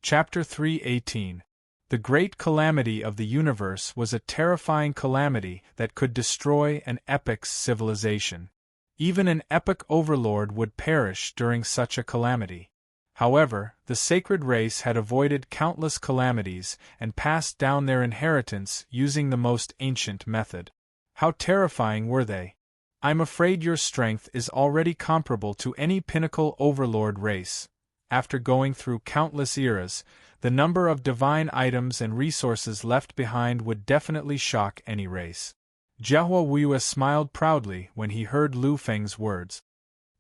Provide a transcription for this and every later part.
Chapter 3:18. The great calamity of the universe was a terrifying calamity that could destroy an epic civilization. Even an epic overlord would perish during such a calamity. However, the sacred race had avoided countless calamities and passed down their inheritance using the most ancient method. How terrifying were they? I'm afraid your strength is already comparable to any pinnacle overlord race. After going through countless eras, the number of divine items and resources left behind would definitely shock any race. Jiahua Wuiyue smiled proudly when he heard Lu Feng's words.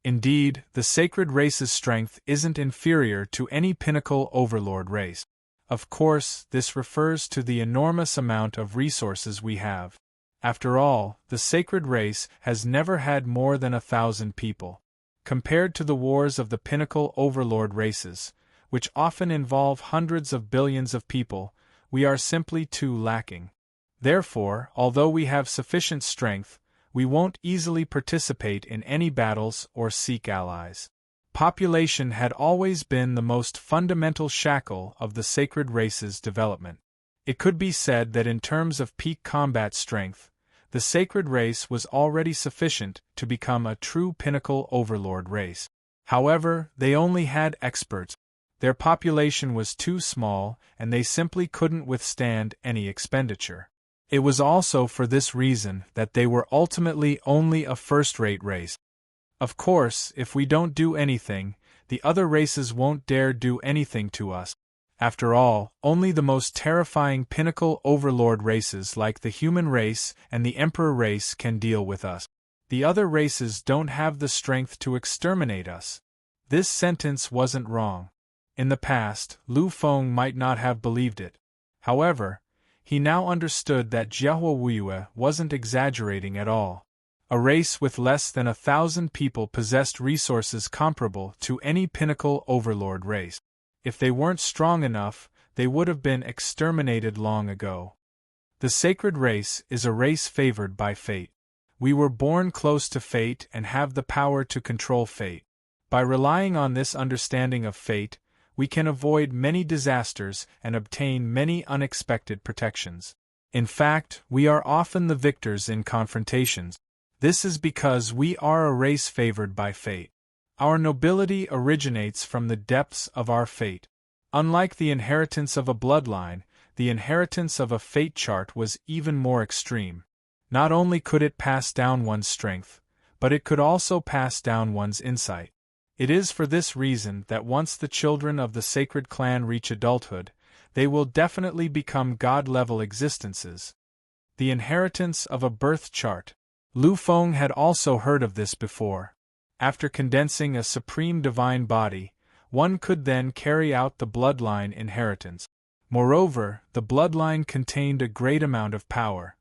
Indeed, the sacred race's strength isn't inferior to any pinnacle overlord race. Of course, this refers to the enormous amount of resources we have. After all, the sacred race has never had more than 1,000 people. Compared to the wars of the pinnacle overlord races, which often involve hundreds of billions of people, we are simply too lacking. Therefore, although we have sufficient strength, we won't easily participate in any battles or seek allies. Population had always been the most fundamental shackle of the sacred race's development. It could be said that in terms of peak combat strength, the sacred race was already sufficient to become a true pinnacle overlord race. However, they only had experts. Their population was too small, and they simply couldn't withstand any expenditure. It was also for this reason that they were ultimately only a first-rate race. Of course, if we don't do anything, the other races won't dare do anything to us. After all, only the most terrifying pinnacle overlord races like the human race and the emperor race can deal with us. The other races don't have the strength to exterminate us. This sentence wasn't wrong. In the past, Lu Feng might not have believed it. However, he now understood that Jiahua Wuiyue wasn't exaggerating at all. A race with less than 1,000 people possessed resources comparable to any pinnacle overlord race. If they weren't strong enough, they would have been exterminated long ago. The sacred race is a race favored by fate. We were born close to fate and have the power to control fate. By relying on this understanding of fate, we can avoid many disasters and obtain many unexpected protections. In fact, we are often the victors in confrontations. This is because we are a race favored by fate. Our nobility originates from the depths of our fate. Unlike the inheritance of a bloodline, the inheritance of a fate chart was even more extreme. Not only could it pass down one's strength, but it could also pass down one's insight. It is for this reason that once the children of the sacred clan reach adulthood, they will definitely become god-level existences. The inheritance of a birth chart. Lu Feng had also heard of this before. After condensing a supreme divine body, one could then carry out the bloodline inheritance. Moreover, the bloodline contained a great amount of power.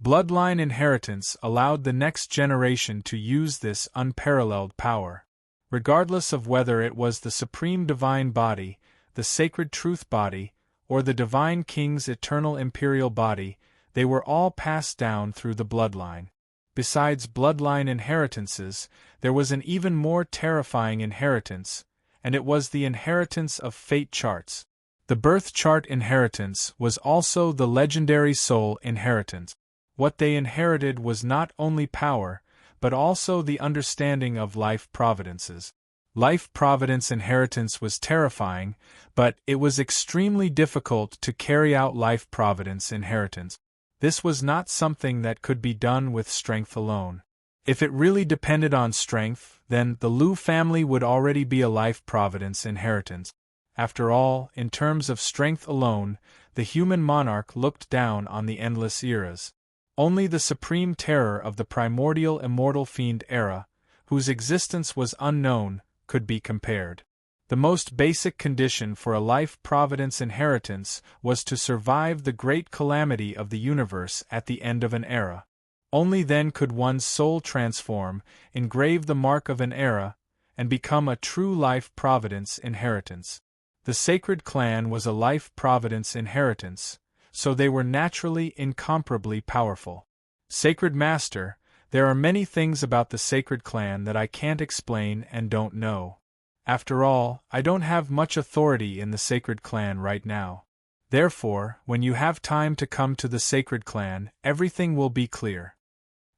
Bloodline inheritance allowed the next generation to use this unparalleled power. Regardless of whether it was the supreme divine body, the sacred truth body, or the divine king's eternal imperial body, they were all passed down through the bloodline. Besides bloodline inheritances, there was an even more terrifying inheritance, and it was the inheritance of fate charts. The birth chart inheritance was also the legendary soul inheritance. What they inherited was not only power, but also the understanding of life providences. Life providence inheritance was terrifying, but it was extremely difficult to carry out life providence inheritance. This was not something that could be done with strength alone. If it really depended on strength, then the Lu family would already be a life providence inheritance. After all, in terms of strength alone, the human monarch looked down on the endless eras. Only the supreme terror of the primordial immortal fiend era, whose existence was unknown, could be compared. The most basic condition for a life providence inheritance was to survive the great calamity of the universe at the end of an era. Only then could one's soul transform, engrave the mark of an era, and become a true life providence inheritance. The sacred clan was a life providence inheritance, so they were naturally incomparably powerful. Sacred Master, there are many things about the sacred clan that I can't explain and don't know. After all, I don't have much authority in the sacred clan right now. Therefore, when you have time to come to the sacred clan, everything will be clear.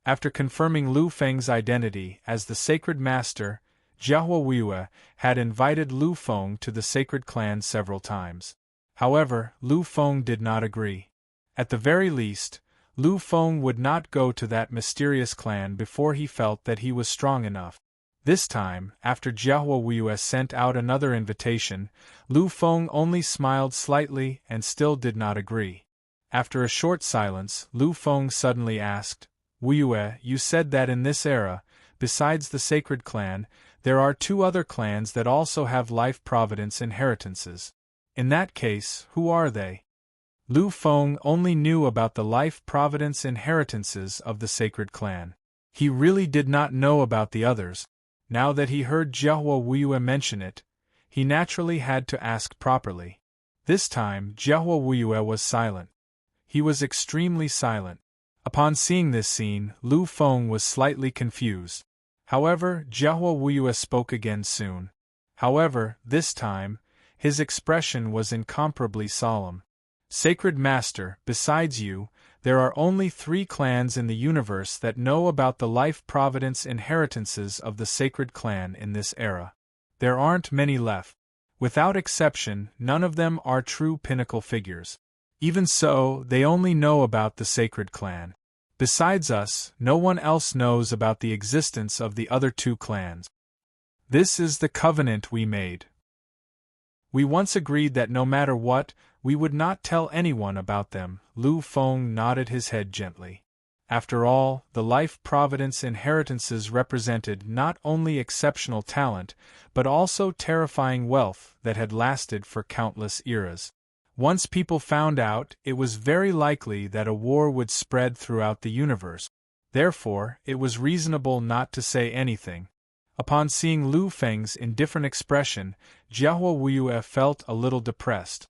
After confirming Lu Feng's identity as the sacred master, Jiahua had invited Lu Feng to the sacred clan several times. However, Lu Feng did not agree. At the very least, Lu Feng would not go to that mysterious clan before he felt that he was strong enough. This time, after Jiahua sent out another invitation, Lu Feng only smiled slightly and still did not agree. After a short silence, Lu Feng suddenly asked, "Wuyue, you said that in this era, besides the sacred clan, there are two other clans that also have life providence inheritances. In that case, who are they?" Lu Feng only knew about the life providence inheritances of the sacred clan. He really did not know about the others. Now that he heard Jiahua mention it, he naturally had to ask properly. This time, Jiahua was silent. He was extremely silent. Upon seeing this scene, Lu Feng was slightly confused. However, Jiahua spoke again soon. However, this time, his expression was incomparably solemn. "Sacred Master, besides you, there are only 3 clans in the universe that know about the life providence inheritances of the sacred clan in this era. There aren't many left. Without exception, none of them are true pinnacle figures. Even so, they only know about the sacred clan. Besides us, no one else knows about the existence of the other 2 clans. This is the covenant we made. We once agreed that no matter what, we would not tell anyone about them." Lu Feng nodded his head gently. After all, the life providence inheritances represented not only exceptional talent, but also terrifying wealth that had lasted for countless eras. Once people found out, it was very likely that a war would spread throughout the universe. Therefore, it was reasonable not to say anything. Upon seeing Lu Feng's indifferent expression, Jiahua felt a little depressed.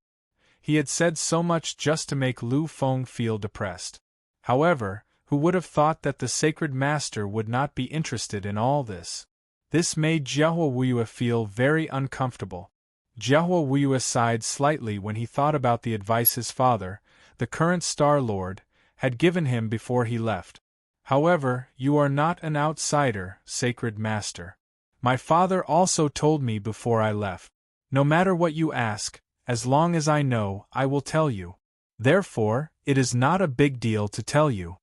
He had said so much just to make Lu Feng feel depressed. However, who would have thought that the sacred master would not be interested in all this? This made Jiahua feel very uncomfortable. Jiahua sighed slightly when he thought about the advice his father, the current Star Lord, had given him before he left. "However, you are not an outsider, sacred master. My father also told me before I left. No matter what you ask, as long as I know, I will tell you. Therefore, it is not a big deal to tell you."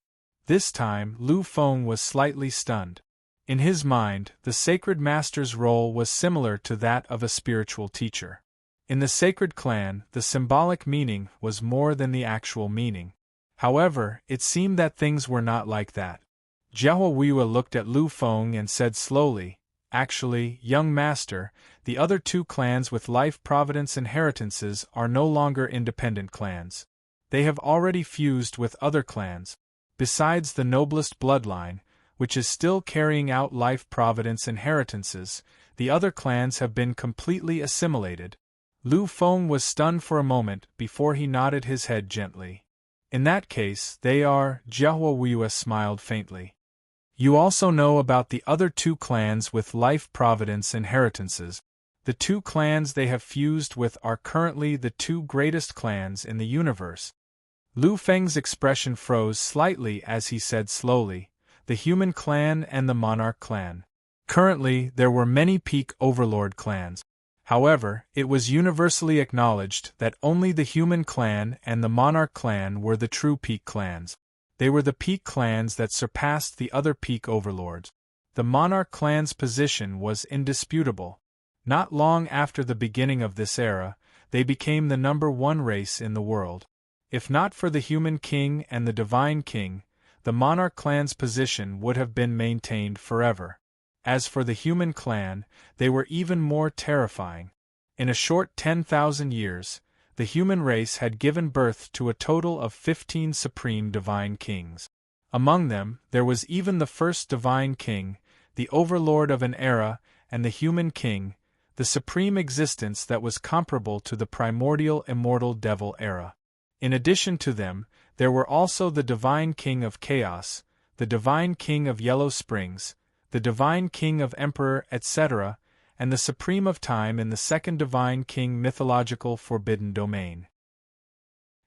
This time, Lu Feng was slightly stunned. In his mind, the sacred master's role was similar to that of a spiritual teacher. In the sacred clan, the symbolic meaning was more than the actual meaning. However, it seemed that things were not like that. Jiahua looked at Lu Feng and said slowly, "Actually, young master, the other 2 clans with life providence inheritances are no longer independent clans. They have already fused with other clans. Besides the noblest bloodline, which is still carrying out life providence inheritances, the other clans have been completely assimilated." Lu Feng was stunned for a moment before he nodded his head gently. "In that case, they are," Jiahua smiled faintly. "You also know about the other 2 clans with life providence inheritances. The 2 clans they have fused with are currently the 2 greatest clans in the universe." Lu Feng's expression froze slightly as he said slowly, "The human clan and the monarch clan. Currently, there were many peak overlord clans. However, it was universally acknowledged that only the human clan and the monarch clan were the true peak clans. They were the peak clans that surpassed the other peak overlords. The monarch clan's position was indisputable. Not long after the beginning of this era, they became the #1 race in the world. If not for the human king and the divine king, the monarch clan's position would have been maintained forever. As for the human clan, they were even more terrifying. In a short 10,000 years, the human race had given birth to a total of 15 supreme divine kings. Among them, there was even the first divine king, the overlord of an era, and the human king, the supreme existence that was comparable to the primordial immortal devil era. In addition to them, there were also the divine king of chaos, the divine king of yellow springs, the divine king of emperor, etc., and the supreme of time in the second divine king mythological forbidden domain.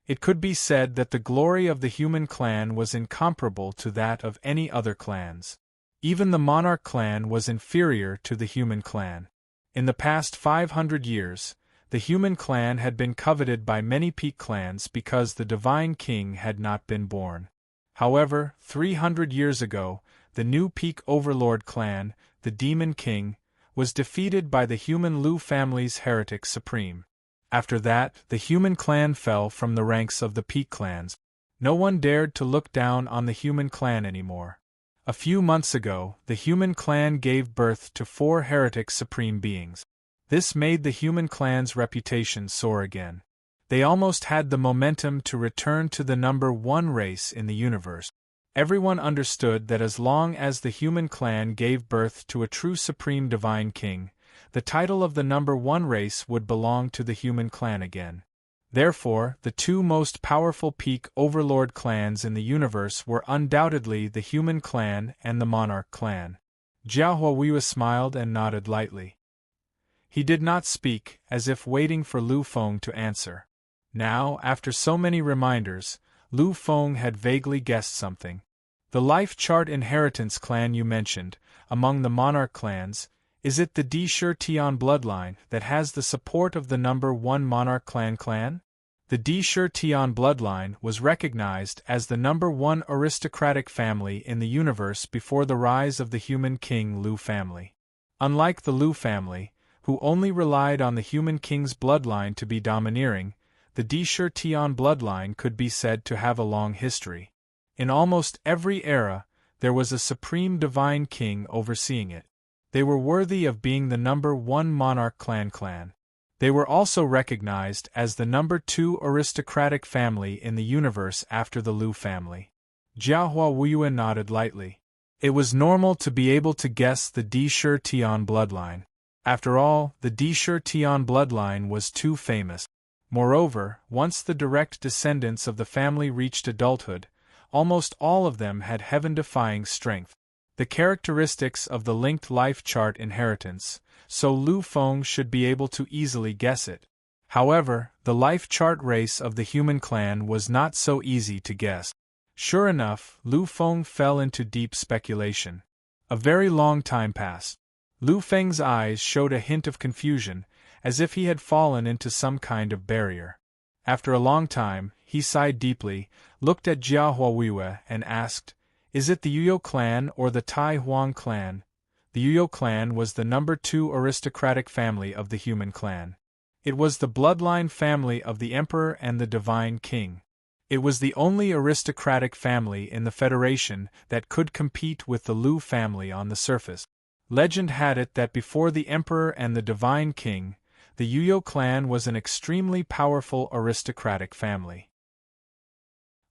It could be said that the glory of the human clan was incomparable to that of any other clans. Even the monarch clan was inferior to the human clan. In the past 500 years, the human clan had been coveted by many peak clans because the divine king had not been born. However, 300 years ago, the new peak Overlord clan, the Demon King, was defeated by the human Lu family's heretic supreme. After that, the human clan fell from the ranks of the peak clans. No one dared to look down on the human clan anymore. A few months ago, the human clan gave birth to 4 heretic supreme beings. This made the human clan's reputation soar again. They almost had the momentum to return to the number 1 race in the universe. Everyone understood that as long as the human clan gave birth to a true supreme divine king, the title of the number 1 race would belong to the human clan again. Therefore, the 2 most powerful peak Overlord clans in the universe were undoubtedly the human clan and the monarch clan. Jiao Huiyu smiled and nodded lightly. He did not speak, as if waiting for Lu Feng to answer. Now, after so many reminders, Lu Feng had vaguely guessed something. The life chart inheritance clan you mentioned, among the monarch clans, is it the Di Shi Tian bloodline that has the support of the number 1 monarch clan? The Di Shi Tian bloodline was recognized as the number 1 aristocratic family in the universe before the rise of the human king Lu family. Unlike the Lu family, who only relied on the human king's bloodline to be domineering, the Di Shi Tian bloodline could be said to have a long history. In almost every era, there was a supreme divine king overseeing it. They were worthy of being the number 1 monarch clan. They were also recognized as the number 2 aristocratic family in the universe after the Lu family. Jiao Huiyu nodded lightly. It was normal to be able to guess the Di Shi Tian bloodline. After all, the Di Shi Tian bloodline was too famous. Moreover, once the direct descendants of the family reached adulthood, almost all of them had heaven-defying strength. The characteristics of the linked life chart inheritance, so Lu Feng should be able to easily guess it. However, the life chart race of the human clan was not so easy to guess. Sure enough, Lu Feng fell into deep speculation. A very long time passed. Lu Feng's eyes showed a hint of confusion, as if he had fallen into some kind of barrier. After a long time, he sighed deeply, looked at Jiao Huiyu and asked, "Is it the Yuyo clan or the Tai Huang clan?" The Yuyo clan was the number 2 aristocratic family of the human clan. It was the bloodline family of the emperor and the divine king. It was the only aristocratic family in the Federation that could compete with the Lu family on the surface. Legend had it that before the emperor and the divine king, the Yuyo clan was an extremely powerful aristocratic family.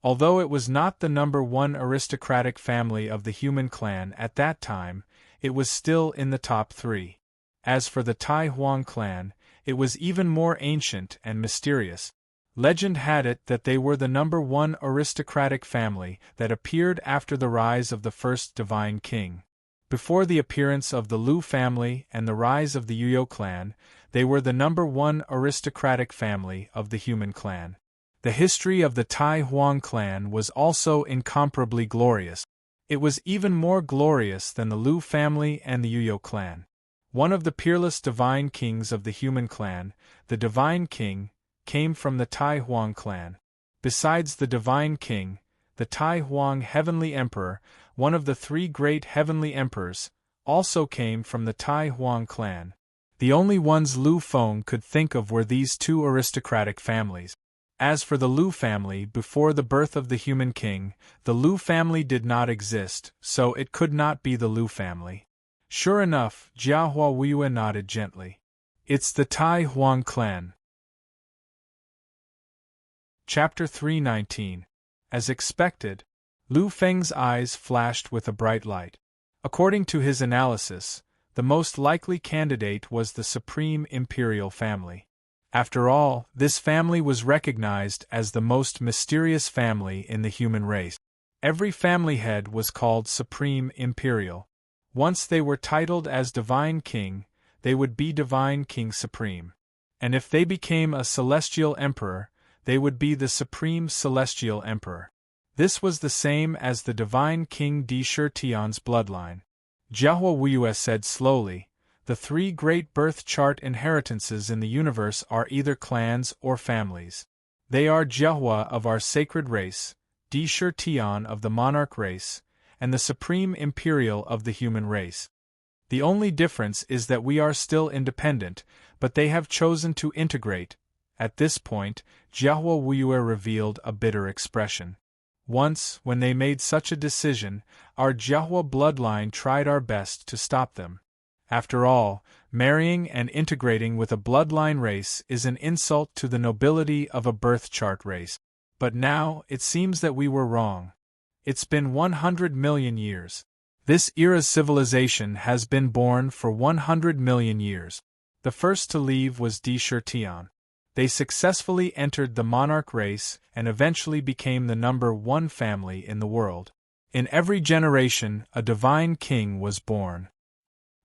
Although it was not the number 1 aristocratic family of the human clan at that time, it was still in the top 3. As for the Tai Huang clan, it was even more ancient and mysterious. Legend had it that they were the number 1 aristocratic family that appeared after the rise of the first divine king. Before the appearance of the Lu family and the rise of the Yuyo clan, they were the number 1 aristocratic family of the human clan. The history of the Tai Huang clan was also incomparably glorious. It was even more glorious than the Lu family and the Yuyo clan. One of the peerless divine kings of the human clan, the divine king, came from the Tai Huang clan. Besides the divine king, the Tai Huang heavenly emperor, one of the 3 great heavenly emperors, also came from the Tai Huang clan. The only ones Lu Feng could think of were these 2 aristocratic families. As for the Lu family, before the birth of the human king, the Lu family did not exist, so it could not be the Lu family. Sure enough, Jiao Huiyu nodded gently. It's the Tai Huang clan. Chapter 319. As expected, Lu Feng's eyes flashed with a bright light. According to his analysis, the most likely candidate was the supreme imperial family. After all, this family was recognized as the most mysterious family in the human race. Every family head was called Supreme Imperial. Once they were titled as Divine King, they would be Divine King Supreme. And if they became a Celestial Emperor, they would be the Supreme Celestial Emperor. This was the same as the Divine King Di-Shir-Tian's bloodline. Jiahua Wuyue said slowly, the three great birth chart inheritances in the universe are either clans or families. They are Jiahua of our sacred race, Di-Shir-Tian of the monarch race, and the Supreme Imperial of the human race. The only difference is that we are still independent, but they have chosen to integrate. At this point, Jiahua Wuyue revealed a bitter expression. Once, when they made such a decision, our Jiahua bloodline tried our best to stop them. After all, marrying and integrating with a bloodline race is an insult to the nobility of a birth chart race. But now, it seems that we were wrong. It's been 100 million years. This era's civilization has been born for 100 million years. The first to leave was Di-Shir-Tian. They successfully entered the monarch race and eventually became the #1 family in the world. In every generation, a divine king was born.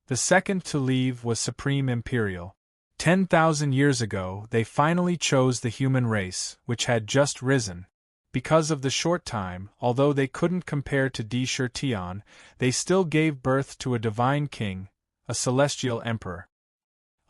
The second to leave was Supreme Imperial. 10,000 years ago, they finally chose the human race, which had just risen. Because of the short time, although they couldn't compare to Di-Shir-Tian, they still gave birth to a divine king, a celestial emperor.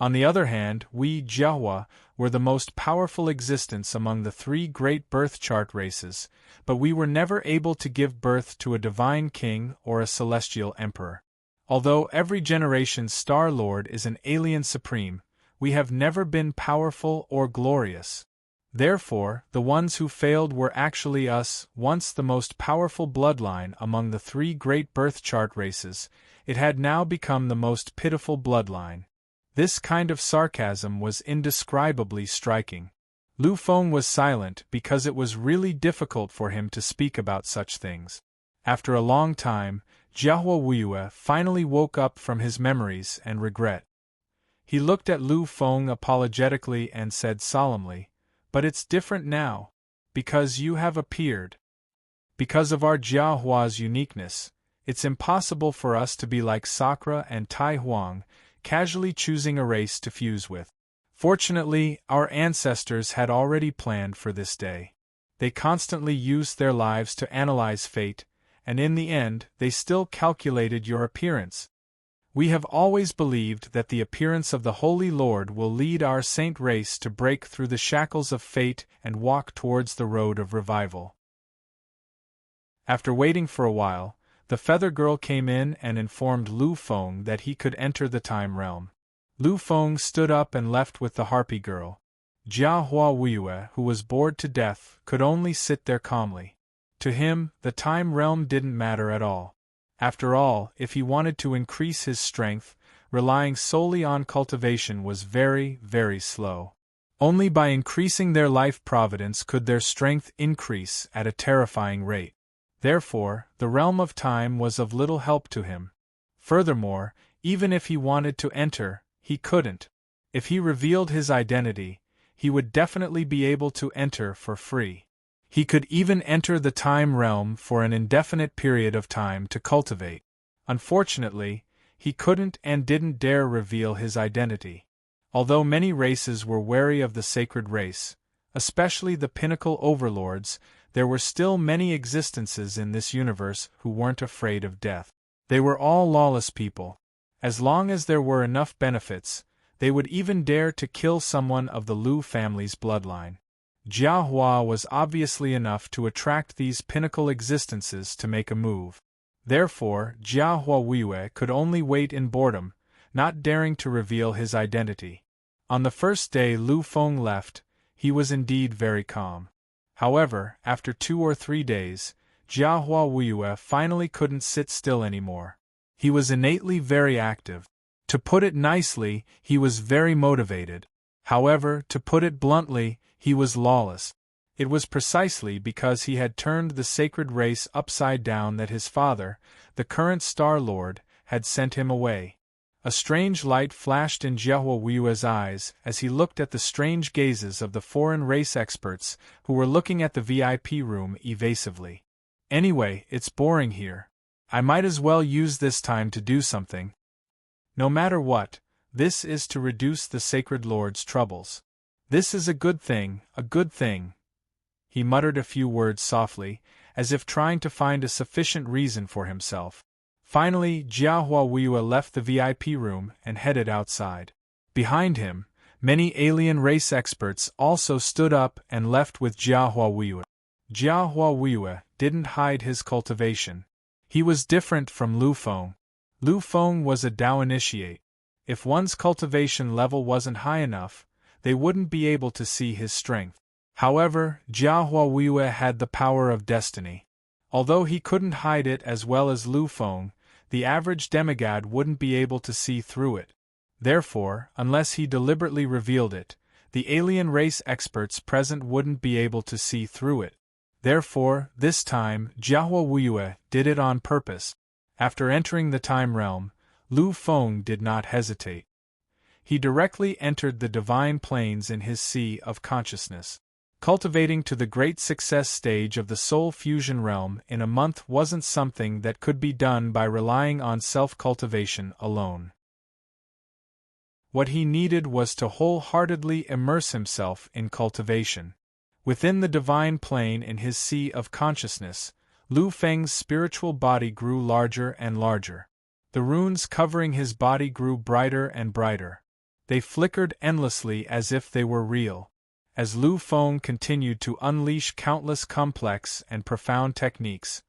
On the other hand, we, Jiahua, were the most powerful existence among the three great birth chart races, but we were never able to give birth to a divine king or a celestial emperor. Although every generation's Star Lord is an alien supreme, we have never been powerful or glorious. Therefore, the ones who failed were actually us, once the most powerful bloodline among the three great birth chart races. It had now become the most pitiful bloodline. This kind of sarcasm was indescribably striking. Lu Feng was silent because it was really difficult for him to speak about such things. After a long time, Jiahua Wuyue finally woke up from his memories and regret. He looked at Lu Feng apologetically and said solemnly, "But it's different now. Because you have appeared. Because of our Jiahua's uniqueness, it's impossible for us to be like Sakura and Tai Huang, casually choosing a race to fuse with. Fortunately, our ancestors had already planned for this day. They constantly used their lives to analyze fate, and in the end, they still calculated your appearance. We have always believed that the appearance of the Holy Lord will lead our saint race to break through the shackles of fate and walk towards the road of revival." After waiting for a while, the Feather Girl came in and informed Lu Feng that he could enter the Time Realm. Lu Feng stood up and left with the Harpy Girl. Jiahua Wuyue, who was bored to death, could only sit there calmly. To him, the Time Realm didn't matter at all. After all, if he wanted to increase his strength, relying solely on cultivation was very, very slow. Only by increasing their life providence could their strength increase at a terrifying rate. Therefore, the realm of time was of little help to him. Furthermore, even if he wanted to enter, he couldn't. If he revealed his identity, he would definitely be able to enter for free. He could even enter the time realm for an indefinite period of time to cultivate. Unfortunately, he couldn't and didn't dare reveal his identity. Although many races were wary of the sacred race, especially the pinnacle overlords, there were still many existences in this universe who weren't afraid of death. They were all lawless people. As long as there were enough benefits, they would even dare to kill someone of the Lu family's bloodline. Jiahua was obviously enough to attract these pinnacle existences to make a move. Therefore, Jiahua Wuyue could only wait in boredom, not daring to reveal his identity. On the first day Lu Feng left, he was indeed very calm. However, after 2 or 3 days, Jiahua Wuyue finally couldn't sit still anymore. He was innately very active. To put it nicely, he was very motivated. However, to put it bluntly, he was lawless. It was precisely because he had turned the sacred race upside down that his father, the current Star Lord, had sent him away. A strange light flashed in Jiahua Wuyue's eyes as he looked at the strange gazes of the foreign race experts who were looking at the VIP room evasively. "Anyway, it's boring here. I might as well use this time to do something." No matter what, This is to reduce the Sacred Lord's troubles. This is a good thing, a good thing. He muttered a few words softly, as if trying to find a sufficient reason for himself. Finally, Jiahuawiwa left the VIP room and headed outside. Behind him, many alien race experts also stood up and left with Jiahuawiwa. Jiahuawiwa didn't hide his cultivation. He was different from Lu Feng. Lu Feng was a Dao initiate. If one's cultivation level wasn't high enough, they wouldn't be able to see his strength. However, Jiahuawiwa had the power of destiny. Although he couldn't hide it as well as Lu Feng, the average demigod wouldn't be able to see through it. Therefore, unless he deliberately revealed it, the alien race experts present wouldn't be able to see through it. Therefore, this time, Jiahuawiwa did it on purpose. After entering the time realm, Lu Feng did not hesitate. He directly entered the divine planes in his sea of consciousness. Cultivating to the great success stage of the soul fusion realm in a month wasn't something that could be done by relying on self-cultivation alone. What he needed was to wholeheartedly immerse himself in cultivation. Within the divine plane in his sea of consciousness, Lu Feng's spiritual body grew larger and larger. The runes covering his body grew brighter and brighter. They flickered endlessly as if they were real. As Lu Feng continued to unleash countless complex and profound techniques,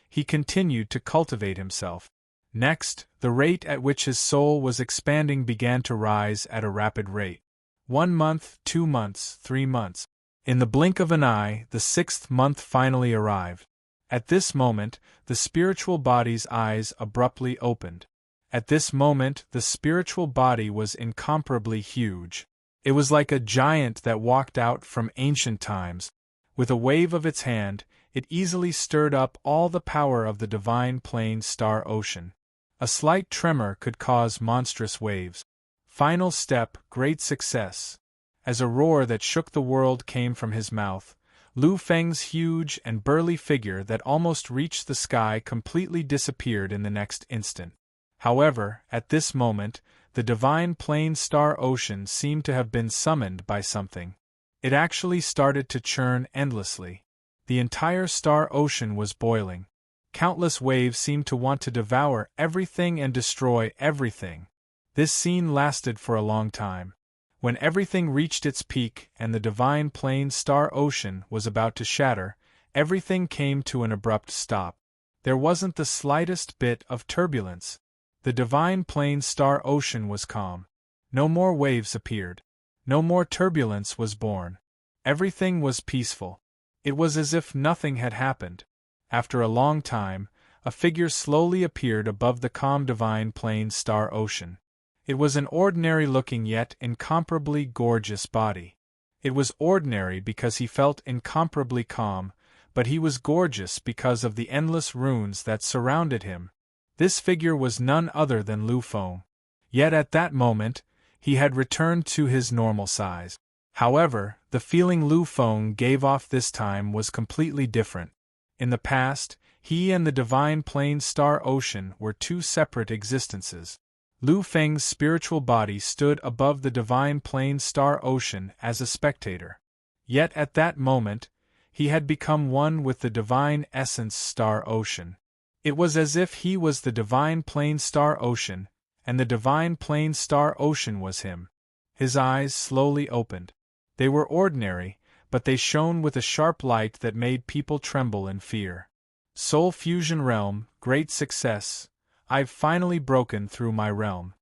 he continued to cultivate himself. Next, the rate at which his soul was expanding began to rise at a rapid rate. 1 month, 2 months, 3 months. In the blink of an eye, the 6th month finally arrived. At this moment, the spiritual body's eyes abruptly opened. At this moment, the spiritual body was incomparably huge. It was like a giant that walked out from ancient times. With a wave of its hand, it easily stirred up all the power of the divine plane star ocean. A slight tremor could cause monstrous waves. Final step, great success. As a roar that shook the world came from his mouth, Lu Feng's huge and burly figure that almost reached the sky completely disappeared in the next instant. However, at this moment, the divine plane star ocean seemed to have been summoned by something. It actually started to churn endlessly. The entire star ocean was boiling. Countless waves seemed to want to devour everything and destroy everything. This scene lasted for a long time. When everything reached its peak and the divine plane star ocean was about to shatter, everything came to an abrupt stop. There wasn't the slightest bit of turbulence. The divine plane star ocean was calm. No more waves appeared. No more turbulence was born. Everything was peaceful. It was as if nothing had happened. After a long time, a figure slowly appeared above the calm divine plane star ocean. It was an ordinary-looking yet incomparably gorgeous body. It was ordinary because he felt incomparably calm, but he was gorgeous because of the endless runes that surrounded him. This figure was none other than Lu Feng. Yet at that moment, he had returned to his normal size. However, the feeling Lu Feng gave off this time was completely different. In the past, he and the divine plane star ocean were two separate existences. Lu Feng's spiritual body stood above the divine plane star ocean as a spectator. Yet at that moment, he had become one with the divine essence star ocean. It was as if he was the divine plane star ocean, and the divine plane star ocean was him. His eyes slowly opened. They were ordinary, but they shone with a sharp light that made people tremble in fear. Soul Fusion Realm, great success. I've finally broken through my realm.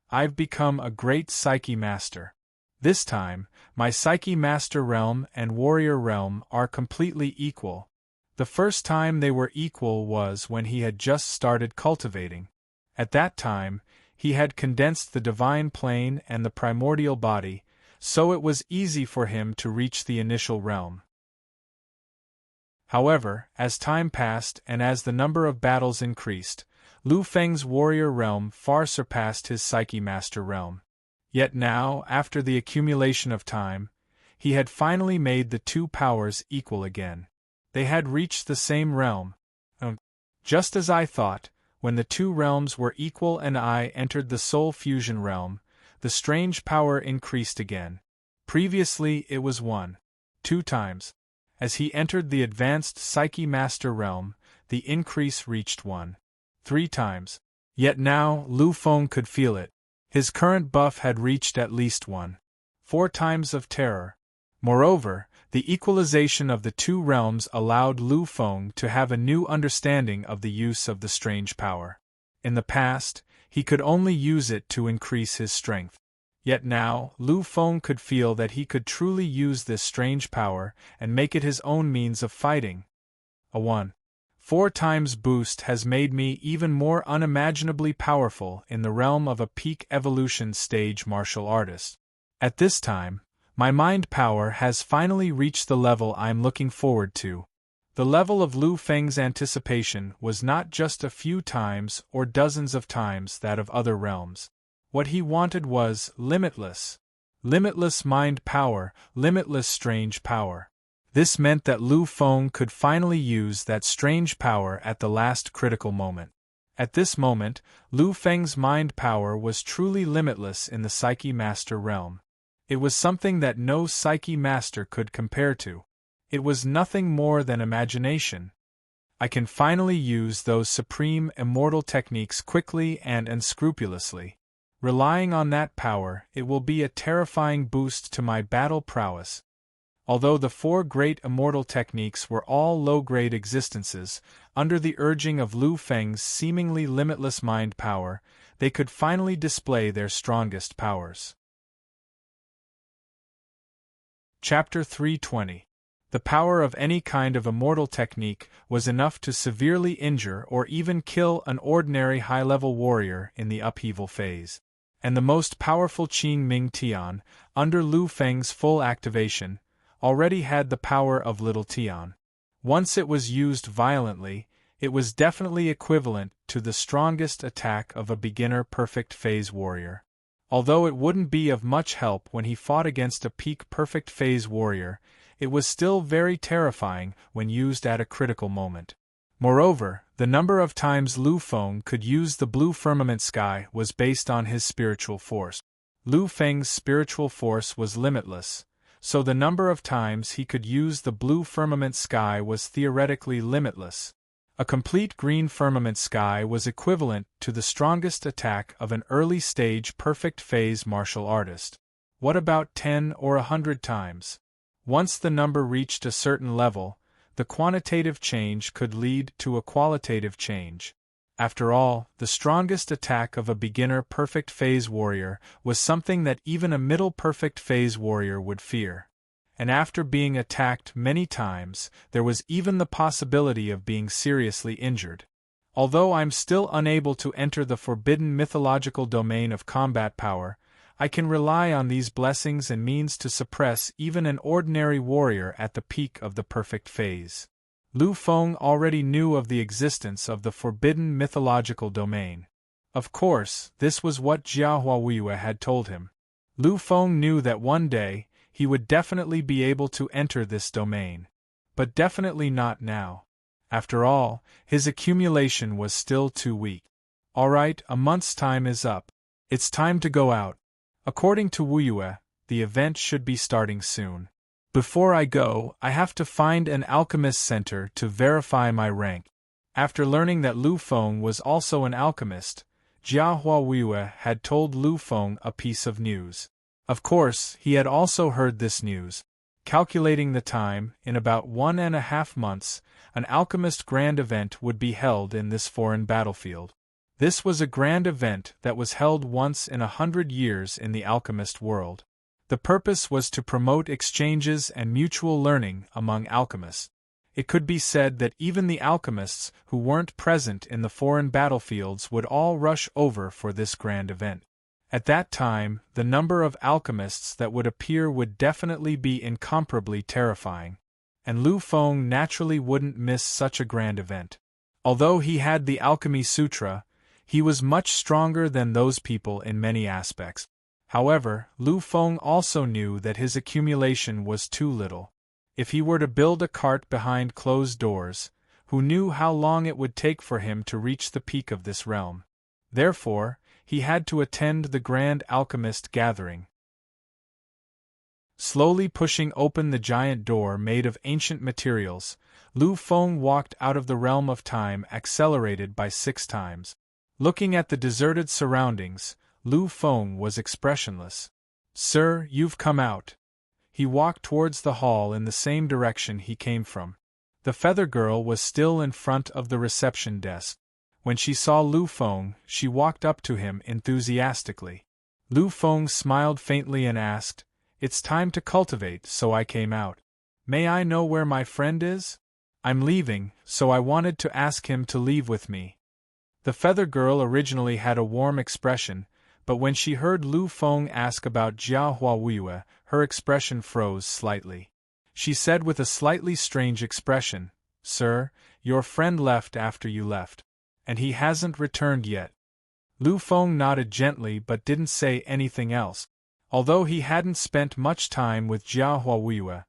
I've become a great Psyche Master. This time, my Psyche Master realm and Warrior realm are completely equal. The first time they were equal was when he had just started cultivating. At that time, he had condensed the divine plane and the primordial body, so it was easy for him to reach the initial realm. However, as time passed and as the number of battles increased, Lu Feng's warrior realm far surpassed his Psyche Master realm. Yet now, after the accumulation of time, he had finally made the two powers equal again. They had reached the same realm. Just as I thought, when the two realms were equal and I entered the soul fusion realm, the strange power increased again. Previously it was 1, 2 times. As he entered the advanced Psyche Master realm, the increase reached 1, 3 times. Yet now, Lu Feng could feel it. His current buff had reached at least 1, 4 times of terror. Moreover, the equalization of the two realms allowed Lu Feng to have a new understanding of the use of the strange power. In the past, he could only use it to increase his strength. Yet now, Lu Feng could feel that he could truly use this strange power and make it his own means of fighting. A 1, 4 times boost has made me even more unimaginably powerful in the realm of a peak evolution stage martial artist. At this time, my mind power has finally reached the level I'm looking forward to. The level of Lu Feng's anticipation was not just a few times or dozens of times that of other realms. What he wanted was limitless. Limitless mind power, limitless strange power. This meant that Lu Feng could finally use that strange power at the last critical moment. At this moment, Lu Feng's mind power was truly limitless in the Psyche Master realm. It was something that no Psyche Master could compare to. It was nothing more than imagination. I can finally use those supreme immortal techniques quickly and unscrupulously. Relying on that power, it will be a terrifying boost to my battle prowess. Although the 4 great immortal techniques were all low-grade existences, under the urging of Lu Feng's seemingly limitless mind power, they could finally display their strongest powers. Chapter 320. The power of any kind of immortal technique was enough to severely injure or even kill an ordinary high-level warrior in the upheaval phase. And the most powerful Qing Ming Tian, under Lu Feng's full activation, already had the power of Little Tian. Once it was used violently, it was definitely equivalent to the strongest attack of a beginner perfect phase warrior. Although it wouldn't be of much help when he fought against a peak perfect phase warrior, it was still very terrifying when used at a critical moment. Moreover, the number of times Lu Feng could use the blue firmament sky was based on his spiritual force. Lu Feng's spiritual force was limitless, so the number of times he could use the blue firmament sky was theoretically limitless. A complete green firmament sky was equivalent to the strongest attack of an early-stage perfect phase martial artist. What about 10 or 100 times? Once the number reached a certain level, the quantitative change could lead to a qualitative change. After all, the strongest attack of a beginner perfect phase warrior was something that even a middle perfect phase warrior would fear. And after being attacked many times, there was even the possibility of being seriously injured. Although I'm still unable to enter the forbidden mythological domain of combat power, I can rely on these blessings and means to suppress even an ordinary warrior at the peak of the perfect phase. Lu Feng already knew of the existence of the forbidden mythological domain. Of course, this was what Jia Huayue had told him. Lu Feng knew that one day, he would definitely be able to enter this domain. But definitely not now. After all, his accumulation was still too weak. Alright, a month's time is up. It's time to go out. According to Wuyue, the event should be starting soon. Before I go, I have to find an alchemist center to verify my rank. After learning that Lu Feng was also an alchemist, Jia Huayue had told Lu Feng a piece of news. Of course, he had also heard this news. Calculating the time, in about 1.5 months, an alchemist grand event would be held in this foreign battlefield. This was a grand event that was held once in 100 years in the alchemist world. The purpose was to promote exchanges and mutual learning among alchemists. It could be said that even the alchemists who weren't present in the foreign battlefields would all rush over for this grand event. At that time, the number of alchemists that would appear would definitely be incomparably terrifying, and Lu Feng naturally wouldn't miss such a grand event. Although he had the Alchemy Sutra, he was much stronger than those people in many aspects. However, Lu Feng also knew that his accumulation was too little. If he were to build a cart behind closed doors, who knew how long it would take for him to reach the peak of this realm? Therefore, he had to attend the Grand Alchemist gathering. Slowly pushing open the giant door made of ancient materials, Lu Feng walked out of the realm of time accelerated by 6 times. Looking at the deserted surroundings, Lu Feng was expressionless. "Sir, you've come out." He walked towards the hall in the same direction he came from. The feather girl was still in front of the reception desk. When she saw Lu Feng, she walked up to him enthusiastically. Lu Feng smiled faintly and asked, "It's time to cultivate, so I came out. May I know where my friend is? I'm leaving, so I wanted to ask him to leave with me." The feather girl originally had a warm expression, but when she heard Lu Feng ask about Jia Huayue, her expression froze slightly. She said with a slightly strange expression, "Sir, your friend left after you left. And he hasn't returned yet." Lu Feng nodded gently but didn't say anything else. Although he hadn't spent much time with Jia Huayue,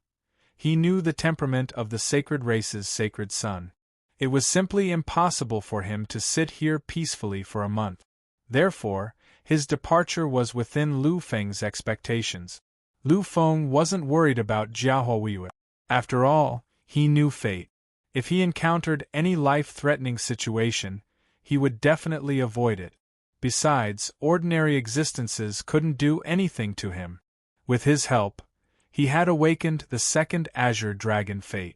he knew the temperament of the sacred race's sacred son. It was simply impossible for him to sit here peacefully for a month. Therefore, his departure was within Lu Feng's expectations. Lu Feng wasn't worried about Jia Huayue. After all, he knew fate. If he encountered any life-threatening situation, he would definitely avoid it. Besides, ordinary existences couldn't do anything to him. With his help, he had awakened the second Azure Dragon Fate.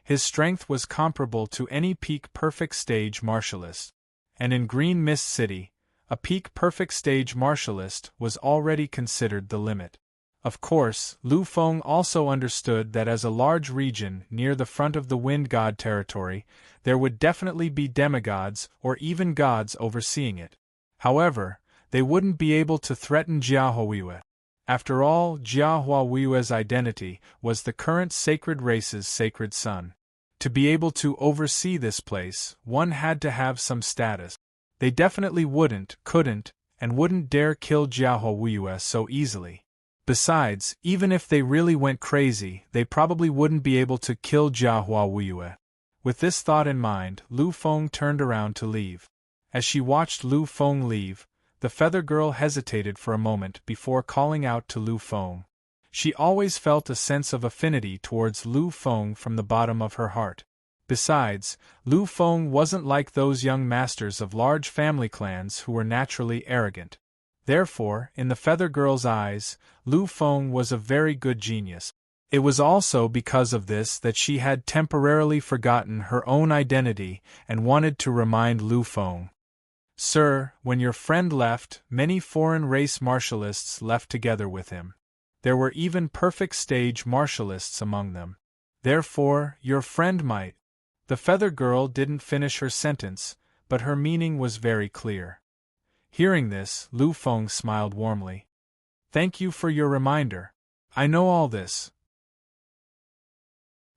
His strength was comparable to any peak perfect stage martialist. And in Green Mist City, a peak perfect stage martialist was already considered the limit. Of course, Lu Feng also understood that as a large region near the front of the Wind God territory, there would definitely be demigods or even gods overseeing it. However, they wouldn't be able to threaten Jia Huayue. After all, Jia Huayue's identity was the current sacred race's sacred son. To be able to oversee this place, one had to have some status. They definitely couldn't, and wouldn't dare kill Jia Huayue so easily. Besides, even if they really went crazy, they probably wouldn't be able to kill Jia Huayue. With this thought in mind, Lu Feng turned around to leave. As she watched Lu Feng leave, the feather girl hesitated for a moment before calling out to Lu Feng. She always felt a sense of affinity towards Lu Feng from the bottom of her heart. Besides, Lu Feng wasn't like those young masters of large family clans who were naturally arrogant. Therefore, in the feather girl's eyes, Lu Feng was a very good genius. It was also because of this that she had temporarily forgotten her own identity and wanted to remind Lu Feng. "Sir, when your friend left, many foreign race martialists left together with him. There were even perfect stage martialists among them. Therefore, your friend might—" The feather girl didn't finish her sentence, but her meaning was very clear. Hearing this, Lu Feng smiled warmly. "Thank you for your reminder. I know all this.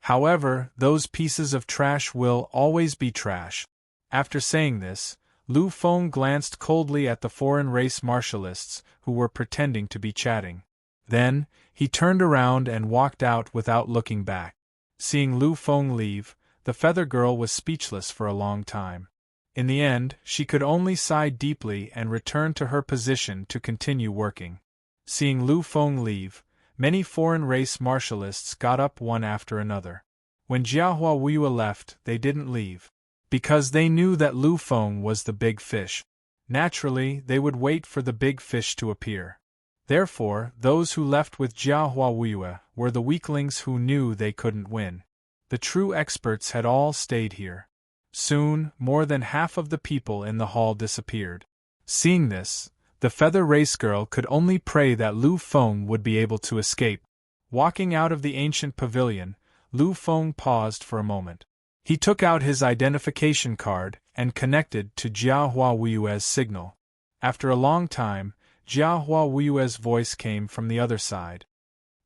However, those pieces of trash will always be trash." After saying this, Lu Feng glanced coldly at the foreign race martialists who were pretending to be chatting. Then, he turned around and walked out without looking back. Seeing Lu Feng leave, the feather girl was speechless for a long time. In the end, she could only sigh deeply and return to her position to continue working. Seeing Lu Feng leave, many foreign race martialists got up one after another. When Jia Huayue left, they didn't leave. Because they knew that Lu Feng was the big fish. Naturally, they would wait for the big fish to appear. Therefore, those who left with Jia Huayue were the weaklings who knew they couldn't win. The true experts had all stayed here. Soon, more than half of the people in the hall disappeared. Seeing this, the feather race girl could only pray that Lu Feng would be able to escape. Walking out of the ancient pavilion, Lu Feng paused for a moment. He took out his identification card and connected to Jia Huayue's signal. After a long time, Jia Huayue's voice came from the other side.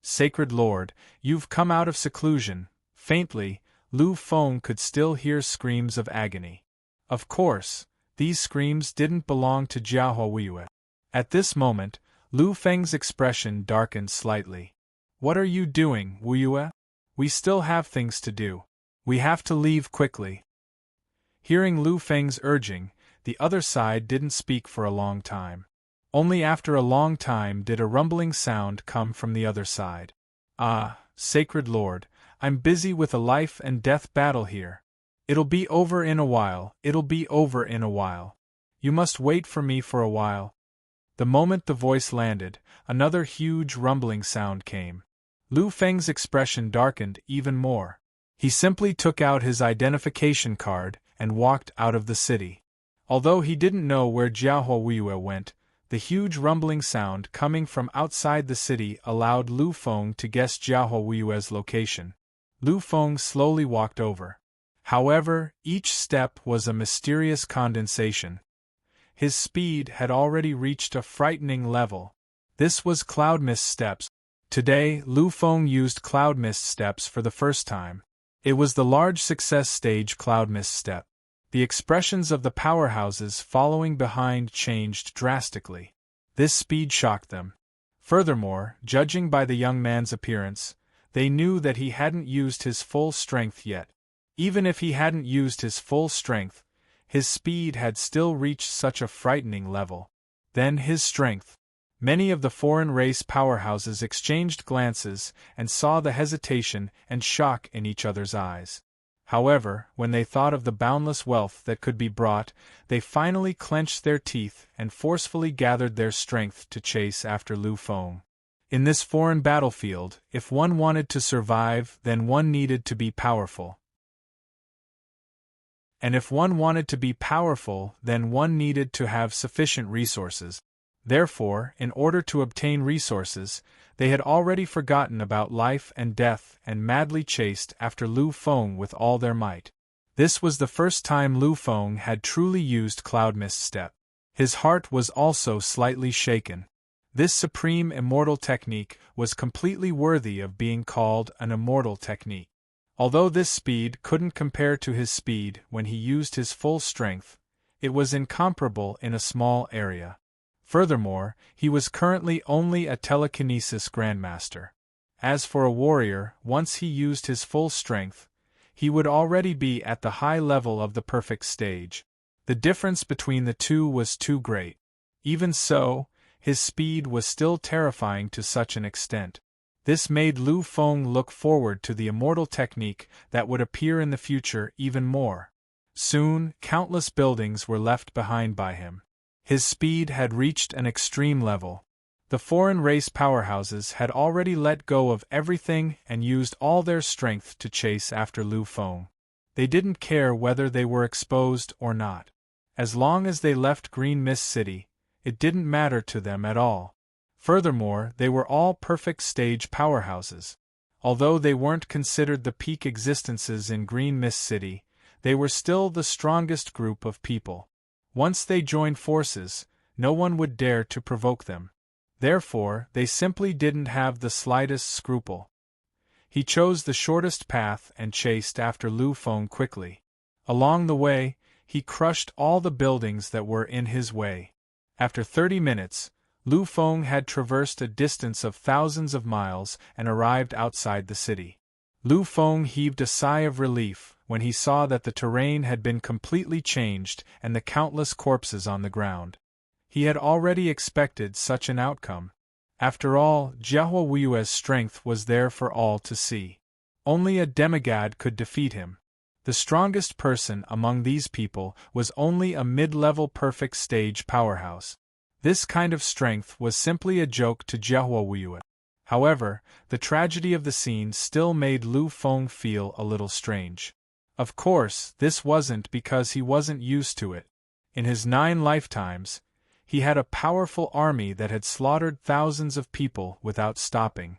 "Sacred Lord, you've come out of seclusion." Faintly, Lu Feng could still hear screams of agony. Of course, these screams didn't belong to Jia Huayue. At this moment, Lu Feng's expression darkened slightly. "What are you doing, Huayue? We still have things to do. We have to leave quickly." Hearing Lu Feng's urging, the other side didn't speak for a long time. Only after a long time did a rumbling sound come from the other side. "Ah, sacred lord, I'm busy with a life and death battle here. It'll be over in a while, it'll be over in a while. You must wait for me for a while." The moment the voice landed, another huge rumbling sound came. Lu Feng's expression darkened even more. He simply took out his identification card and walked out of the city. Although he didn't know where Jiahuo went, the huge rumbling sound coming from outside the city allowed Lu Feng to guess Jiahuo's location. Lu Feng slowly walked over. However, each step was a mysterious condensation. His speed had already reached a frightening level. This was cloud mist steps. Today, Lu Feng used cloud mist steps for the first time. It was the large success stage cloud mist step. The expressions of the powerhouses following behind changed drastically. This speed shocked them. Furthermore, judging by the young man's appearance, they knew that he hadn't used his full strength yet. Even if he hadn't used his full strength, his speed had still reached such a frightening level. Then his strength. Many of the foreign race powerhouses exchanged glances and saw the hesitation and shock in each other's eyes. However, when they thought of the boundless wealth that could be brought, they finally clenched their teeth and forcefully gathered their strength to chase after Lu Feng. In this foreign battlefield, if one wanted to survive, then one needed to be powerful. And if one wanted to be powerful, then one needed to have sufficient resources. Therefore, in order to obtain resources, they had already forgotten about life and death and madly chased after Lu Feng with all their might. This was the first time Lu Feng had truly used Cloud Mist Step. His heart was also slightly shaken. This supreme immortal technique was completely worthy of being called an immortal technique. Although this speed couldn't compare to his speed when he used his full strength, it was incomparable in a small area. Furthermore, he was currently only a telekinesis grandmaster. As for a warrior, once he used his full strength, he would already be at the high level of the perfect stage. The difference between the two was too great. Even so, his speed was still terrifying to such an extent. This made Lu Feng look forward to the immortal technique that would appear in the future even more. Soon, countless buildings were left behind by him. His speed had reached an extreme level. The foreign race powerhouses had already let go of everything and used all their strength to chase after Lu Feng. They didn't care whether they were exposed or not. As long as they left Green Mist City, it didn't matter to them at all. Furthermore, they were all perfect stage powerhouses. Although they weren't considered the peak existences in Green Mist City, they were still the strongest group of people. Once they joined forces, no one would dare to provoke them. Therefore, they simply didn't have the slightest scruple. He chose the shortest path and chased after Lu Feng quickly. Along the way, he crushed all the buildings that were in his way. After 30 minutes, Lu Feng had traversed a distance of thousands of miles and arrived outside the city. Lu Feng heaved a sigh of relief when he saw that the terrain had been completely changed and the countless corpses on the ground. He had already expected such an outcome. After all, Jiahuo's strength was there for all to see. Only a demigod could defeat him. The strongest person among these people was only a mid-level perfect stage powerhouse. This kind of strength was simply a joke to Jiahuo. However, the tragedy of the scene still made Lu Feng feel a little strange. Of course, this wasn't because he wasn't used to it. In his 9 lifetimes, he had a powerful army that had slaughtered thousands of people without stopping.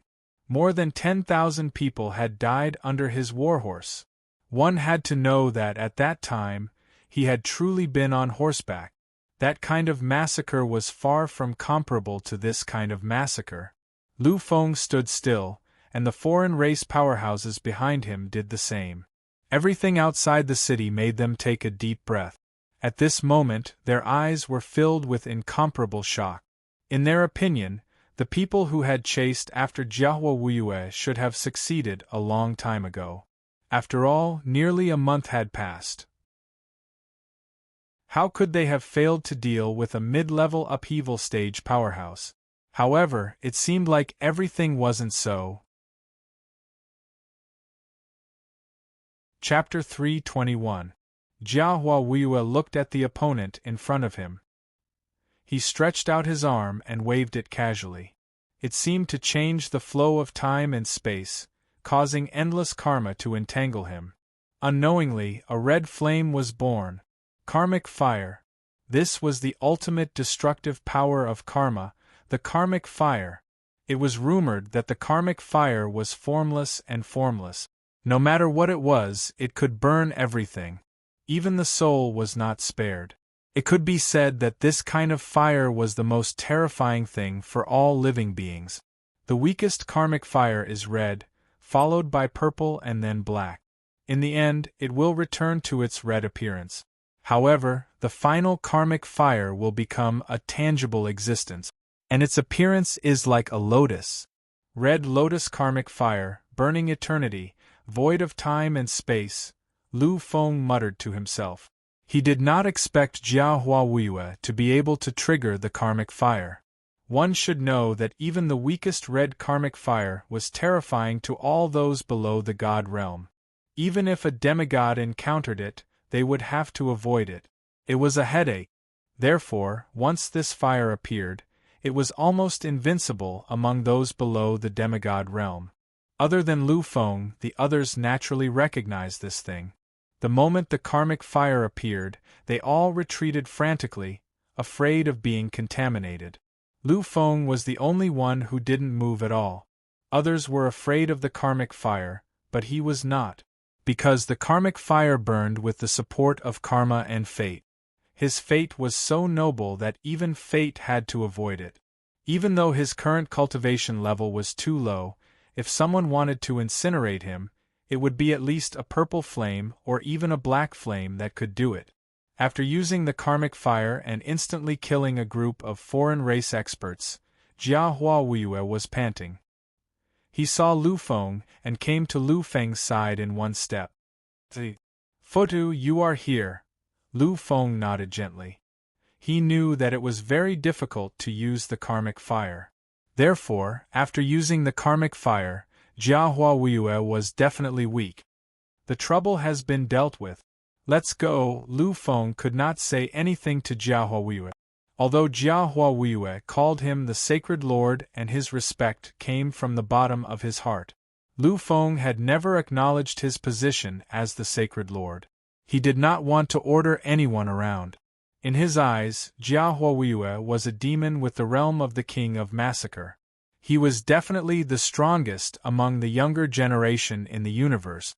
More than 10,000 people had died under his warhorse. One had to know that at that time, he had truly been on horseback. That kind of massacre was far from comparable to this kind of massacre. Lu Feng stood still, and the foreign race powerhouses behind him did the same. Everything outside the city made them take a deep breath. At this moment, their eyes were filled with incomparable shock. In their opinion, the people who had chased after Jiahuo should have succeeded a long time ago. After all, nearly a month had passed. How could they have failed to deal with a mid-level upheaval stage powerhouse? However, it seemed like everything wasn't so. Chapter 321. Jia Huawei looked at the opponent in front of him. He stretched out his arm and waved it casually. It seemed to change the flow of time and space, causing endless karma to entangle him. Unknowingly, a red flame was born. Karmic fire. This was the ultimate destructive power of karma, the karmic fire. It was rumored that the karmic fire was formless and formless. No matter what it was, it could burn everything. Even the soul was not spared. It could be said that this kind of fire was the most terrifying thing for all living beings. The weakest karmic fire is red, followed by purple and then black. In the end, it will return to its red appearance. However, the final karmic fire will become a tangible existence, and its appearance is like a lotus. Red lotus karmic fire, burning eternity, void of time and space, Lu Feng muttered to himself. He did not expect Jia Huawei to be able to trigger the karmic fire. One should know that even the weakest red karmic fire was terrifying to all those below the god realm. Even if a demigod encountered it, they would have to avoid it. It was a headache. Therefore, once this fire appeared, it was almost invincible among those below the demigod realm. Other than Lu Feng, the others naturally recognized this thing. The moment the karmic fire appeared, they all retreated frantically, afraid of being contaminated. Lu Feng was the only one who didn't move at all. Others were afraid of the karmic fire, but he was not. Because the karmic fire burned with the support of karma and fate. His fate was so noble that even fate had to avoid it. Even though his current cultivation level was too low, if someone wanted to incinerate him, it would be at least a purple flame or even a black flame that could do it. After using the karmic fire and instantly killing a group of foreign race experts, Jia Huawei was panting. He saw Lu Feng and came to Lu Feng's side in one step. Fotu, you are here. Lu Feng nodded gently. He knew that it was very difficult to use the karmic fire. Therefore, after using the karmic fire, Jia Huawei was definitely weak. The trouble has been dealt with. Let's go. Lu Feng could not say anything to Jia Huawei. Although Jia Huawei called him the Sacred Lord and his respect came from the bottom of his heart, Lu Feng had never acknowledged his position as the Sacred Lord. He did not want to order anyone around. In his eyes, Jia Huawei was a demon with the realm of the King of Massacre. He was definitely the strongest among the younger generation in the universe.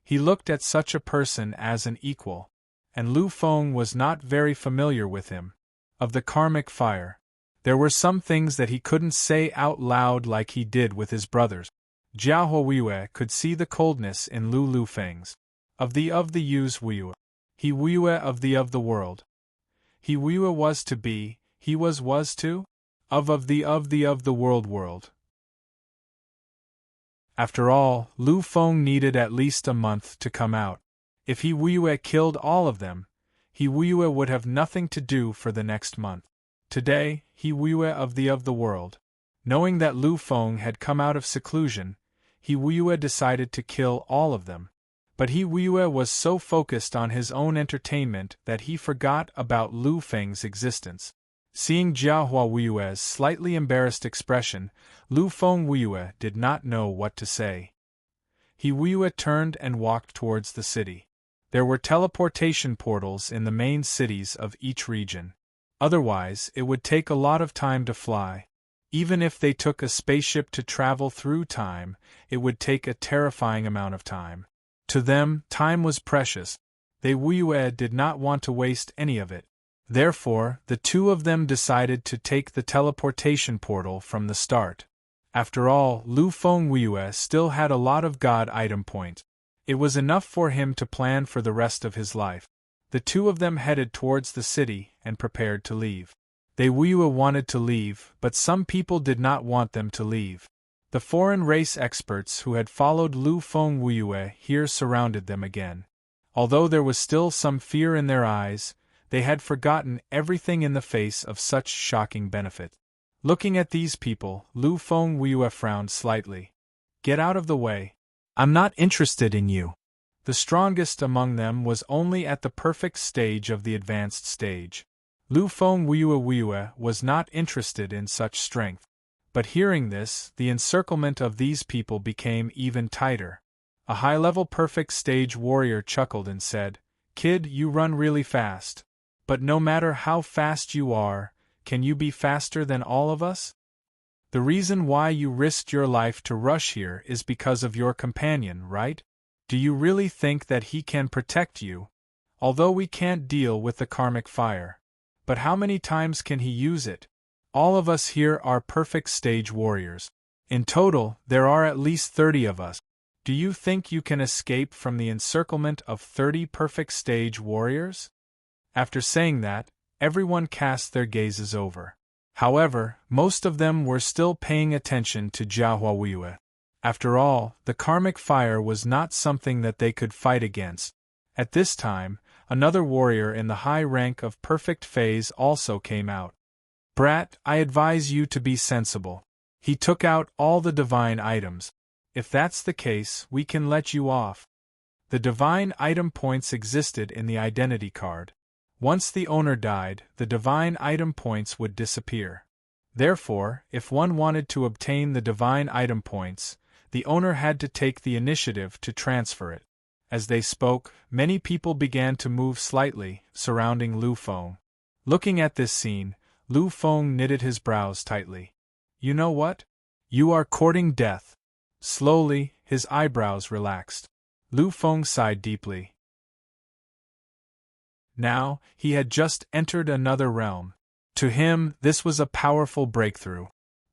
He looked at such a person as an equal, and Lu Feng was not very familiar with him. Of the karmic fire, there were some things that he couldn't say out loud like he did with his brothers. Jia Huawei could see the coldness in Lu Feng's. Of the U's Wei. He Wei of the world. He Wei was to be, he was to? Of the world. After all, Lu Feng needed at least a month to come out. If he Wei killed all of them, he Wei would have nothing to do for the next month. Today, he Wei of the world. Knowing that Lu Feng had come out of seclusion, he Wei decided to kill all of them. But he Wei was so focused on his own entertainment that he forgot about Lu Feng's existence. Seeing Jia Huawei's slightly embarrassed expression, Lu Feng Wei did not know what to say. He Wei turned and walked towards the city. There were teleportation portals in the main cities of each region. Otherwise, it would take a lot of time to fly. Even if they took a spaceship to travel through time, it would take a terrifying amount of time. To them, time was precious. They Wei did not want to waste any of it. Therefore, the two of them decided to take the teleportation portal from the start. After all, Lu Feng Wei still had a lot of god item points. It was enough for him to plan for the rest of his life. The two of them headed towards the city and prepared to leave. They Wei wanted to leave, but some people did not want them to leave. The foreign race experts who had followed Lu Feng Wei here surrounded them again. Although there was still some fear in their eyes, They had forgotten everything in the face of such shocking benefit. Looking at these people, Lu Feng frowned slightly. Get out of the way. I'm not interested in you. The strongest among them was only at the perfect stage of the advanced stage. Lu Feng was not interested in such strength. But hearing this, the encirclement of these people became even tighter. A high-level perfect stage warrior chuckled and said, Kid, you run really fast. But no matter how fast you are, can you be faster than all of us? The reason why you risked your life to rush here is because of your companion, right? Do you really think that he can protect you? Although we can't deal with the karmic fire. But how many times can he use it? All of us here are perfect stage warriors. In total, there are at least 30 of us. Do you think you can escape from the encirclement of 30 perfect stage warriors? After saying that, everyone cast their gazes over. However, most of them were still paying attention to Jiahua. After all, the karmic fire was not something that they could fight against. At this time, another warrior in the high rank of perfect phase also came out. Brat, I advise you to be sensible. He took out all the divine items. If that's the case, we can let you off. The divine item points existed in the identity card. Once the owner died, the divine item points would disappear. Therefore, if one wanted to obtain the divine item points, the owner had to take the initiative to transfer it. As they spoke, many people began to move slightly, surrounding Lu Feng. Looking at this scene, Lu Feng knitted his brows tightly. You know what? You are courting death. Slowly, his eyebrows relaxed. Lu Feng sighed deeply. Now, he had just entered another realm. To him, this was a powerful breakthrough.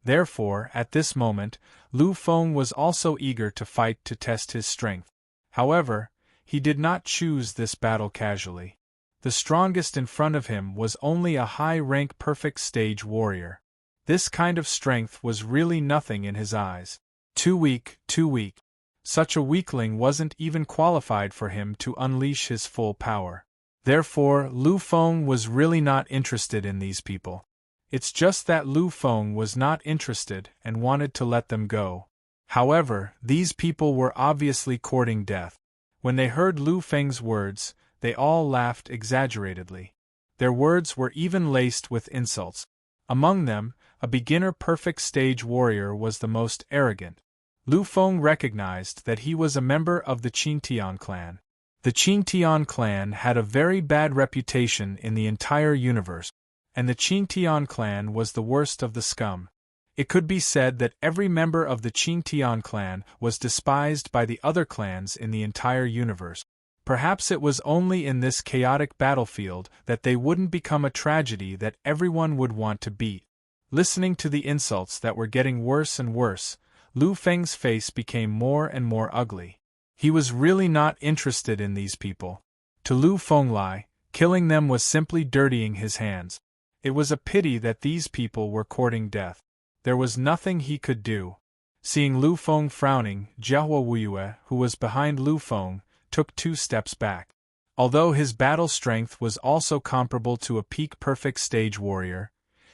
Therefore, at this moment, Lu Feng was also eager to fight to test his strength. However, he did not choose this battle casually. The strongest in front of him was only a high-rank perfect stage warrior. This kind of strength was really nothing in his eyes. Too weak, too weak. Such a weakling wasn't even qualified for him to unleash his full power. Therefore, Lu Feng was really not interested in these people. It's just that Lu Feng was not interested and wanted to let them go. However, these people were obviously courting death. When they heard Lu Feng's words, they all laughed exaggeratedly. Their words were even laced with insults. Among them, a beginner perfect stage warrior was the most arrogant. Lu Feng recognized that he was a member of the Qingtian clan. The Qingtian clan had a very bad reputation in the entire universe, and the Qingtian clan was the worst of the scum. It could be said that every member of the Qingtian clan was despised by the other clans in the entire universe. Perhaps it was only in this chaotic battlefield that they wouldn't become a tragedy that everyone would want to beat. Listening to the insults that were getting worse and worse, Lu Feng's face became more and more ugly. He was really not interested in these people. To Lu Feng, killing them was simply dirtying his hands. It was a pity that these people were courting death. There was nothing he could do. Seeing Lu Feng frowning, Jiahua, who was behind Lu Feng, took 2 steps back. Although his battle strength was also comparable to a peak perfect stage warrior,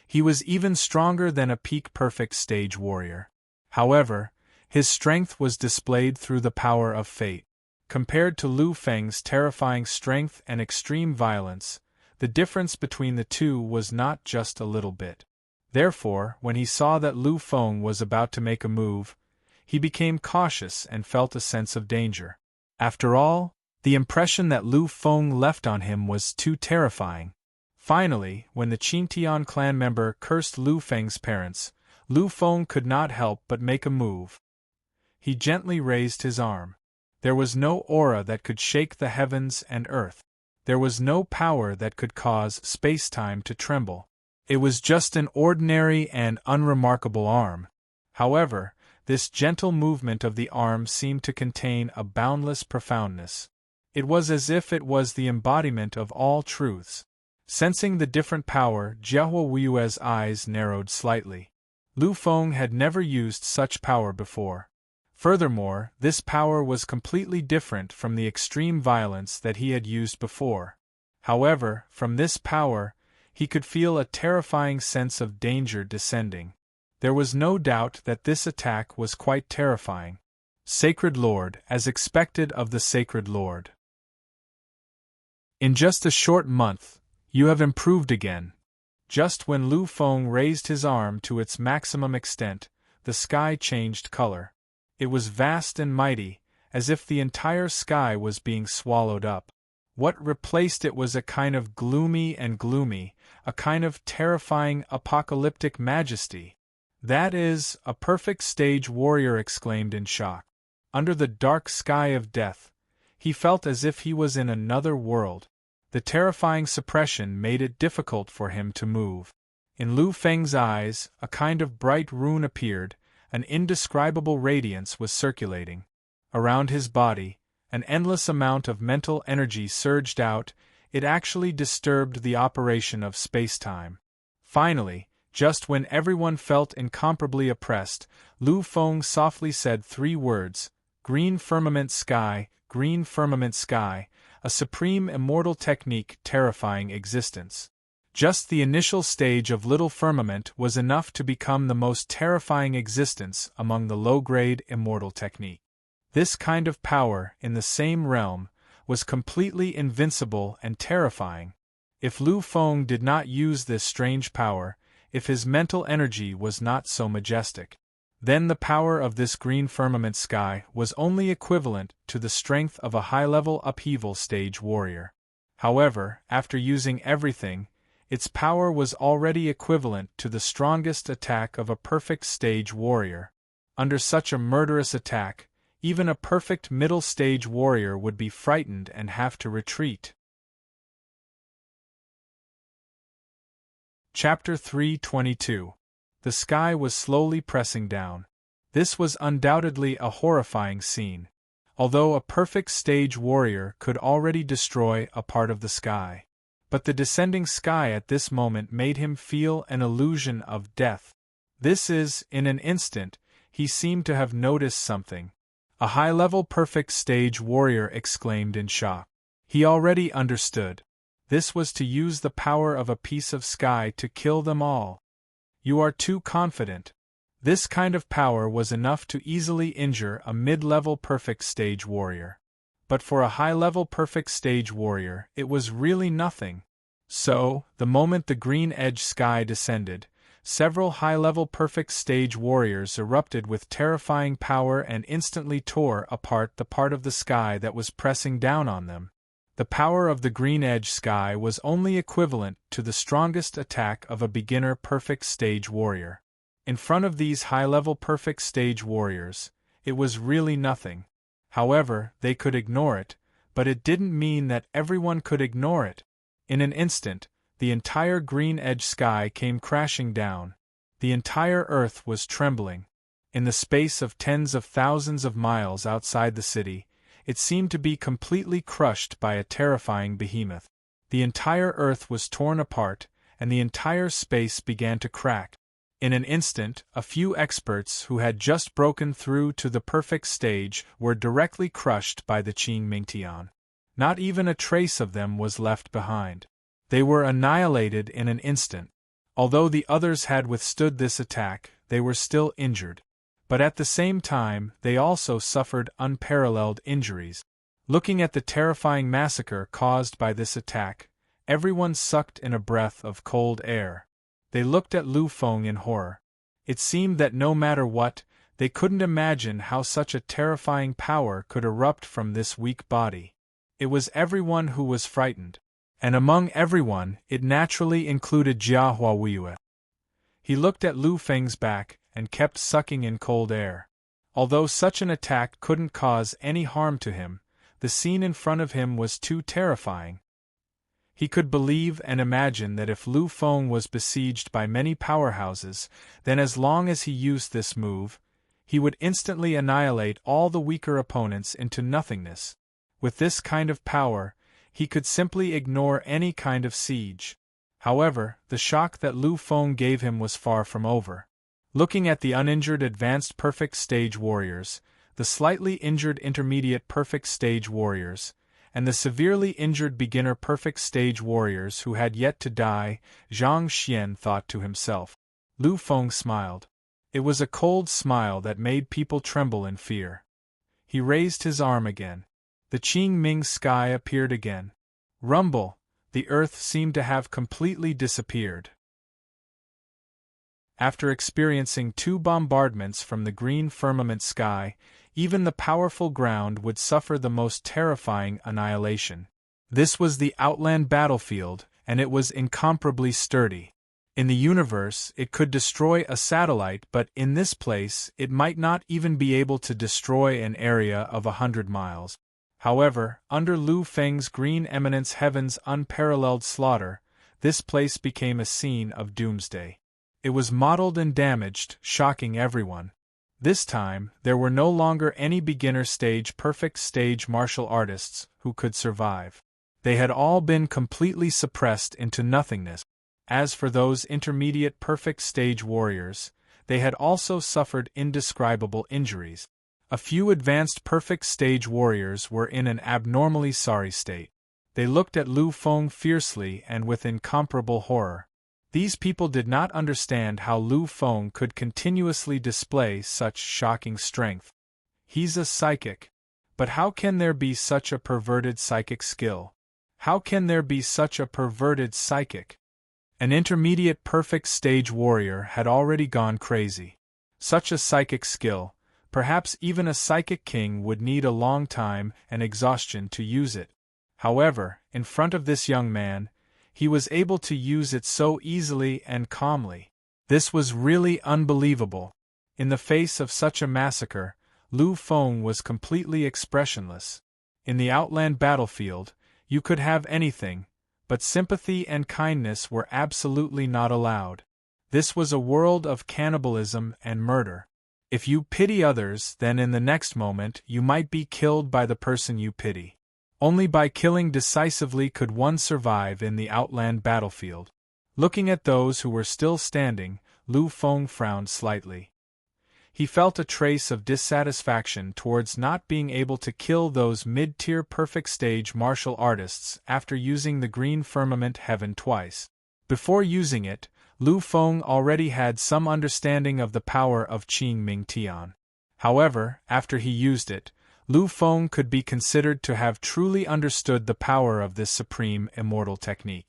he was even stronger than a peak perfect stage warrior. However, his strength was displayed through the power of fate. Compared to Lu Feng's terrifying strength and extreme violence, the difference between the two was not just a little bit. Therefore, when he saw that Lu Feng was about to make a move, he became cautious and felt a sense of danger. After all, the impression that Lu Feng left on him was too terrifying. Finally, when the Qingtian clan member cursed Lu Feng's parents, Lu Feng could not help but make a move. He gently raised his arm. There was no aura that could shake the heavens and earth. There was no power that could cause space-time to tremble. It was just an ordinary and unremarkable arm. However, this gentle movement of the arm seemed to contain a boundless profoundness. It was as if it was the embodiment of all truths. Sensing the different power, Jiahua's eyes narrowed slightly. Lu Feng had never used such power before. Furthermore, this power was completely different from the extreme violence that he had used before. However, from this power, he could feel a terrifying sense of danger descending. There was no doubt that this attack was quite terrifying. Sacred Lord, as expected of the Sacred Lord. In just a short month, you have improved again. Just when Lu Feng raised his arm to its maximum extent, the sky changed color. It was vast and mighty, as if the entire sky was being swallowed up. What replaced it was a kind of gloomy, a kind of terrifying apocalyptic majesty. That is, a perfect stage warrior exclaimed in shock. Under the dark sky of death, he felt as if he was in another world. The terrifying suppression made it difficult for him to move. In Lu Feng's eyes, a kind of bright rune appeared, an indescribable radiance was circulating. Around his body, an endless amount of mental energy surged out, it actually disturbed the operation of space-time. Finally, just when everyone felt incomparably oppressed, Lu Feng softly said 3 words, "Green firmament sky, green firmament sky," a supreme immortal technique terrifying existence. Just the initial stage of little firmament was enough to become the most terrifying existence among the low-grade immortal technique. This kind of power, in the same realm, was completely invincible and terrifying. If Lu Feng did not use this strange power, if his mental energy was not so majestic, then the power of this green firmament sky was only equivalent to the strength of a high-level upheaval stage warrior. However, after using everything, its power was already equivalent to the strongest attack of a perfect stage warrior. Under such a murderous attack, even a perfect middle stage warrior would be frightened and have to retreat. Chapter 322. The sky was slowly pressing down. This was undoubtedly a horrifying scene. Although a perfect stage warrior could already destroy a part of the sky. But the descending sky at this moment made him feel an illusion of death. This is, in an instant, he seemed to have noticed something. A high-level perfect stage warrior exclaimed in shock. He already understood. This was to use the power of a piece of sky to kill them all. You are too confident. This kind of power was enough to easily injure a mid-level perfect stage warrior. But for a high-level perfect stage warrior, it was really nothing. So, the moment the green-edge sky descended, several high-level perfect stage warriors erupted with terrifying power and instantly tore apart the part of the sky that was pressing down on them. The power of the green-edge sky was only equivalent to the strongest attack of a beginner perfect stage warrior. In front of these high-level perfect stage warriors, it was really nothing. However, they could ignore it, but it didn't mean that everyone could ignore it. In an instant, the entire green-edge sky came crashing down. The entire earth was trembling. In the space of tens of thousands of miles outside the city, it seemed to be completely crushed by a terrifying behemoth. The entire earth was torn apart, and the entire space began to crack. In an instant, a few experts who had just broken through to the perfect stage were directly crushed by the Qing Mingtian. Not even a trace of them was left behind. They were annihilated in an instant. Although the others had withstood this attack, they were still injured. But at the same time, they also suffered unparalleled injuries. Looking at the terrifying massacre caused by this attack, everyone sucked in a breath of cold air. They looked at Lu Feng in horror. It seemed that no matter what, they couldn't imagine how such a terrifying power could erupt from this weak body. It was everyone who was frightened. And among everyone, it naturally included Jia Huawei. He looked at Lu Feng's back and kept sucking in cold air. Although such an attack couldn't cause any harm to him, the scene in front of him was too terrifying. He could believe and imagine that if Lu Feng was besieged by many powerhouses, then as long as he used this move, he would instantly annihilate all the weaker opponents into nothingness. With this kind of power, he could simply ignore any kind of siege. However, the shock that Lu Feng gave him was far from over. Looking at the uninjured advanced perfect stage warriors, the slightly injured intermediate perfect stage warriors, and the severely injured beginner perfect stage warriors who had yet to die, Zhang Xian thought to himself. Lu Feng smiled. It was a cold smile that made people tremble in fear. He raised his arm again. The Qing Ming sky appeared again. Rumble, the earth seemed to have completely disappeared. After experiencing 2 bombardments from the green firmament sky, even the powerful ground would suffer the most terrifying annihilation. This was the outland battlefield, and it was incomparably sturdy. In the universe, it could destroy a satellite, but in this place, it might not even be able to destroy an area of 100 miles. However, under Lu Feng's Green Eminence Heaven's unparalleled slaughter, this place became a scene of doomsday. It was mottled and damaged, shocking everyone. This time, there were no longer any beginner stage perfect stage martial artists who could survive. They had all been completely suppressed into nothingness. As for those intermediate perfect stage warriors, they had also suffered indescribable injuries. A few advanced perfect stage warriors were in an abnormally sorry state. They looked at Lu Feng fiercely and with incomparable horror. These people did not understand how Lu Feng could continuously display such shocking strength. He's a psychic. But how can there be such a perverted psychic skill? How can there be such a perverted psychic? An intermediate perfect stage warrior had already gone crazy. Such a psychic skill, perhaps even a psychic king would need a long time and exhaustion to use it. However, in front of this young man, he was able to use it so easily and calmly. This was really unbelievable. In the face of such a massacre, Lu Feng was completely expressionless. In the outland battlefield, you could have anything, but sympathy and kindness were absolutely not allowed. This was a world of cannibalism and murder. If you pity others, then in the next moment you might be killed by the person you pity. Only by killing decisively could one survive in the outland battlefield. Looking at those who were still standing, Lu Feng frowned slightly. He felt a trace of dissatisfaction towards not being able to kill those mid-tier perfect stage martial artists after using the green firmament heaven twice. Before using it, Lu Feng already had some understanding of the power of Qing Ming Tian. However, after he used it, Lu Feng could be considered to have truly understood the power of this supreme immortal technique.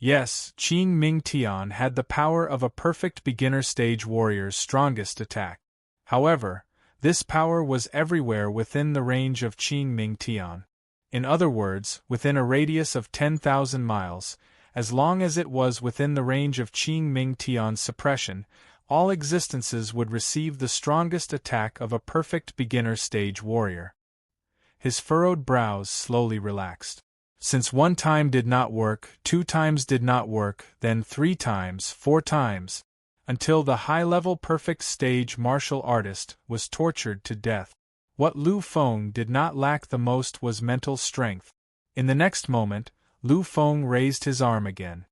Yes, Qing Ming Tian had the power of a perfect beginner stage warrior's strongest attack. However, this power was everywhere within the range of Qing Ming Tian. In other words, within a radius of 10,000 miles, as long as it was within the range of Qing Ming Tian's suppression, all existences would receive the strongest attack of a perfect beginner stage warrior. His furrowed brows slowly relaxed. Since 1 time did not work, 2 times did not work, then 3 times, 4 times, until the high-level perfect stage martial artist was tortured to death. What Lu Feng did not lack the most was mental strength. In the next moment, Lu Feng raised his arm again.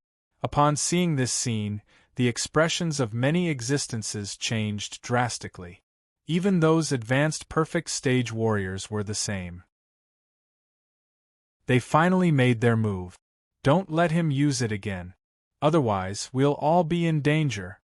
Upon seeing this scene, the expressions of many existences changed drastically. Even those advanced perfect stage warriors were the same. They finally made their move. Don't let him use it again. Otherwise, we'll all be in danger.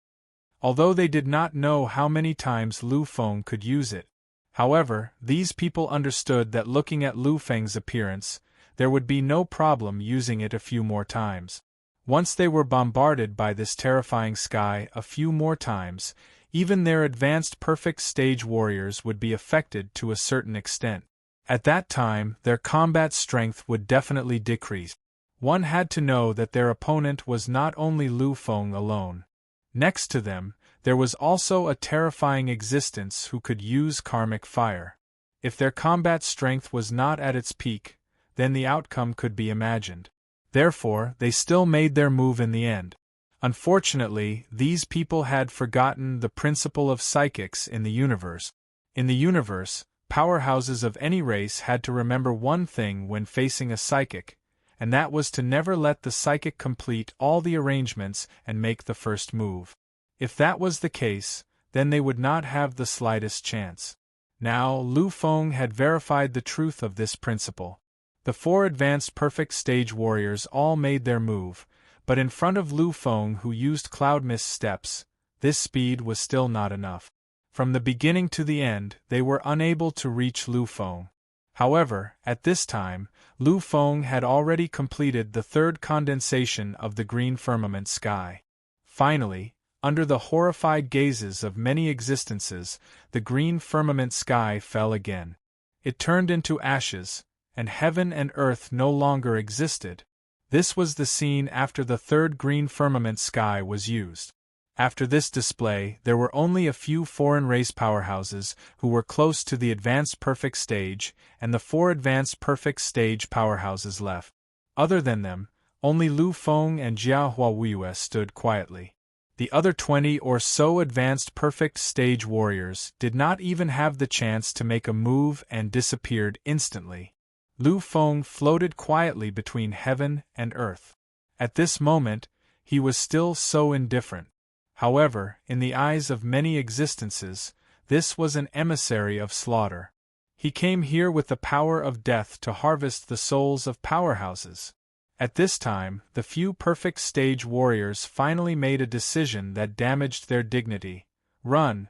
Although they did not know how many times Lu Feng could use it. However, these people understood that looking at Lu Feng's appearance, there would be no problem using it a few more times. Once they were bombarded by this terrifying sky a few more times, even their advanced perfect stage warriors would be affected to a certain extent. At that time, their combat strength would definitely decrease. One had to know that their opponent was not only Lu Feng alone. Next to them, there was also a terrifying existence who could use karmic fire. If their combat strength was not at its peak, then the outcome could be imagined. Therefore, they still made their move in the end. Unfortunately, these people had forgotten the principle of psychics in the universe. In the universe, powerhouses of any race had to remember one thing when facing a psychic, and that was to never let the psychic complete all the arrangements and make the first move. If that was the case, then they would not have the slightest chance. Now, Lu Feng had verified the truth of this principle. The 4 advanced perfect stage warriors all made their move, but in front of Lu Feng, who used cloud mist steps, this speed was still not enough. From the beginning to the end, they were unable to reach Lu Feng. However, at this time, Lu Feng had already completed the 3rd condensation of the green firmament sky. Finally, under the horrified gazes of many existences, the green firmament sky fell again. It turned into ashes, and heaven and earth no longer existed. This was the scene after the 3rd green firmament sky was used. After this display, there were only a few foreign race powerhouses who were close to the advanced perfect stage, and the 4 advanced perfect stage powerhouses left. Other than them, only Lu Feng and Jia Huawei stood quietly. The other 20 or so advanced perfect stage warriors did not even have the chance to make a move and disappeared instantly. Lu Feng floated quietly between heaven and earth. At this moment, he was still so indifferent. However, in the eyes of many existences, this was an emissary of slaughter. He came here with the power of death to harvest the souls of powerhouses. At this time, the few perfect stage warriors finally made a decision that damaged their dignity: run.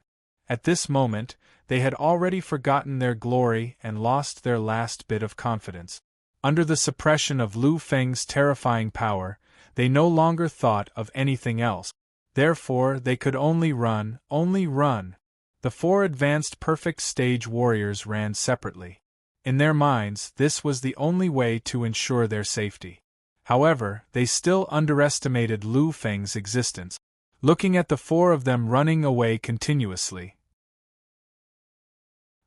At this moment, they had already forgotten their glory and lost their last bit of confidence. Under the suppression of Lu Feng's terrifying power, they no longer thought of anything else. Therefore, they could only run, only run. The 4 advanced perfect stage warriors ran separately. In their minds, this was the only way to ensure their safety. However, they still underestimated Lu Feng's existence. Looking at the 4 of them running away continuously,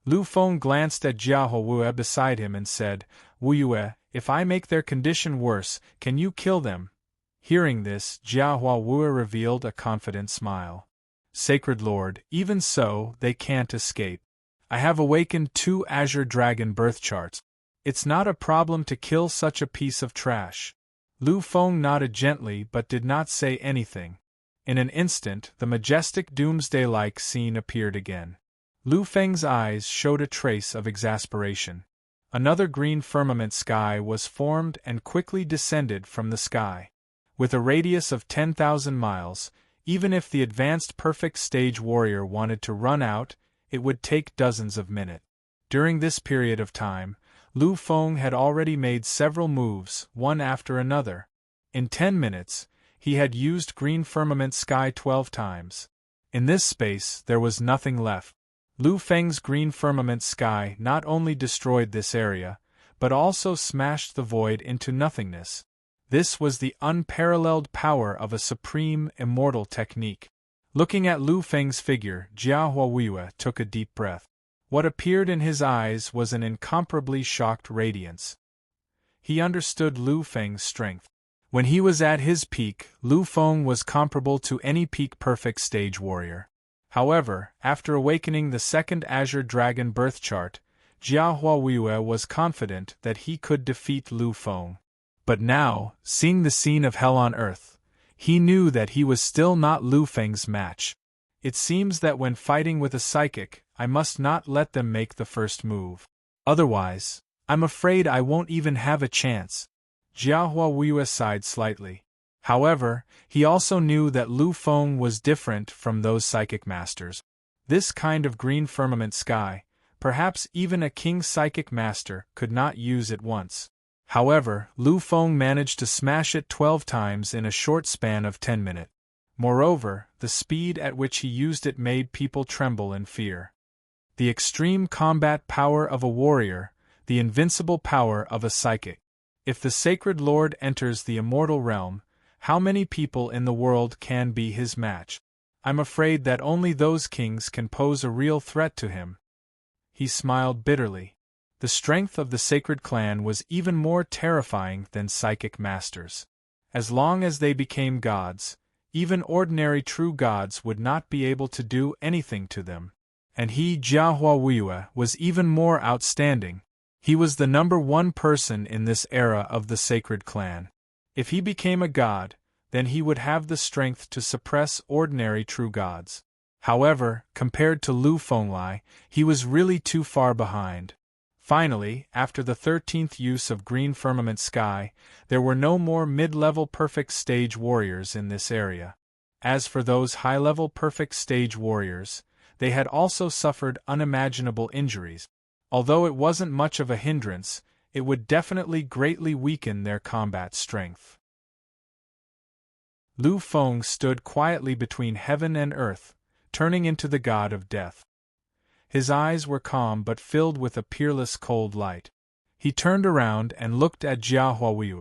Lu Feng glanced at Jia Huawei beside him and said, "Wuyue, if I make their condition worse, can you kill them?" Hearing this, Jia Huawei revealed a confident smile. "Sacred Lord, even so, they can't escape. I have awakened 2 Azure Dragon birth charts. It's not a problem to kill such a piece of trash." Lu Feng nodded gently but did not say anything. In an instant, the majestic doomsday-like scene appeared again. Lu Feng's eyes showed a trace of exasperation. Another green firmament sky was formed and quickly descended from the sky. With a radius of 10,000 miles, even if the advanced perfect stage warrior wanted to run out, it would take dozens of minutes. During this period of time, Lu Feng had already made several moves, one after another. In 10 minutes, he had used green firmament sky 12 times. In this space, there was nothing left. Lu Feng's green firmament sky not only destroyed this area, but also smashed the void into nothingness. This was the unparalleled power of a supreme, immortal technique. Looking at Lu Feng's figure, Jia Huawei took a deep breath. What appeared in his eyes was an incomparably shocked radiance. He understood Lu Feng's strength. When he was at his peak, Lu Feng was comparable to any peak perfect stage warrior. However, after awakening the 2nd Azure Dragon birth chart, Jia Huawei was confident that he could defeat Lu Feng. But now, seeing the scene of hell on earth, he knew that he was still not Lu Feng's match. It seems that when fighting with a psychic, I must not let them make the first move. Otherwise, I'm afraid I won't even have a chance. Jia Huawei sighed slightly. However, he also knew that Lu Feng was different from those psychic masters. This kind of green firmament sky, perhaps even a king psychic master could not use it once. However, Lu Feng managed to smash it 12 times in a short span of 10 minutes. Moreover, the speed at which he used it made people tremble in fear. The extreme combat power of a warrior, the invincible power of a psychic. If the Sacred Lord enters the immortal realm, how many people in the world can be his match? I'm afraid that only those kings can pose a real threat to him. He smiled bitterly. The strength of the sacred clan was even more terrifying than psychic masters. As long as they became gods, even ordinary true gods would not be able to do anything to them. And he, Jia Huawei, was even more outstanding. He was the #1 person in this era of the sacred clan. If he became a god, then he would have the strength to suppress ordinary true gods. However, compared to Lu Fenglai, he was really too far behind. Finally, after the 13th use of green firmament sky, there were no more mid-level perfect stage warriors in this area. As for those high-level perfect stage warriors, they had also suffered unimaginable injuries. Although it wasn't much of a hindrance, it would definitely greatly weaken their combat strength. Lu Feng stood quietly between heaven and earth, turning into the god of death. His eyes were calm but filled with a peerless cold light. He turned around and looked at Jia Huayu.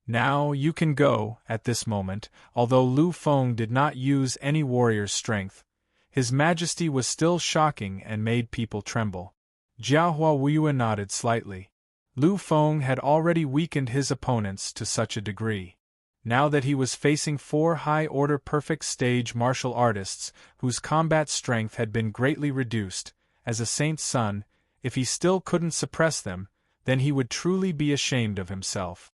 Now you can go, at this moment, although Lu Feng did not use any warrior's strength. His majesty was still shocking and made people tremble. Jia Huayu nodded slightly. Lu Feng had already weakened his opponents to such a degree. Now that he was facing 4 high-order perfect stage martial artists whose combat strength had been greatly reduced, as a saint's son, if he still couldn't suppress them, then he would truly be ashamed of himself.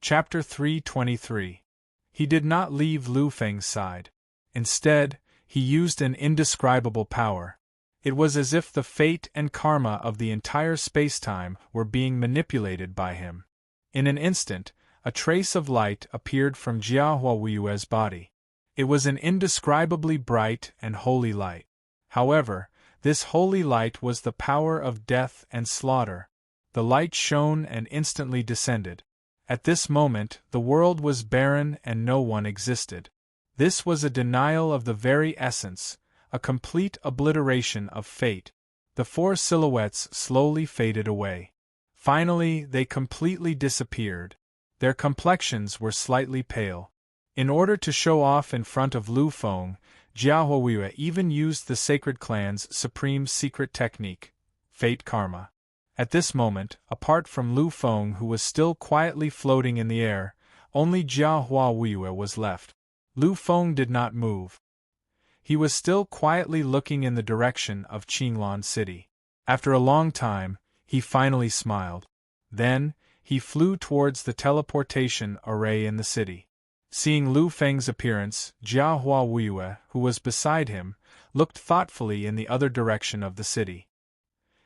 Chapter 323. He did not leave Lu Feng's side. Instead, he used an indescribable power. It was as if the fate and karma of the entire space-time were being manipulated by him. In an instant, a trace of light appeared from Jia Huayue's body. It was an indescribably bright and holy light. However, this holy light was the power of death and slaughter. The light shone and instantly descended. At this moment, the world was barren and no one existed. This was a denial of the very essence, a complete obliteration of fate. The 4 silhouettes slowly faded away. Finally, they completely disappeared. Their complexions were slightly pale. In order to show off in front of Lu Feng, Jia Huayue even used the Sacred Clan's supreme secret technique, Fate Karma. At this moment, apart from Lu Feng who was still quietly floating in the air, only Jia Huayue was left. Lu Feng did not move. He was still quietly looking in the direction of Qinglan City. After a long time, he finally smiled. Then, he flew towards the teleportation array in the city. Seeing Lu Feng's appearance, Jia Huayue, who was beside him, looked thoughtfully in the other direction of the city.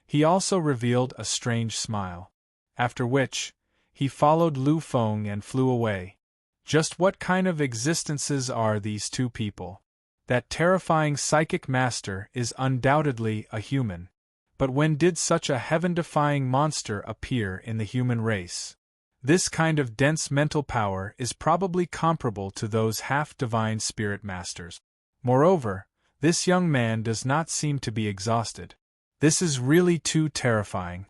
He also revealed a strange smile. After which, he followed Lu Feng and flew away. Just what kind of existences are these 2 people? That terrifying psychic master is undoubtedly a human. But when did such a heaven-defying monster appear in the human race? This kind of dense mental power is probably comparable to those half-divine spirit masters. Moreover, this young man does not seem to be exhausted. This is really too terrifying.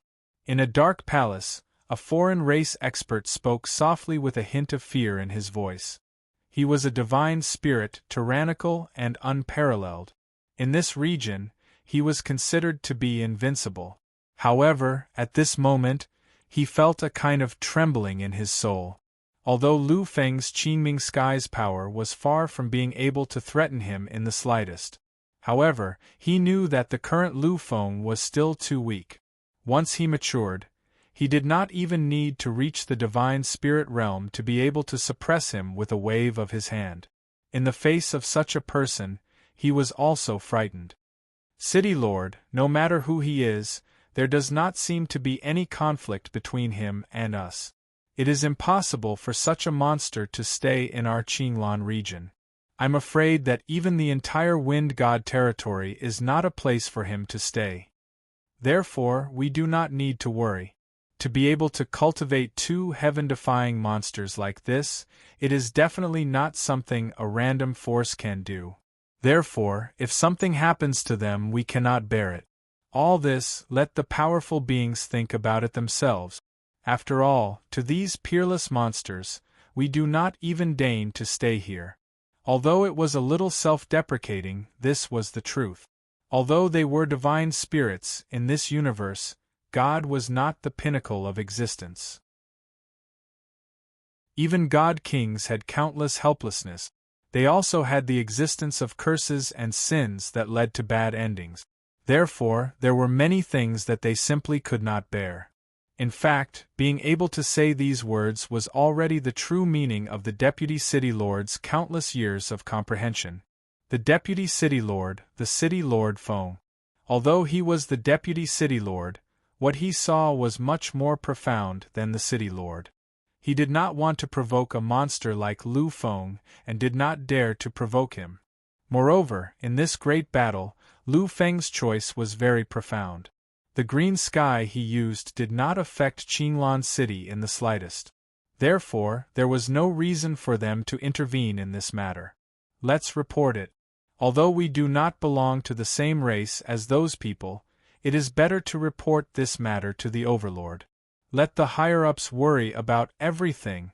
In a dark palace, a foreign race expert spoke softly with a hint of fear in his voice. He was a divine spirit, tyrannical and unparalleled. In this region, he was considered to be invincible. However, at this moment, he felt a kind of trembling in his soul. Although Lu Feng's Qingming Sky's power was far from being able to threaten him in the slightest. However, he knew that the current Lu Feng was still too weak. Once he matured, he did not even need to reach the divine spirit realm to be able to suppress him with a wave of his hand. In the face of such a person, he was also frightened. City Lord, no matter who he is, there does not seem to be any conflict between him and us. It is impossible for such a monster to stay in our Qinglan region. I'm afraid that even the entire Wind God territory is not a place for him to stay. Therefore, we do not need to worry. To be able to cultivate 2 heaven-defying monsters like this, it is definitely not something a random force can do. Therefore, if something happens to them, we cannot bear it. All this, let the powerful beings think about it themselves. After all, to these peerless monsters, we do not even deign to stay here. Although it was a little self-deprecating, this was the truth. Although they were divine spirits in this universe, God was not the pinnacle of existence. Even god-kings had countless helplessness. They also had the existence of curses and sins that led to bad endings. Therefore, there were many things that they simply could not bear. In fact, being able to say these words was already the true meaning of the Deputy City Lord's countless years of comprehension. The Deputy City Lord, the City Lord Feng. Although he was the deputy city lord, what he saw was much more profound than the city lord. He did not want to provoke a monster like Lu Feng, and did not dare to provoke him. Moreover, in this great battle, Lu Feng's choice was very profound. The green sky he used did not affect Qinglan City in the slightest. Therefore, there was no reason for them to intervene in this matter. Let's report it. Although we do not belong to the same race as those people, it is better to report this matter to the Overlord. Let the higher-ups worry about everything.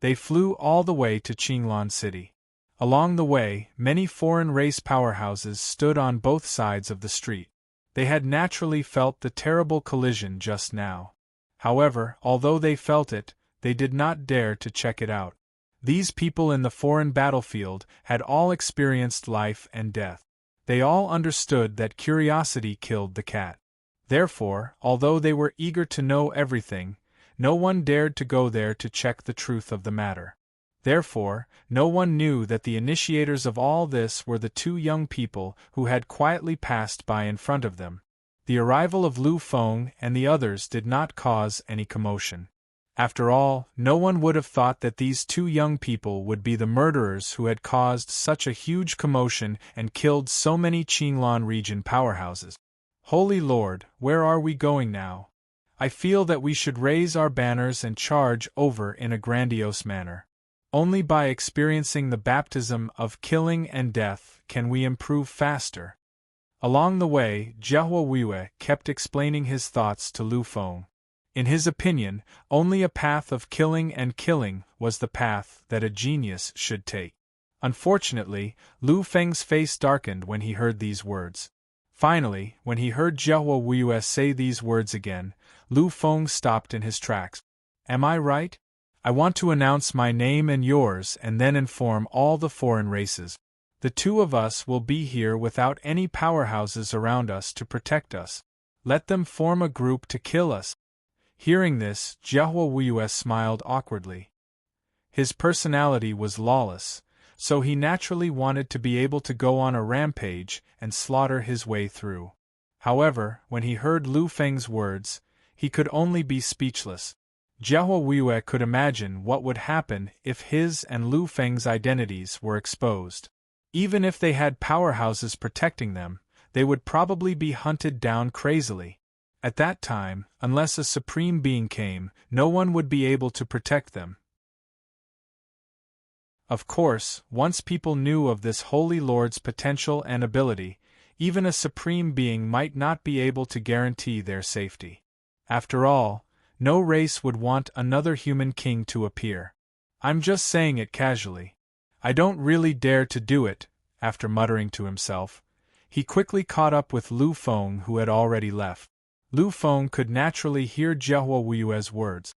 They flew all the way to Qinglan City. Along the way, many foreign race powerhouses stood on both sides of the street. They had naturally felt the terrible collision just now. However, although they felt it, they did not dare to check it out. These people in the foreign battlefield had all experienced life and death. They all understood that curiosity killed the cat. Therefore, although they were eager to know everything, no one dared to go there to check the truth of the matter. Therefore, no one knew that the initiators of all this were the two young people who had quietly passed by in front of them. The arrival of Lu Feng and the others did not cause any commotion. After all, no one would have thought that these two young people would be the murderers who had caused such a huge commotion and killed so many Qinglan region powerhouses. Holy Lord, where are we going now? I feel that we should raise our banners and charge over in a grandiose manner. Only by experiencing the baptism of killing and death can we improve faster. Along the way, Jiahua Weiwei kept explaining his thoughts to Lu Feng. In his opinion, only a path of killing and killing was the path that a genius should take. Unfortunately, Lu Feng's face darkened when he heard these words. Finally, when he heard Jiahua Weiwei say these words again, Lu Feng stopped in his tracks. Am I right? I want to announce my name and yours and then inform all the foreign races. The two of us will be here without any powerhouses around us to protect us. Let them form a group to kill us. Hearing this, Jiahua Weiwei smiled awkwardly. His personality was lawless, so he naturally wanted to be able to go on a rampage and slaughter his way through. However, when he heard Lu Feng's words, he could only be speechless. Jiahua Weiwei could imagine what would happen if his and Lu Feng's identities were exposed. Even if they had powerhouses protecting them, they would probably be hunted down crazily. At that time, unless a supreme being came, no one would be able to protect them. Of course, once people knew of this Holy Lord's potential and ability, even a supreme being might not be able to guarantee their safety. After all, no race would want another human king to appear. I'm just saying it casually. I don't really dare to do it. After muttering to himself, he quickly caught up with Lu Feng, who had already left. Lu Feng could naturally hear Jiahua Weiwei's words.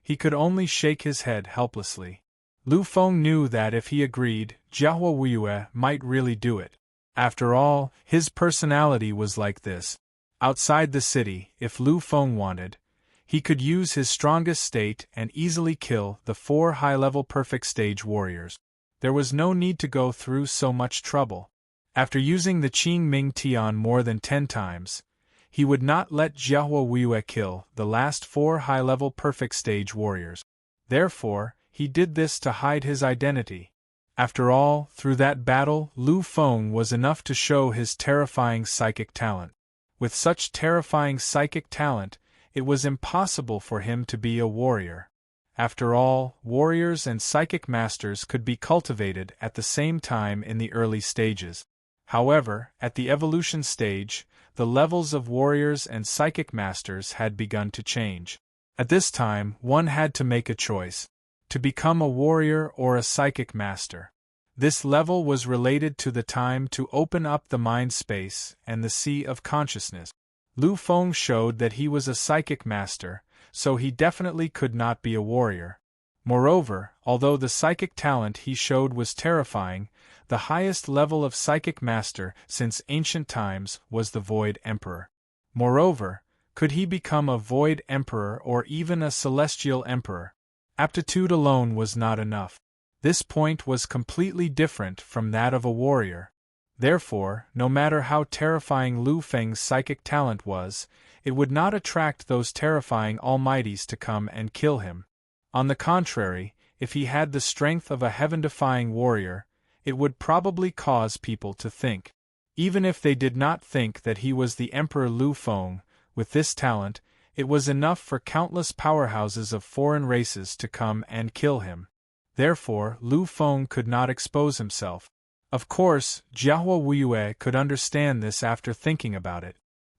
He could only shake his head helplessly. Lu Feng knew that if he agreed, Jiahua Weiwei might really do it. After all, his personality was like this. Outside the city, if Lu Feng wanted, he could use his strongest state and easily kill the 4 high-level perfect stage warriors. There was no need to go through so much trouble. After using the Qing Ming Tian more than 10 times, he would not let Jiahua Weiwei kill the last 4 high-level perfect stage warriors. Therefore, he did this to hide his identity. After all, through that battle, Lu Feng was enough to show his terrifying psychic talent. With such terrifying psychic talent, it was impossible for him to be a warrior. After all, warriors and psychic masters could be cultivated at the same time in the early stages. However, at the evolution stage, the levels of warriors and psychic masters had begun to change. At this time, one had to make a choice: to become a warrior or a psychic master. This level was related to the time to open up the mind space and the sea of consciousness. Lu Feng showed that he was a psychic master, so he definitely could not be a warrior. Moreover, although the psychic talent he showed was terrifying, the highest level of psychic master since ancient times was the Void Emperor. Moreover, could he become a Void Emperor or even a Celestial Emperor? Aptitude alone was not enough. This point was completely different from that of a warrior. Therefore, no matter how terrifying Lu Feng's psychic talent was, it would not attract those terrifying almighties to come and kill him. On the contrary, if he had the strength of a heaven-defying warrior, it would probably cause people to think. Even if they did not think that he was the Emperor Lu Feng, with this talent, it was enough for countless powerhouses of foreign races to come and kill him. Therefore, Lu Feng could not expose himself. Of course, Jiahua Wuyue could understand this after thinking about it.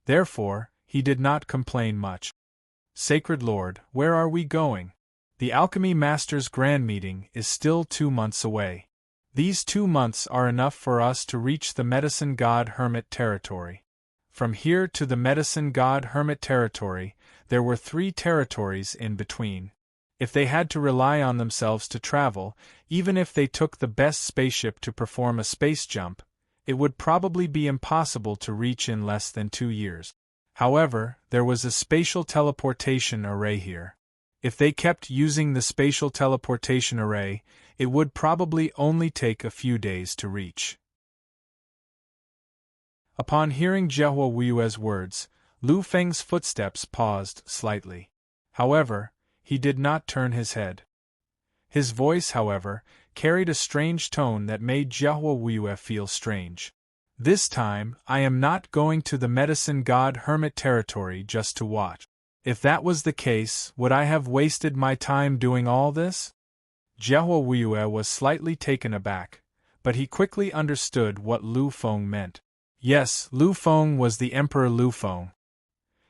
Therefore, he did not complain much. Sacred Lord, where are we going? The Alchemy Master's Grand Meeting is still 2 months away. These 2 months are enough for us to reach the Medicine God Hermit territory. From here to the Medicine God Hermit territory, there were 3 territories in between. If they had to rely on themselves to travel, even if they took the best spaceship to perform a space jump, it would probably be impossible to reach in less than 2 years. However, there was a spatial teleportation array here. If they kept using the spatial teleportation array, it would probably only take a few days to reach. Upon hearing Jiahua Wuyue's words, Lu Feng's footsteps paused slightly. However, he did not turn his head. His voice, however, carried a strange tone that made Jiahua Wuyue feel strange. This time, I am not going to the Medicine God Hermit territory just to watch. If that was the case, would I have wasted my time doing all this? Jiahua Wuyue was slightly taken aback, but he quickly understood what Lu Feng meant. Yes, Lu Feng was the Emperor Lu Feng.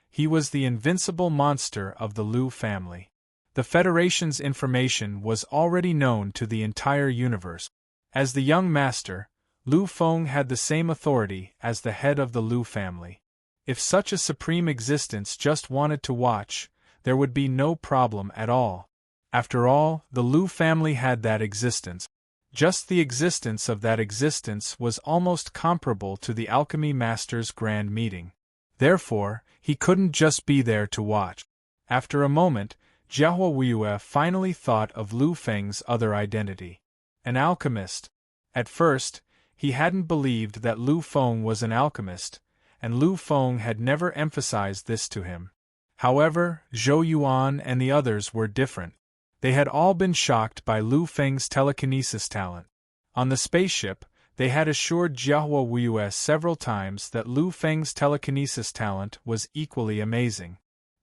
He was the invincible monster of the Lu family. The Federation's information was already known to the entire universe. As the young master, Lu Feng had the same authority as the head of the Lu family. If such a supreme existence just wanted to watch, there would be no problem at all. After all, the Lu family had that existence. Just the existence of that existence was almost comparable to the Alchemy Master's Grand Meeting. Therefore, he couldn't just be there to watch. After a moment, Jiahua Wuyue finally thought of Lu Feng's other identity. An alchemist. At first, he hadn't believed that Lu Feng was an alchemist, and Lu Feng had never emphasized this to him. However, Zhou Yuan and the others were different. They had all been shocked by Lu Feng's telekinesis talent. On the spaceship, they had assured Jiahua Wuyue several times that Lu Feng's telekinesis talent was equally amazing.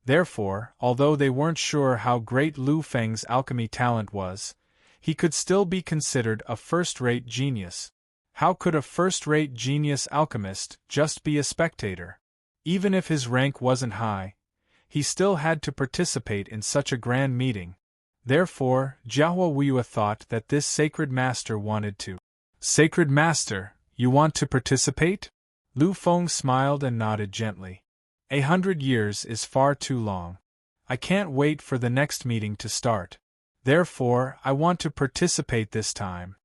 Therefore, although they weren't sure how great Lu Feng's alchemy talent was, he could still be considered a first-rate genius. How could a first-rate genius alchemist just be a spectator? Even if his rank wasn't high, he still had to participate in such a grand meeting. Therefore, Jiahua Wuyue thought that this sacred master wanted to. Sacred Master, you want to participate? Lu Feng smiled and nodded gently. 100 years is far too long. I can't wait for the next meeting to start. Therefore, I want to participate this time.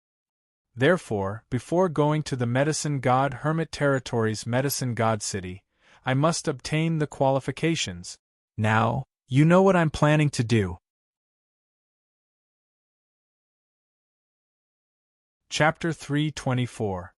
Therefore, before going to the Medicine God Hermit Territory's Medicine God City, I must obtain the qualifications. Now, you know what I'm planning to do. Chapter 324.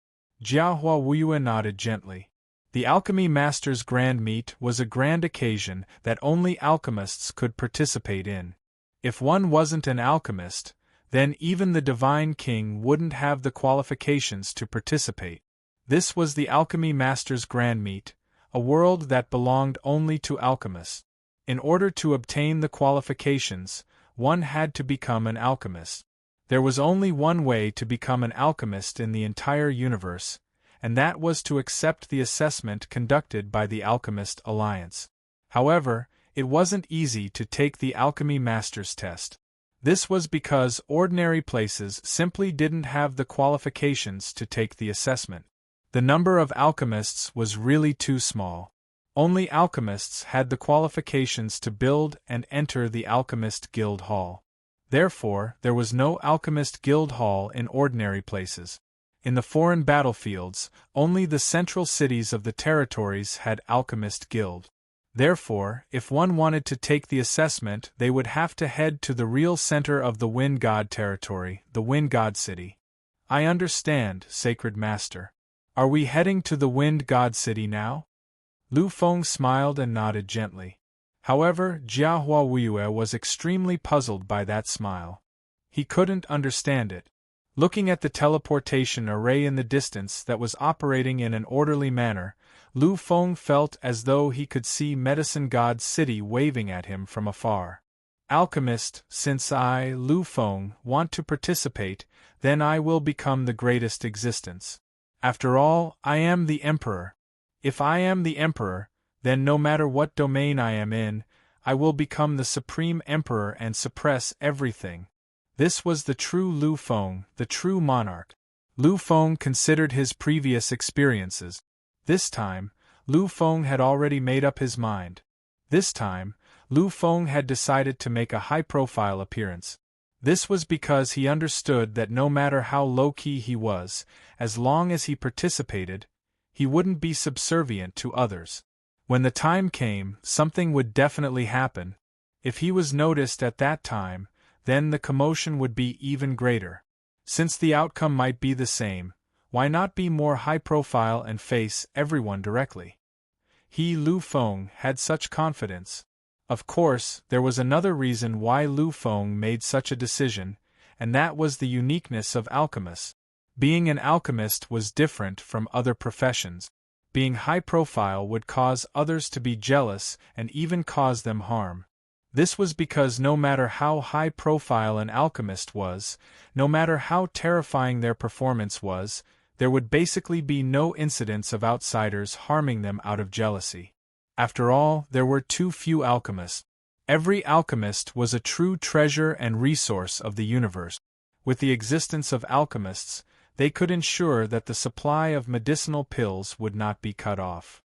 Jiahua Wuyue nodded gently. The Alchemy Master's Grand Meet was a grand occasion that only alchemists could participate in. If one wasn't an alchemist, then even the Divine King wouldn't have the qualifications to participate. This was the Alchemy Master's Grand Meet, a world that belonged only to alchemists. In order to obtain the qualifications, one had to become an alchemist. There was only one way to become an alchemist in the entire universe, and that was to accept the assessment conducted by the Alchemist Alliance. However, it wasn't easy to take the Alchemy Master's test. This was because ordinary places simply didn't have the qualifications to take the assessment. The number of alchemists was really too small. Only alchemists had the qualifications to build and enter the Alchemist Guild Hall. Therefore, there was no Alchemist Guild Hall in ordinary places. In the foreign battlefields, only the central cities of the territories had Alchemist Guild. Therefore, if one wanted to take the assessment, they would have to head to the real center of the Wind God territory, the Wind God City. I understand, Sacred Master. Are we heading to the Wind God City now? Lu Feng smiled and nodded gently. However, Jia Huayue was extremely puzzled by that smile. He couldn't understand it. Looking at the teleportation array in the distance that was operating in an orderly manner, Lu Feng felt as though he could see Medicine God City waving at him from afar. Alchemist, since I, Lu Feng, want to participate, then I will become the greatest existence. After all, I am the Emperor. If I am the Emperor, then no matter what domain I am in, I will become the Supreme Emperor and suppress everything. This was the true Lu Feng, the true monarch. Lu Feng considered his previous experiences. This time, Lu Feng had already made up his mind. This time, Lu Feng had decided to make a high-profile appearance. This was because he understood that no matter how low-key he was, as long as he participated, he wouldn't be subservient to others. When the time came, something would definitely happen. If he was noticed at that time, then the commotion would be even greater. Since the outcome might be the same, why not be more high-profile and face everyone directly? He, Lu Feng, had such confidence. Of course, there was another reason why Lu Feng made such a decision, and that was the uniqueness of alchemists. Being an alchemist was different from other professions. Being high-profile would cause others to be jealous and even cause them harm. This was because no matter how high-profile an alchemist was, no matter how terrifying their performance was, there would basically be no incidents of outsiders harming them out of jealousy. After all, there were too few alchemists. Every alchemist was a true treasure and resource of the universe. With the existence of alchemists, they could ensure that the supply of medicinal pills would not be cut off.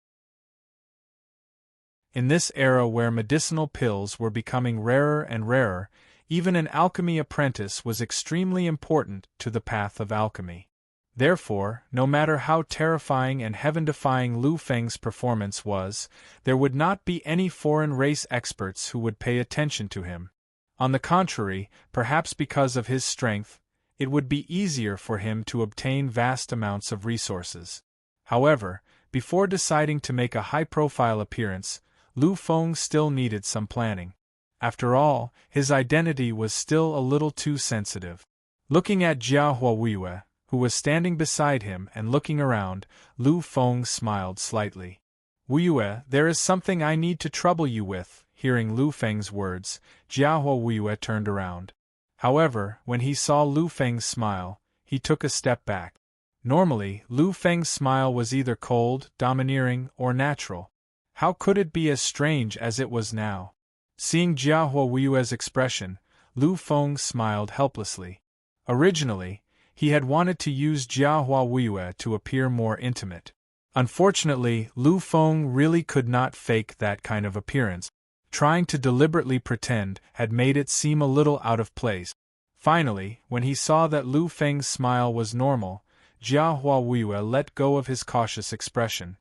In this era where medicinal pills were becoming rarer and rarer, even an alchemy apprentice was extremely important to the path of alchemy. Therefore, no matter how terrifying and heaven-defying Lu Feng's performance was, there would not be any foreign race experts who would pay attention to him. On the contrary, perhaps because of his strength, it would be easier for him to obtain vast amounts of resources. However, before deciding to make a high-profile appearance, Lu Feng still needed some planning. After all, his identity was still a little too sensitive. Looking at Jia Huayue, who was standing beside him and looking around, Lu Feng smiled slightly. "Huayue, there is something I need to trouble you with." Hearing Lu Feng's words, Jia Huayue turned around. However, when he saw Lu Feng's smile, he took a step back. Normally, Lu Feng's smile was either cold, domineering, or natural. How could it be as strange as it was now? Seeing Jia Huayue's expression, Lu Feng smiled helplessly. Originally, he had wanted to use Jia Huayue to appear more intimate. Unfortunately, Lu Feng really could not fake that kind of appearance. Trying to deliberately pretend had made it seem a little out of place. Finally, when he saw that Lu Feng's smile was normal, Jia Huayue let go of his cautious expression.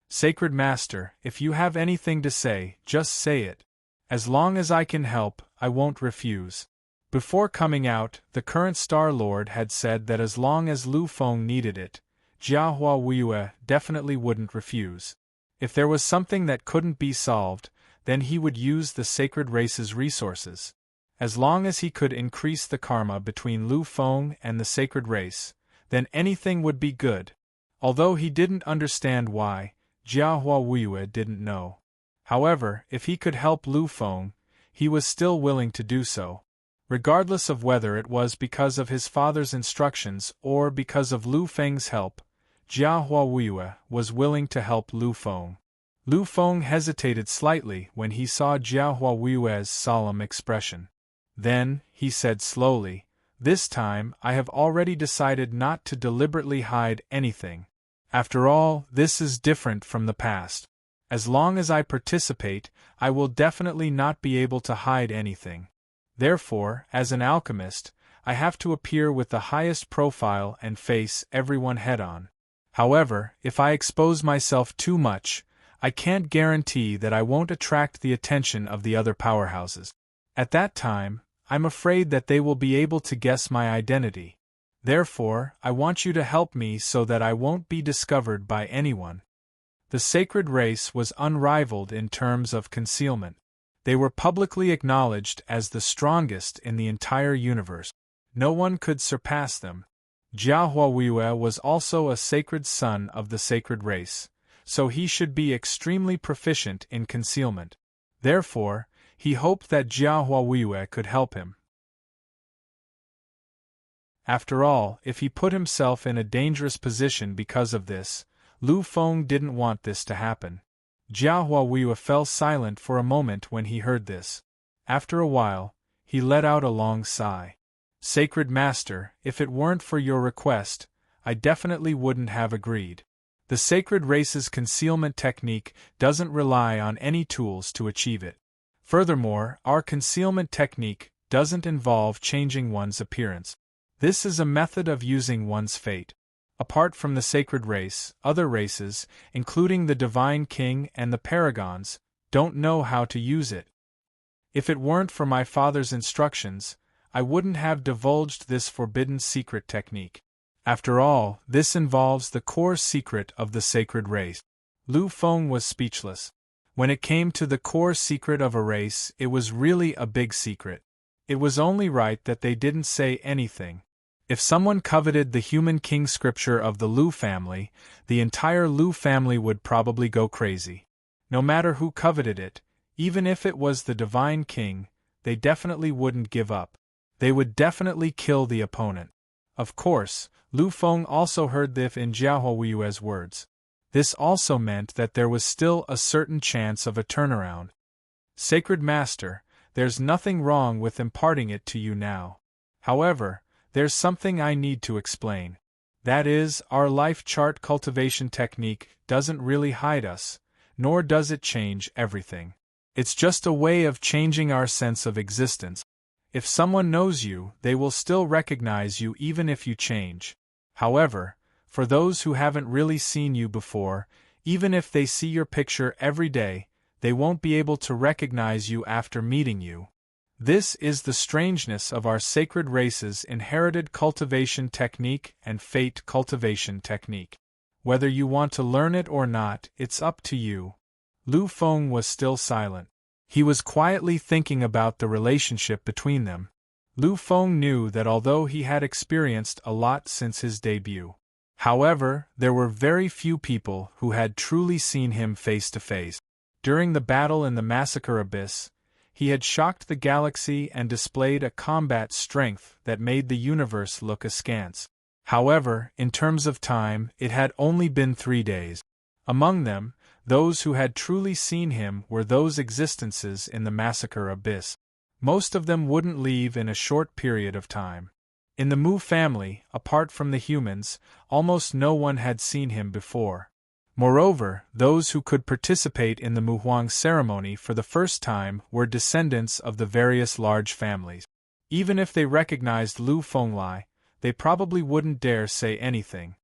"Sacred Master, if you have anything to say, just say it. As long as I can help, I won't refuse." Before coming out, the current Star Lord had said that as long as Lu Feng needed it, Jia Huayue definitely wouldn't refuse. If there was something that couldn't be solved, then he would use the sacred race's resources. As long as he could increase the karma between Lu Feng and the sacred race, then anything would be good. Although he didn't understand why, Jia Huayue didn't know. However, if he could help Lu Feng, he was still willing to do so. Regardless of whether it was because of his father's instructions or because of Lu Feng's help, Jia Huayue was willing to help Lu Feng. Lu Feng hesitated slightly when he saw Jia Huayue's solemn expression. Then, he said slowly, "This time I have already decided not to deliberately hide anything. After all, this is different from the past. As long as I participate, I will definitely not be able to hide anything. Therefore, as an alchemist, I have to appear with the highest profile and face everyone head-on. However, if I expose myself too much, I can't guarantee that I won't attract the attention of the other powerhouses. At that time, I'm afraid that they will be able to guess my identity. Therefore, I want you to help me so that I won't be discovered by anyone. The sacred race was unrivaled in terms of concealment. They were publicly acknowledged as the strongest in the entire universe. No one could surpass them. Jia Huawei was also a sacred son of the sacred race, so he should be extremely proficient in concealment. Therefore, he hoped that Jia Huawei could help him. After all, if he put himself in a dangerous position because of this, Lu Feng didn't want this to happen. Jia Huawei fell silent for a moment when he heard this. After a while, he let out a long sigh. Sacred Master, if it weren't for your request, I definitely wouldn't have agreed. The sacred race's concealment technique doesn't rely on any tools to achieve it. Furthermore, our concealment technique doesn't involve changing one's appearance. This is a method of using one's fate. Apart from the sacred race, other races, including the Divine King and the Paragons, don't know how to use it. If it weren't for my father's instructions, I wouldn't have divulged this forbidden secret technique. After all, this involves the core secret of the sacred race. Lu Feng was speechless. When it came to the core secret of a race, it was really a big secret. It was only right that they didn't say anything. If someone coveted the human king scripture of the Lu family, the entire Lu family would probably go crazy. No matter who coveted it, even if it was the divine king, they definitely wouldn't give up. They would definitely kill the opponent. Of course, Lu Feng also heard this in Jia Huawei's words. This also meant that there was still a certain chance of a turnaround. Sacred Master, there's nothing wrong with imparting it to you now. However, there's something I need to explain. That is, our life chart cultivation technique doesn't really hide us, nor does it change everything. It's just a way of changing our sense of existence. If someone knows you, they will still recognize you even if you change. However, for those who haven't really seen you before, even if they see your picture every day, they won't be able to recognize you after meeting you. This is the strangeness of our sacred race's inherited cultivation technique and fate cultivation technique. Whether you want to learn it or not, it's up to you. Lu Feng was still silent. He was quietly thinking about the relationship between them. Lu Feng knew that although he had experienced a lot since his debut, however, there were very few people who had truly seen him face to face. During the battle in the Massacre Abyss, he had shocked the galaxy and displayed a combat strength that made the universe look askance. However, in terms of time, it had only been 3 days. Among them, those who had truly seen him were those existences in the Massacre Abyss. Most of them wouldn't leave in a short period of time. In the Mu family, apart from the humans, almost no one had seen him before. Moreover, those who could participate in the Muhuang ceremony for the first time were descendants of the various large families. Even if they recognized Lu Fenglai, they probably wouldn't dare say anything.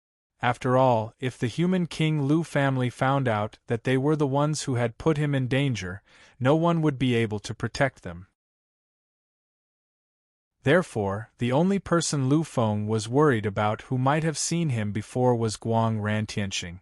After all, if the human King Lu family found out that they were the ones who had put him in danger, no one would be able to protect them. Therefore, the only person Lu Feng was worried about who might have seen him before was Guang Rantianxing.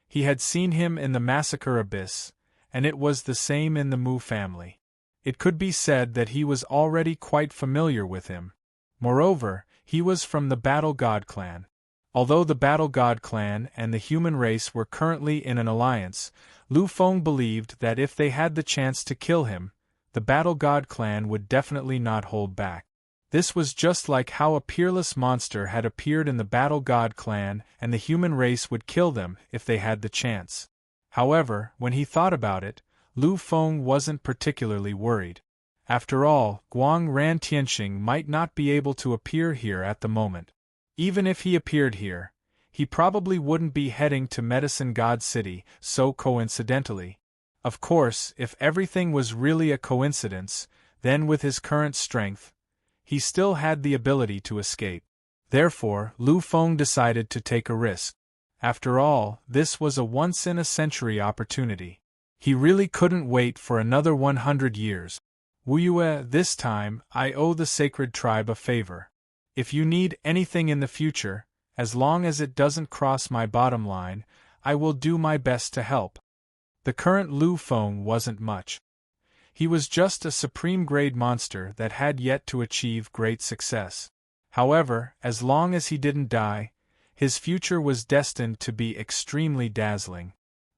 He had seen him in the Massacre Abyss, and it was the same in the Mu family. It could be said that he was already quite familiar with him. Moreover, he was from the Battle God clan. Although the Battle God clan and the human race were currently in an alliance, Lu Feng believed that if they had the chance to kill him, the Battle God clan would definitely not hold back. This was just like how a peerless monster had appeared in the Battle God clan and the human race would kill them if they had the chance. However, when he thought about it, Lu Feng wasn't particularly worried. After all, Guang Rantianxing might not be able to appear here at the moment. Even if he appeared here, he probably wouldn't be heading to Medicine God City so coincidentally. Of course, if everything was really a coincidence, then with his current strength, he still had the ability to escape. Therefore, Lu Feng decided to take a risk. After all, this was a once-in-a-century opportunity. He really couldn't wait for another 100 years. Wu Yue, this time, I owe the sacred tribe a favor. If you need anything in the future, as long as it doesn't cross my bottom line, I will do my best to help. The current Lu Feng wasn't much. He was just a supreme-grade monster that had yet to achieve great success. However, as long as he didn't die, his future was destined to be extremely dazzling.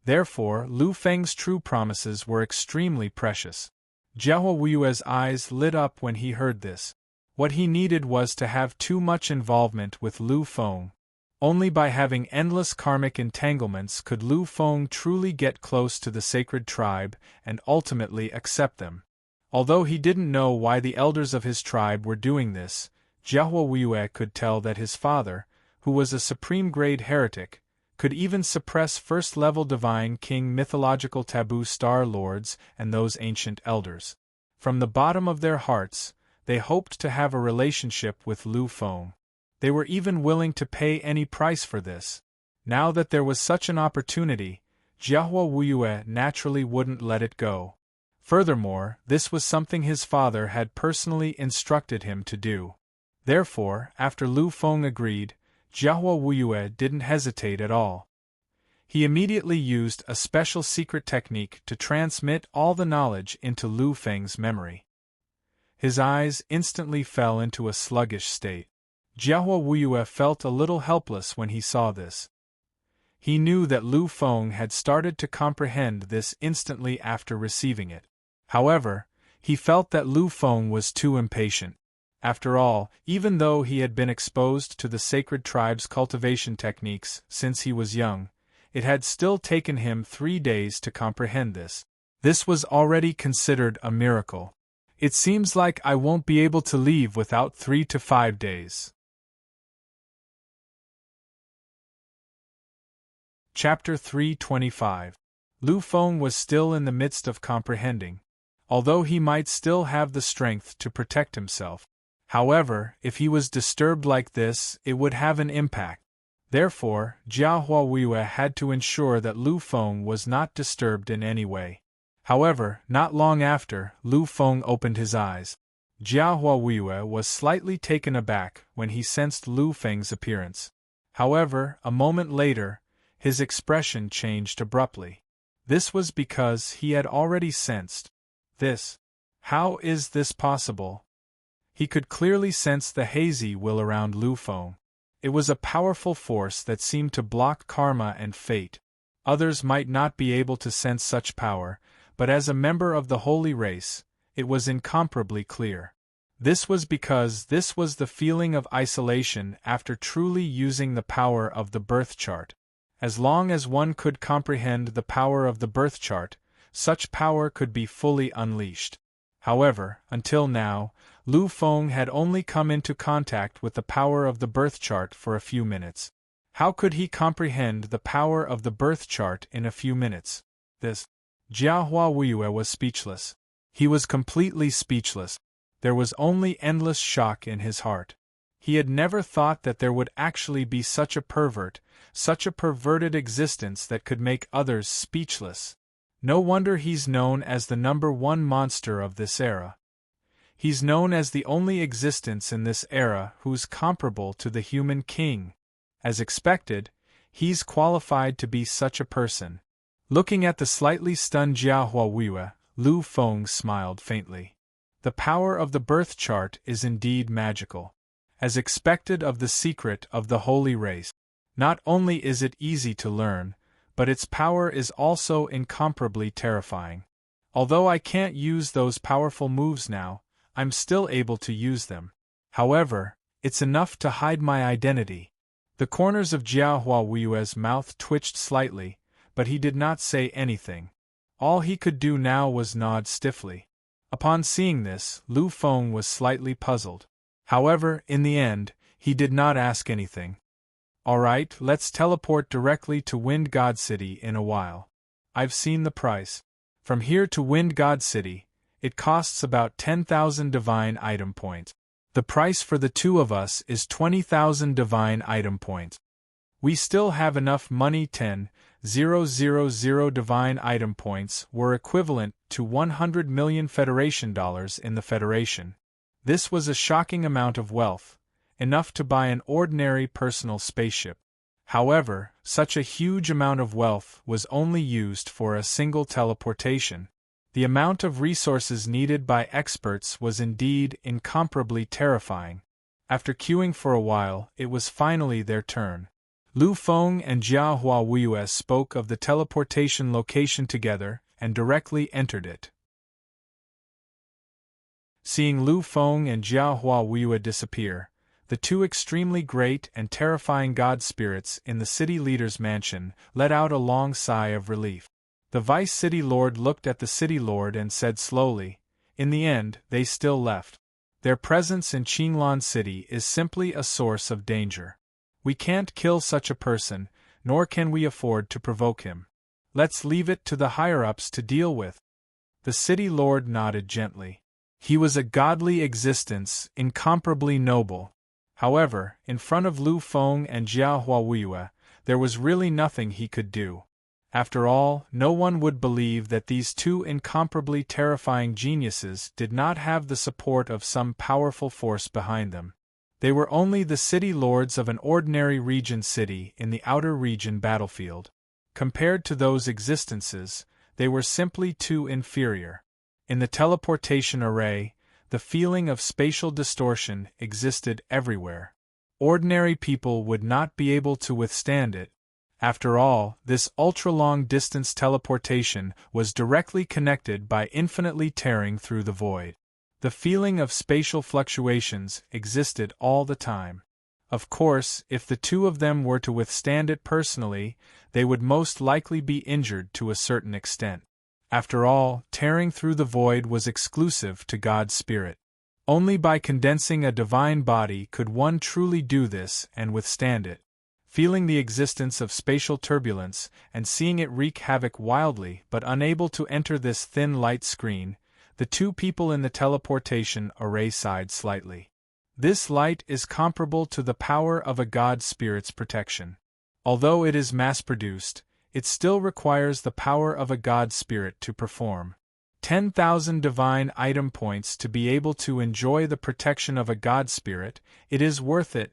Therefore, Lu Feng's true promises were extremely precious. Jiahua Wuyue's eyes lit up when he heard this. What he needed was to have too much involvement with Lu Feng. Only by having endless karmic entanglements could Lu Feng truly get close to the sacred tribe and ultimately accept them. Although he didn't know why the elders of his tribe were doing this, Jiahua Wuyue could tell that his father, who was a supreme-grade heretic, could even suppress first-level divine king mythological taboo star lords and those ancient elders. From the bottom of their hearts, they hoped to have a relationship with Lu Feng. They were even willing to pay any price for this. Now that there was such an opportunity, Jiahua Wuyue naturally wouldn't let it go. Furthermore, this was something his father had personally instructed him to do. Therefore, after Lu Feng agreed, Jiahua Wuyue didn't hesitate at all. He immediately used a special secret technique to transmit all the knowledge into Lu Feng's memory. His eyes instantly fell into a sluggish state. Jiahua Wuyue felt a little helpless when he saw this. He knew that Lu Feng had started to comprehend this instantly after receiving it. However, he felt that Lu Feng was too impatient. After all, even though he had been exposed to the sacred tribe's cultivation techniques since he was young, it had still taken him 3 days to comprehend this. This was already considered a miracle. It seems like I won't be able to leave without 3 to 5 days. Chapter 325. Lu Feng was still in the midst of comprehending, although he might still have the strength to protect himself. However, if he was disturbed like this, it would have an impact. Therefore, Jiahua Wuyue had to ensure that Lu Feng was not disturbed in any way. However, not long after, Lu Feng opened his eyes. Jiahua Wuyue was slightly taken aback when he sensed Lu Feng's appearance. However, a moment later, his expression changed abruptly. This was because he had already sensed this. How is this possible? He could clearly sense the hazy will around Lu Feng. It was a powerful force that seemed to block karma and fate. Others might not be able to sense such power, but as a member of the holy race, it was incomparably clear. This was because this was the feeling of isolation after truly using the power of the birth chart. As long as one could comprehend the power of the birth chart, such power could be fully unleashed. However, until now, Lu Feng had only come into contact with the power of the birth chart for a few minutes. How could he comprehend the power of the birth chart in a few minutes? Jiahua Wuyue was speechless. He was completely speechless. There was only endless shock in his heart. He had never thought that there would actually be such a pervert, such a perverted existence that could make others speechless. No wonder he's known as the #1 monster of this era. He's known as the only existence in this era who's comparable to the human king. As expected, he's qualified to be such a person. Looking at the slightly stunned Jiahua Wuyue, Lu Feng smiled faintly. The power of the birth chart is indeed magical. As expected of the secret of the holy race, not only is it easy to learn, but its power is also incomparably terrifying. Although I can't use those powerful moves now, I'm still able to use them. However, it's enough to hide my identity. The corners of Jiahua Wuyue's mouth twitched slightly, but he did not say anything. All he could do now was nod stiffly. Upon seeing this, Lu Feng was slightly puzzled. However, in the end, he did not ask anything. Alright, let's teleport directly to Wind God City in a while. I've seen the price. From here to Wind God City, it costs about 10,000 divine item points. The price for the two of us is 20,000 divine item points. We still have enough money. 10,000 divine item points were equivalent to 100 million Federation dollars in the Federation. This was a shocking amount of wealth, enough to buy an ordinary personal spaceship. However, such a huge amount of wealth was only used for a single teleportation. The amount of resources needed by experts was indeed incomparably terrifying. After queuing for a while, it was finally their turn. Lu Feng and Jia Huawei spoke of the teleportation location together and directly entered it. Seeing Lu Feng and Jia Huawei disappear, the two extremely great and terrifying god spirits in the city leader's mansion let out a long sigh of relief. The vice city lord looked at the city lord and said slowly, "In the end, they still left. Their presence in Qinglan City is simply a source of danger. We can't kill such a person, nor can we afford to provoke him. Let's leave it to the higher-ups to deal with." The city lord nodded gently. He was a godly existence, incomparably noble. However, in front of Lu Feng and Jia Huawei, there was really nothing he could do. After all, no one would believe that these two incomparably terrifying geniuses did not have the support of some powerful force behind them. They were only the city lords of an ordinary region city in the outer region battlefield. Compared to those existences, they were simply too inferior. In the teleportation array, the feeling of spatial distortion existed everywhere. Ordinary people would not be able to withstand it. After all, this ultra-long distance teleportation was directly connected by infinitely tearing through the void. The feeling of spatial fluctuations existed all the time. Of course, if the two of them were to withstand it personally, they would most likely be injured to a certain extent. After all, tearing through the void was exclusive to God's Spirit. Only by condensing a divine body could one truly do this and withstand it. Feeling the existence of spatial turbulence and seeing it wreak havoc wildly but unable to enter this thin light screen, the two people in the teleportation array sighed slightly. This light is comparable to the power of a god spirit's protection. Although it is mass-produced, it still requires the power of a god spirit to perform. 10,000 divine item points to be able to enjoy the protection of a god spirit, it is worth it.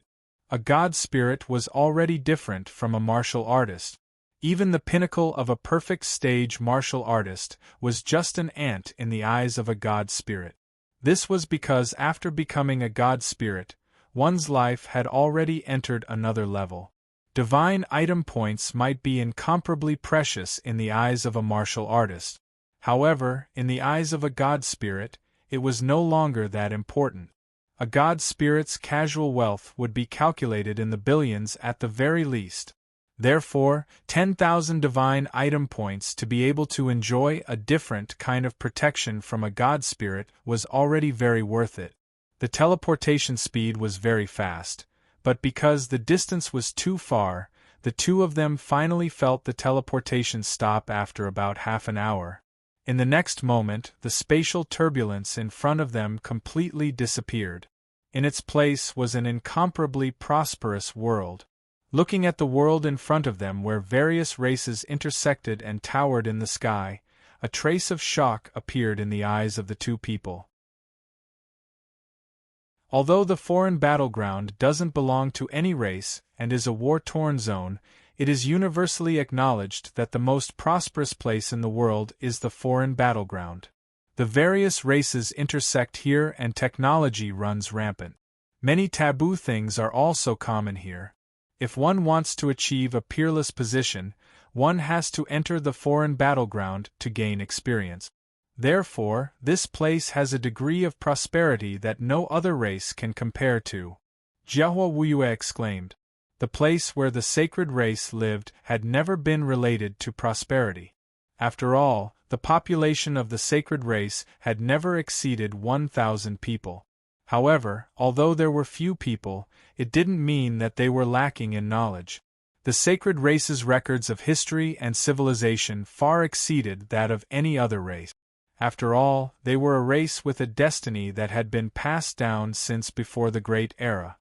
A god spirit was already different from a martial artist. Even the pinnacle of a perfect stage martial artist was just an ant in the eyes of a god spirit. This was because after becoming a god spirit, one's life had already entered another level. Divine item points might be incomparably precious in the eyes of a martial artist. However, in the eyes of a god spirit, it was no longer that important. A god spirit's casual wealth would be calculated in the billions at the very least. Therefore, 10,000 divine item points to be able to enjoy a different kind of protection from a god spirit was already very worth it. The teleportation speed was very fast, but because the distance was too far, the two of them finally felt the teleportation stop after about half an hour. In the next moment, the spatial turbulence in front of them completely disappeared. In its place was an incomparably prosperous world. Looking at the world in front of them where various races intersected and towered in the sky, a trace of shock appeared in the eyes of the two people. Although the foreign battleground doesn't belong to any race and is a war-torn zone, it is universally acknowledged that the most prosperous place in the world is the foreign battleground. The various races intersect here and technology runs rampant. Many taboo things are also common here. If one wants to achieve a peerless position, one has to enter the foreign battleground to gain experience. Therefore, this place has a degree of prosperity that no other race can compare to. Jiahua Wuyue exclaimed. The place where the sacred race lived had never been related to prosperity. After all, the population of the sacred race had never exceeded 1,000 people. However, although there were few people, it didn't mean that they were lacking in knowledge. The sacred race's records of history and civilization far exceeded that of any other race. After all, they were a race with a destiny that had been passed down since before the Great Era.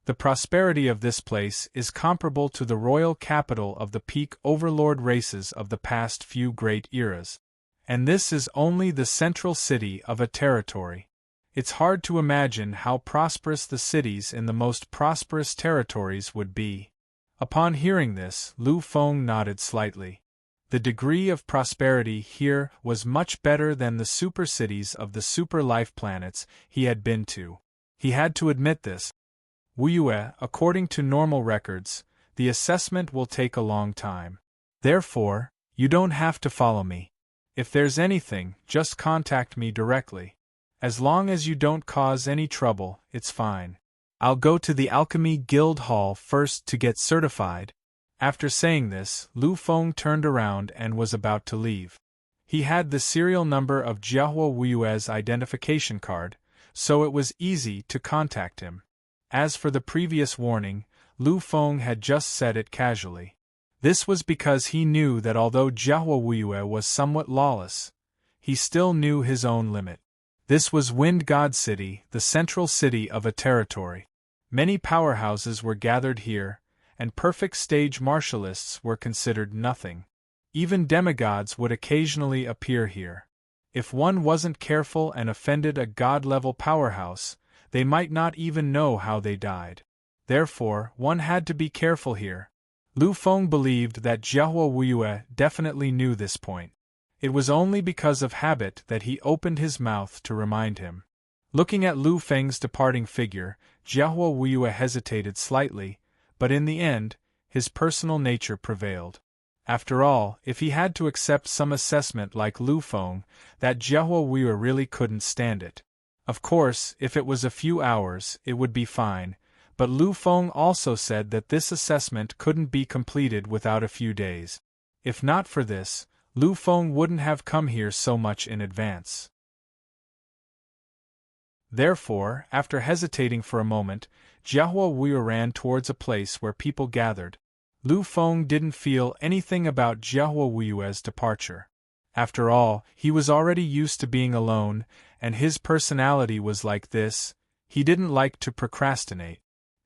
The prosperity of this place is comparable to the royal capital of the peak overlord races of the past few great eras. And this is only the central city of a territory. It's hard to imagine how prosperous the cities in the most prosperous territories would be. Upon hearing this, Lu Feng nodded slightly. The degree of prosperity here was much better than the super cities of the super life planets he had been to. He had to admit this. Wuyue, according to normal records, the assessment will take a long time. Therefore, you don't have to follow me. If there's anything, just contact me directly. As long as you don't cause any trouble, it's fine. I'll go to the Alchemy Guild Hall first to get certified. After saying this, Lu Feng turned around and was about to leave. He had the serial number of Jiahua Wuyue's identification card, so it was easy to contact him. As for the previous warning, Lu Feng had just said it casually. This was because he knew that although Jiahua Wuyue was somewhat lawless, he still knew his own limit. This was Wind God City, the central city of a territory. Many powerhouses were gathered here, and perfect stage martialists were considered nothing. Even demigods would occasionally appear here. If one wasn't careful and offended a god-level powerhouse, they might not even know how they died. Therefore, one had to be careful here. Lu Feng believed that Jiahua Wuyue definitely knew this point. It was only because of habit that he opened his mouth to remind him. Looking at Lu Feng's departing figure, Jiahua Wuyue hesitated slightly, but in the end, his personal nature prevailed. After all, if he had to accept some assessment like Lu Feng, that Jiahua Wuyue really couldn't stand it. Of course, if it was a few hours, it would be fine, but Lu Feng also said that this assessment couldn't be completed without a few days. If not for this, Lu Feng wouldn't have come here so much in advance. Therefore, after hesitating for a moment, Jiahua Wuyue ran towards a place where people gathered. Lu Feng didn't feel anything about Jiahua Wuyue's departure. After all, he was already used to being alone, and his personality was like this. He didn't like to procrastinate.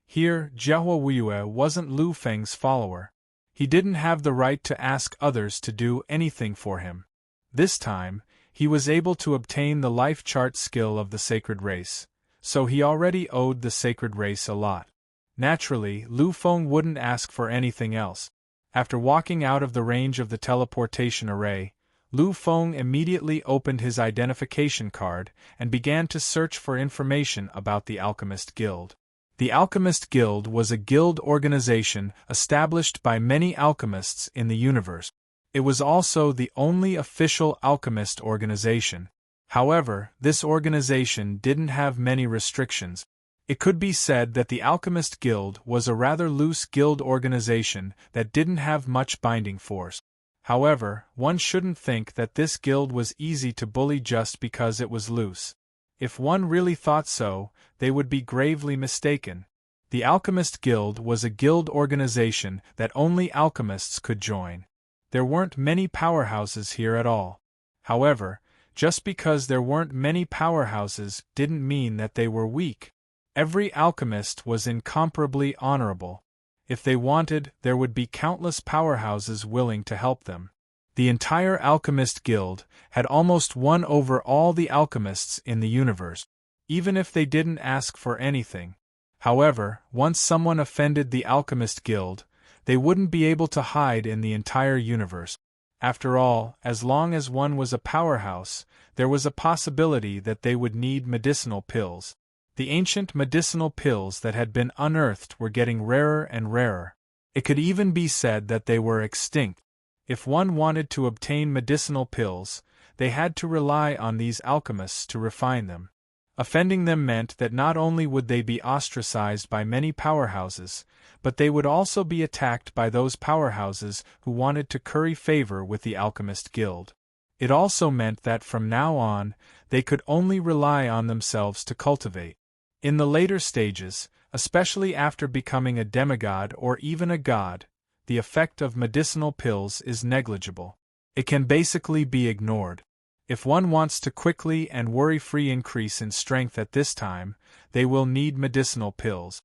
Here, Jiahua Wuyue wasn't Lu Feng's follower. He didn't have the right to ask others to do anything for him. This time, he was able to obtain the life chart skill of the sacred race, so he already owed the sacred race a lot. Naturally, Lu Feng wouldn't ask for anything else. After walking out of the range of the teleportation array, Lu Feng immediately opened his identification card and began to search for information about the Alchemist Guild. The Alchemist Guild was a guild organization established by many alchemists in the universe. It was also the only official alchemist organization. However, this organization didn't have many restrictions. It could be said that the Alchemist Guild was a rather loose guild organization that didn't have much binding force. However, one shouldn't think that this guild was easy to bully just because it was loose. If one really thought so, they would be gravely mistaken. The Alchemist Guild was a guild organization that only alchemists could join. There weren't many powerhouses here at all. However, just because there weren't many powerhouses didn't mean that they were weak. Every alchemist was incomparably honorable. If they wanted, there would be countless powerhouses willing to help them. The entire Alchemist Guild had almost won over all the alchemists in the universe, even if they didn't ask for anything. However, once someone offended the Alchemist Guild, they wouldn't be able to hide in the entire universe. After all, as long as one was a powerhouse, there was a possibility that they would need medicinal pills. The ancient medicinal pills that had been unearthed were getting rarer and rarer. It could even be said that they were extinct. If one wanted to obtain medicinal pills, they had to rely on these alchemists to refine them. Offending them meant that not only would they be ostracized by many powerhouses, but they would also be attacked by those powerhouses who wanted to curry favor with the Alchemist Guild. It also meant that from now on, they could only rely on themselves to cultivate. In the later stages, especially after becoming a demigod or even a god, the effect of medicinal pills is negligible. It can basically be ignored. If one wants to quickly and worry-free increase in strength at this time, they will need medicinal pills.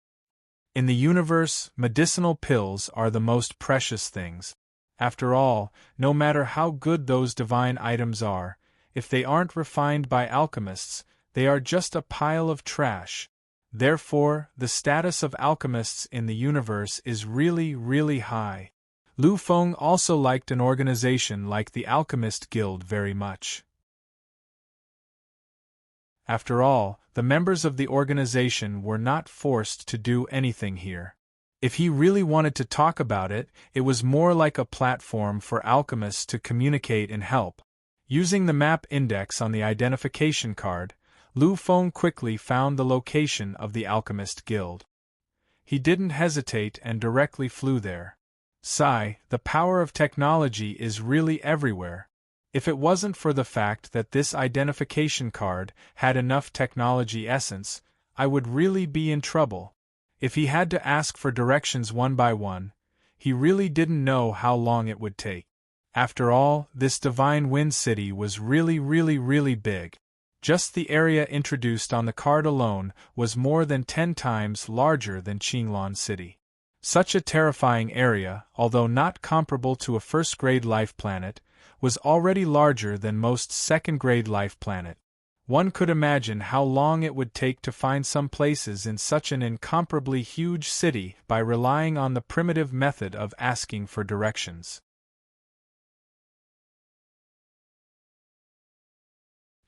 In the universe, medicinal pills are the most precious things. After all, no matter how good those divine items are, if they aren't refined by alchemists, They are just a pile of trash. Therefore, the status of alchemists in the universe is really, really high. Lu Feng also liked an organization like the Alchemist Guild very much. After all, the members of the organization were not forced to do anything here. If he really wanted to talk about it, it was more like a platform for alchemists to communicate and help. Using the map index on the identification card, Lu Feng quickly found the location of the Alchemist Guild. He didn't hesitate and directly flew there. Sigh, the power of technology is really everywhere. If it wasn't for the fact that this identification card had enough technology essence, I would really be in trouble. If he had to ask for directions one by one, he really didn't know how long it would take. After all, this Divine Wind City was really big. Just the area introduced on the card alone was more than 10 times larger than Qinglan City. Such a terrifying area, although not comparable to a first-grade life planet, was already larger than most second-grade life planet. One could imagine how long it would take to find some places in such an incomparably huge city by relying on the primitive method of asking for directions.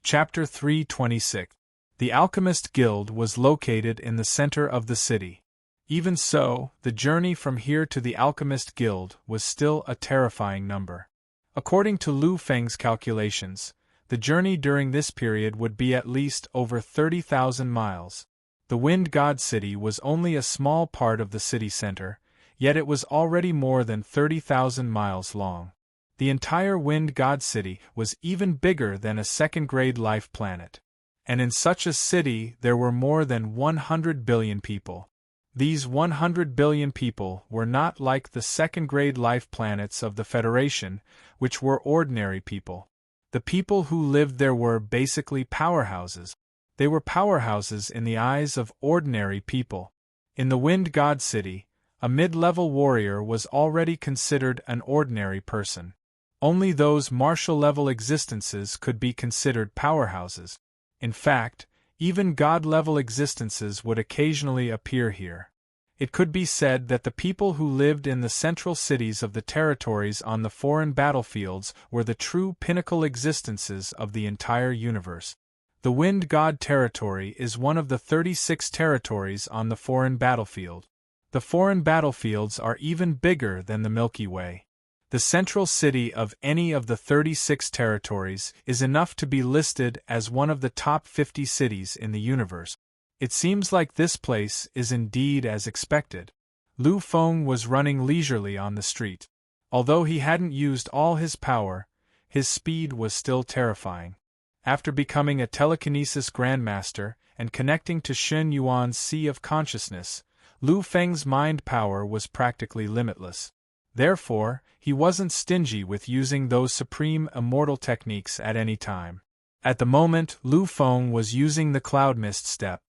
Chapter 326. The Alchemist Guild was located in the center of the city. Even so, the journey from here to the Alchemist Guild was still a terrifying number. According to Lu Feng's calculations, the journey during this period would be at least over 30,000 miles. The Wind God City was only a small part of the city center, yet it was already more than 30,000 miles long. The entire Wind God City was even bigger than a second-grade life planet. And in such a city there were more than 100 billion people. These 100 billion people were not like the second-grade life planets of the Federation, which were ordinary people. The people who lived there were basically powerhouses. They were powerhouses in the eyes of ordinary people. In the Wind God City, a mid-level warrior was already considered an ordinary person. Only those martial-level existences could be considered powerhouses. In fact, even god-level existences would occasionally appear here. It could be said that the people who lived in the central cities of the territories on the foreign battlefields were the true pinnacle existences of the entire universe. The Wind God territory is one of the 36 territories on the foreign battlefield. The foreign battlefields are even bigger than the Milky Way. The central city of any of the 36 territories is enough to be listed as one of the top 50 cities in the universe. It seems like this place is indeed as expected. Lu Feng was running leisurely on the street. Although he hadn't used all his power, his speed was still terrifying. After becoming a telekinesis grandmaster and connecting to Shen Yuan's Sea of Consciousness, Lu Feng's mind power was practically limitless. Therefore, he wasn't stingy with using those supreme immortal techniques at any time. At the moment, Lu Feng was using the Cloud Mist step.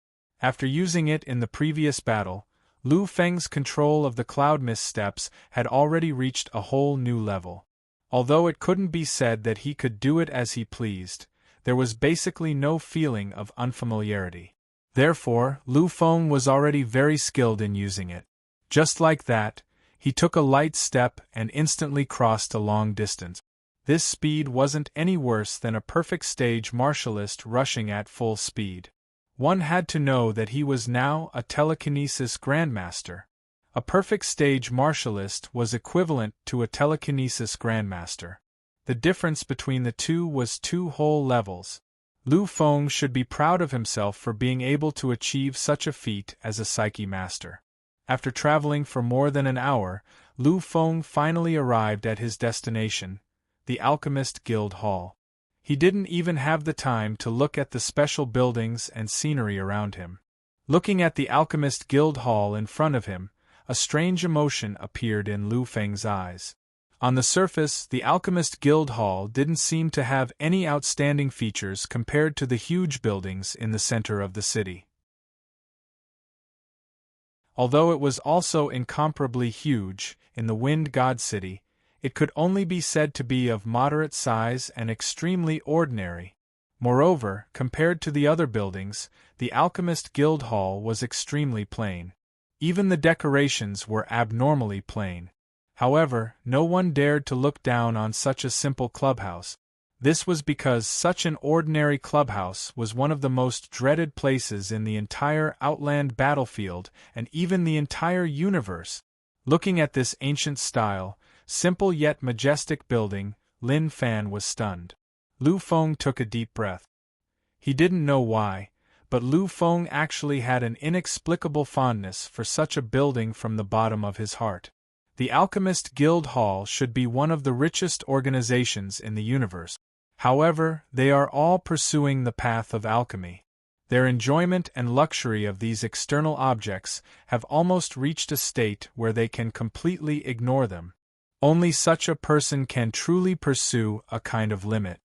After using it in the previous battle, Lu Feng's control of the Cloud Mist steps had already reached a whole new level. Although it couldn't be said that he could do it as he pleased, there was basically no feeling of unfamiliarity. Therefore, Lu Feng was already very skilled in using it. Just like that, he took a light step and instantly crossed a long distance. This speed wasn't any worse than a perfect stage martialist rushing at full speed. One had to know that he was now a telekinesis grandmaster. A perfect stage martialist was equivalent to a telekinesis grandmaster. The difference between the two was 2 whole levels. Lu Feng should be proud of himself for being able to achieve such a feat as a Psyche Master. After traveling for more than an hour, Lu Feng finally arrived at his destination, the Alchemist Guild Hall. He didn't even have the time to look at the special buildings and scenery around him. Looking at the Alchemist Guild Hall in front of him, a strange emotion appeared in Lu Feng's eyes. On the surface, the Alchemist Guild Hall didn't seem to have any outstanding features compared to the huge buildings in the center of the city. Although it was also incomparably huge, in the Wind God City, it could only be said to be of moderate size and extremely ordinary. Moreover, compared to the other buildings, the Alchemist Guild Hall was extremely plain. Even the decorations were abnormally plain. However, no one dared to look down on such a simple clubhouse. This was because such an ordinary clubhouse was one of the most dreaded places in the entire Outland battlefield and even the entire universe. Looking at this ancient style, simple yet majestic building, Lin Fan was stunned. Lu Feng took a deep breath. He didn't know why, but Lu Feng actually had an inexplicable fondness for such a building from the bottom of his heart. The Alchemist Guild Hall should be one of the richest organizations in the universe. However, they are all pursuing the path of alchemy. Their enjoyment and luxury of these external objects have almost reached a state where they can completely ignore them. Only such a person can truly pursue a kind of limit.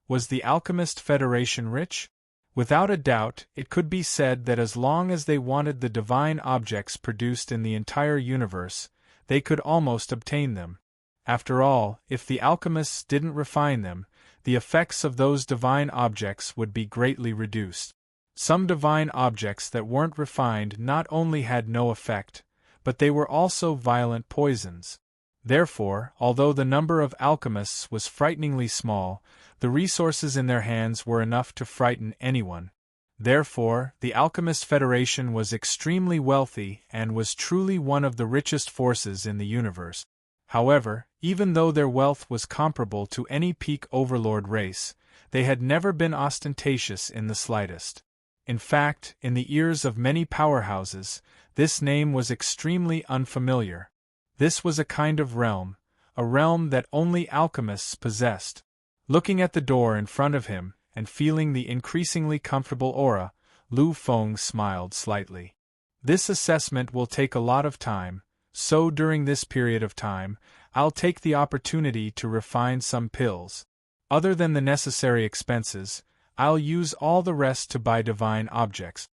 Was the Alchemist Federation rich? Without a doubt, it could be said that as long as they wanted the divine objects produced in the entire universe, they could almost obtain them. After all, if the alchemists didn't refine them, the effects of those divine objects would be greatly reduced. Some divine objects that weren't refined not only had no effect, but they were also violent poisons. Therefore, although the number of alchemists was frighteningly small, the resources in their hands were enough to frighten anyone. Therefore, the Alchemist Federation was extremely wealthy and was truly one of the richest forces in the universe. However, even though their wealth was comparable to any peak Overlord race, they had never been ostentatious in the slightest. In fact, in the ears of many powerhouses, this name was extremely unfamiliar. This was a kind of realm, a realm that only alchemists possessed. Looking at the door in front of him, and feeling the increasingly comfortable aura, Lu Feng smiled slightly. This assessment will take a lot of time, so during this period of time, I'll take the opportunity to refine some pills. Other than the necessary expenses, I'll use all the rest to buy divine objects.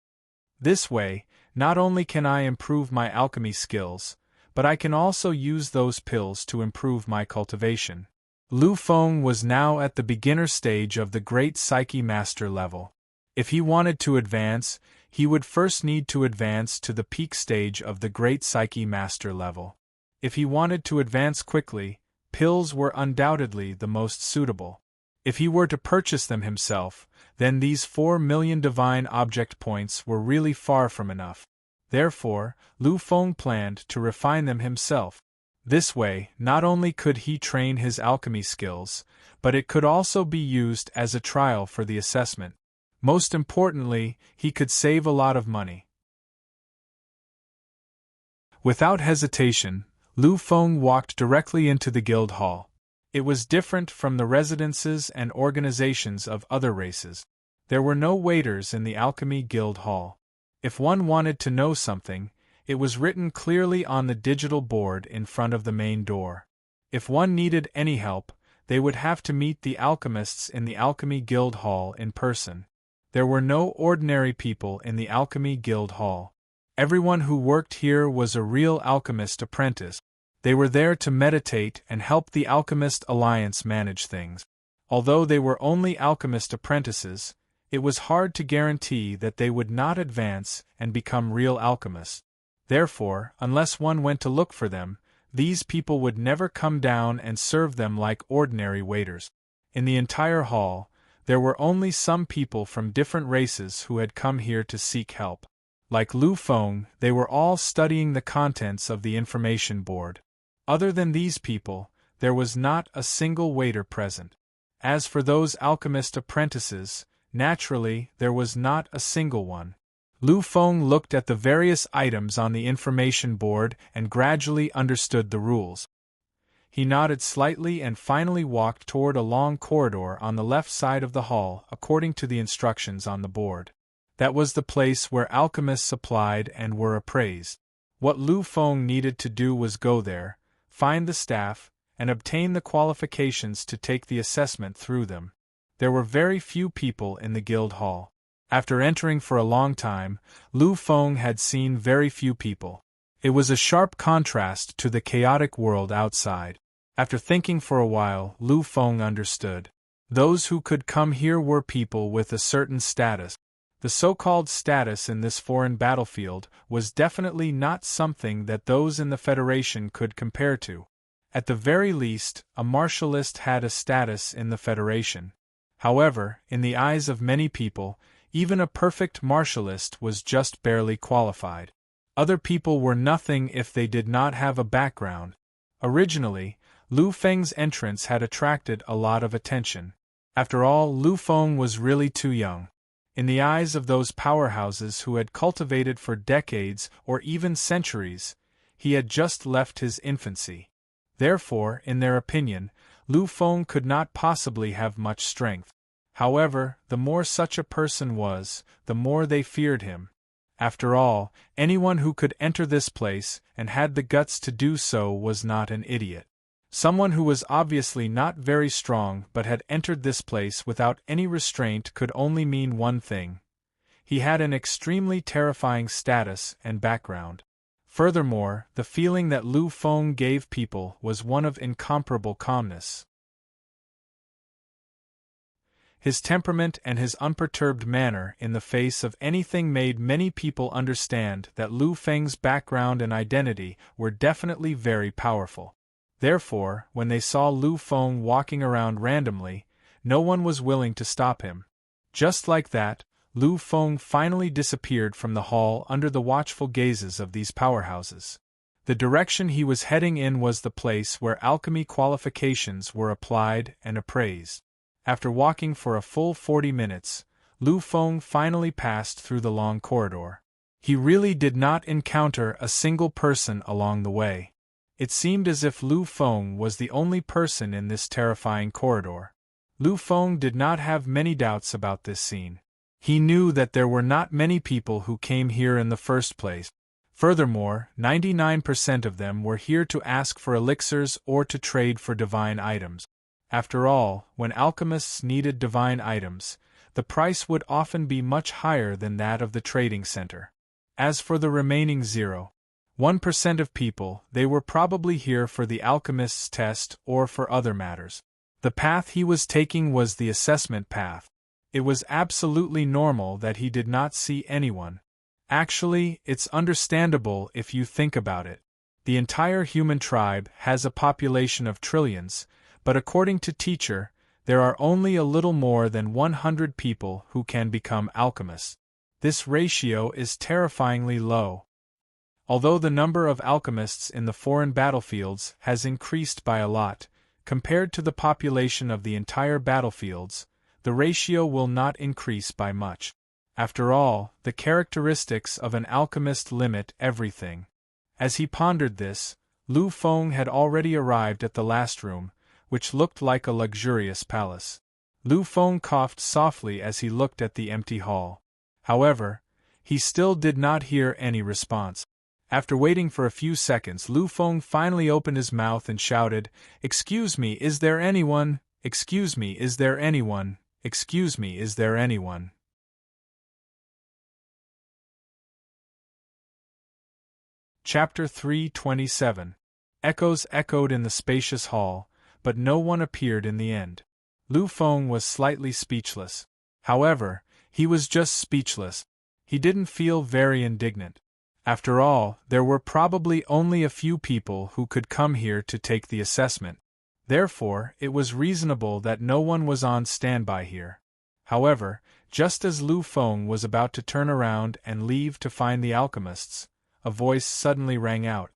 This way, not only can I improve my alchemy skills, but I can also use those pills to improve my cultivation. Lu Feng was now at the beginner stage of the Great Psyche Master level. If he wanted to advance, he would first need to advance to the peak stage of the Great Psyche Master level. If he wanted to advance quickly, pills were undoubtedly the most suitable. If he were to purchase them himself, then these 4 million divine object points were really far from enough. Therefore, Lu Feng planned to refine them himself. This way, not only could he train his alchemy skills, but it could also be used as a trial for the assessment. Most importantly, he could save a lot of money. Without hesitation, Lu Feng walked directly into the guild hall. It was different from the residences and organizations of other races. There were no waiters in the Alchemy Guild Hall. If one wanted to know something, it was written clearly on the digital board in front of the main door. If one needed any help, they would have to meet the alchemists in the Alchemy Guild Hall in person. There were no ordinary people in the Alchemy Guild Hall. Everyone who worked here was a real alchemist apprentice. They were there to meditate and help the Alchemist Alliance manage things. Although they were only alchemist apprentices, it was hard to guarantee that they would not advance and become real alchemists. Therefore, unless one went to look for them, these people would never come down and serve them like ordinary waiters. In the entire hall, there were only some people from different races who had come here to seek help. Like Lu Feng, they were all studying the contents of the information board. Other than these people, there was not a single waiter present. As for those alchemist apprentices, naturally, there was not a single one. Lu Feng looked at the various items on the information board and gradually understood the rules. He nodded slightly and finally walked toward a long corridor on the left side of the hall according to the instructions on the board. That was the place where alchemists applied and were appraised. What Lu Feng needed to do was go there, find the staff, and obtain the qualifications to take the assessment through them. There were very few people in the guild hall. After entering for a long time, Lu Feng had seen very few people. It was a sharp contrast to the chaotic world outside. After thinking for a while, Lu Feng understood. Those who could come here were people with a certain status. The so-called status in this foreign battlefield was definitely not something that those in the Federation could compare to. At the very least, a martialist had a status in the Federation. However, in the eyes of many people, even a perfect martialist was just barely qualified. Other people were nothing if they did not have a background. Originally, Lu Feng's entrance had attracted a lot of attention. After all, Lu Feng was really too young. In the eyes of those powerhouses who had cultivated for decades or even centuries, he had just left his infancy. Therefore, in their opinion, Lu Feng could not possibly have much strength. However, the more such a person was, the more they feared him. After all, anyone who could enter this place and had the guts to do so was not an idiot. Someone who was obviously not very strong but had entered this place without any restraint could only mean one thing. He had an extremely terrifying status and background. Furthermore, the feeling that Lu Feng gave people was one of incomparable calmness. His temperament and his unperturbed manner in the face of anything made many people understand that Lu Feng's background and identity were definitely very powerful. Therefore, when they saw Lu Feng walking around randomly, no one was willing to stop him. Just like that, Lu Feng finally disappeared from the hall under the watchful gazes of these powerhouses. The direction he was heading in was the place where alchemy qualifications were applied and appraised. After walking for a full 40 minutes, Lu Feng finally passed through the long corridor. He really did not encounter a single person along the way. It seemed as if Lu Feng was the only person in this terrifying corridor. Lu Feng did not have many doubts about this scene. He knew that there were not many people who came here in the first place. Furthermore, 99% of them were here to ask for elixirs or to trade for divine items. After all, when alchemists needed divine items, the price would often be much higher than that of the trading center. As for the remaining 0.1% of people, they were probably here for the alchemist's test or for other matters. The path he was taking was the assessment path. It was absolutely normal that he did not see anyone. Actually, it's understandable if you think about it. The entire human tribe has a population of trillions, but according to Teacher, there are only a little more than 100 people who can become alchemists. This ratio is terrifyingly low. Although the number of alchemists in the foreign battlefields has increased by a lot, compared to the population of the entire battlefields, the ratio will not increase by much. After all, the characteristics of an alchemist limit everything. As he pondered this, Lu Feng had already arrived at the last room, which looked like a luxurious palace. Lu Feng coughed softly as he looked at the empty hall. However, he still did not hear any response. After waiting for a few seconds, Lu Feng finally opened his mouth and shouted, "Excuse me, is there anyone? Excuse me, is there anyone? Excuse me, is there anyone?" Chapter 327. Echoes echoed in the spacious hall, but no one appeared in the end. Lu Feng was slightly speechless. However, he was just speechless. He didn't feel very indignant. After all, there were probably only a few people who could come here to take the assessment. Therefore, it was reasonable that no one was on standby here. However, just as Lu Feng was about to turn around and leave to find the alchemists, a voice suddenly rang out.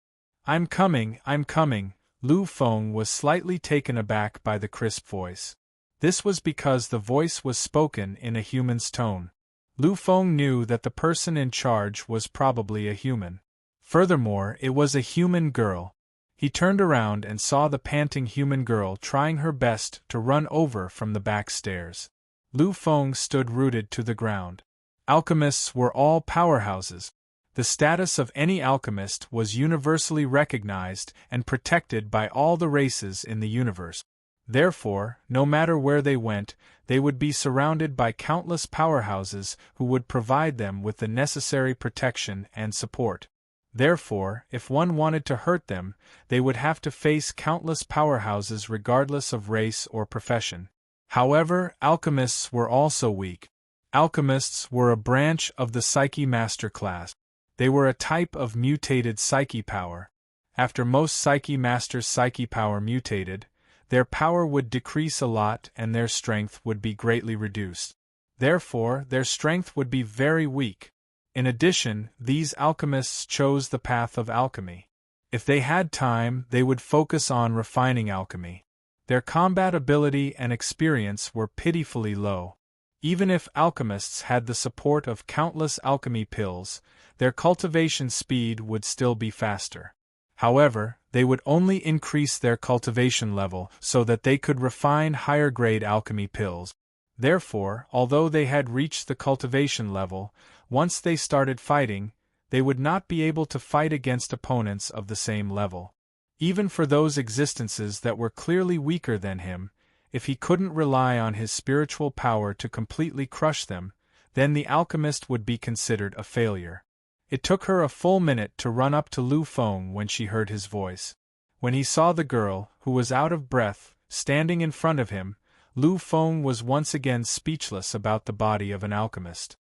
I'm coming, I'm coming." Lu Feng was slightly taken aback by the crisp voice. This was because the voice was spoken in a human's tone. Lu Feng knew that the person in charge was probably a human. Furthermore, it was a human girl. He turned around and saw the panting human girl trying her best to run over from the back stairs. Lu Feng stood rooted to the ground. Alchemists were all powerhouses. The status of any alchemist was universally recognized and protected by all the races in the universe. Therefore, no matter where they went, they would be surrounded by countless powerhouses who would provide them with the necessary protection and support. Therefore, if one wanted to hurt them, they would have to face countless powerhouses regardless of race or profession. However, alchemists were also weak. Alchemists were a branch of the Psyche Master class. They were a type of mutated psyche power. After most Psyche Masters' psyche power mutated, their power would decrease a lot and their strength would be greatly reduced. Therefore, their strength would be very weak. In addition, these alchemists chose the path of alchemy. If they had time, they would focus on refining alchemy. Their combat ability and experience were pitifully low. Even if alchemists had the support of countless alchemy pills, their cultivation speed would still be faster. However, they would only increase their cultivation level so that they could refine higher-grade alchemy pills. Therefore, although they had reached the cultivation level, once they started fighting, they would not be able to fight against opponents of the same level. Even for those existences that were clearly weaker than him, if he couldn't rely on his spiritual power to completely crush them, then the alchemist would be considered a failure. It took her a full minute to run up to Lu Feng when she heard his voice. When he saw the girl, who was out of breath, standing in front of him, Lu Feng was once again speechless about the body of an alchemist.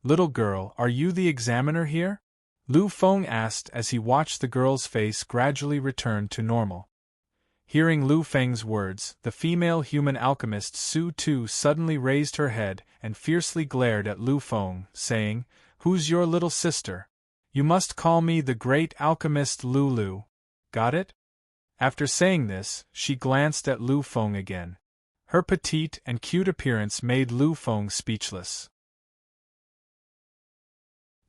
"Little girl, are you the examiner here?" Lu Feng asked as he watched the girl's face gradually return to normal. Hearing Lu Feng's words, the female human alchemist Su Tu suddenly raised her head and fiercely glared at Lu Feng, saying, "Who's your little sister? You must call me the great alchemist Lulu. Got it?" After saying this, she glanced at Lu Feng again. Her petite and cute appearance made Lu Feng speechless.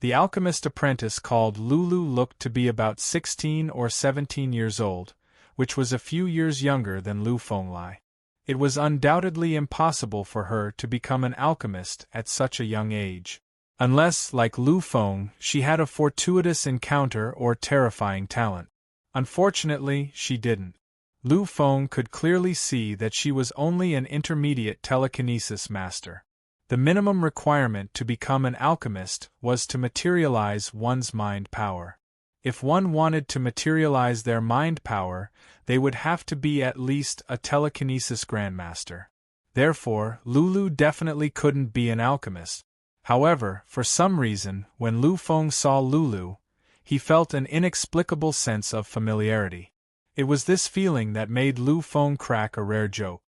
The alchemist apprentice called Lulu looked to be about 16 or 17 years old, which was a few years younger than Lu Fenglai. It was undoubtedly impossible for her to become an alchemist at such a young age. Unless, like Lu Feng, she had a fortuitous encounter or terrifying talent. Unfortunately, she didn't. Lu Feng could clearly see that she was only an intermediate telekinesis master. The minimum requirement to become an alchemist was to materialize one's mind power. If one wanted to materialize their mind power, they would have to be at least a telekinesis grandmaster. Therefore, Lulu definitely couldn't be an alchemist. However, for some reason, when Lu Feng saw Lulu, he felt an inexplicable sense of familiarity. It was this feeling that made Lu Feng crack a rare joke.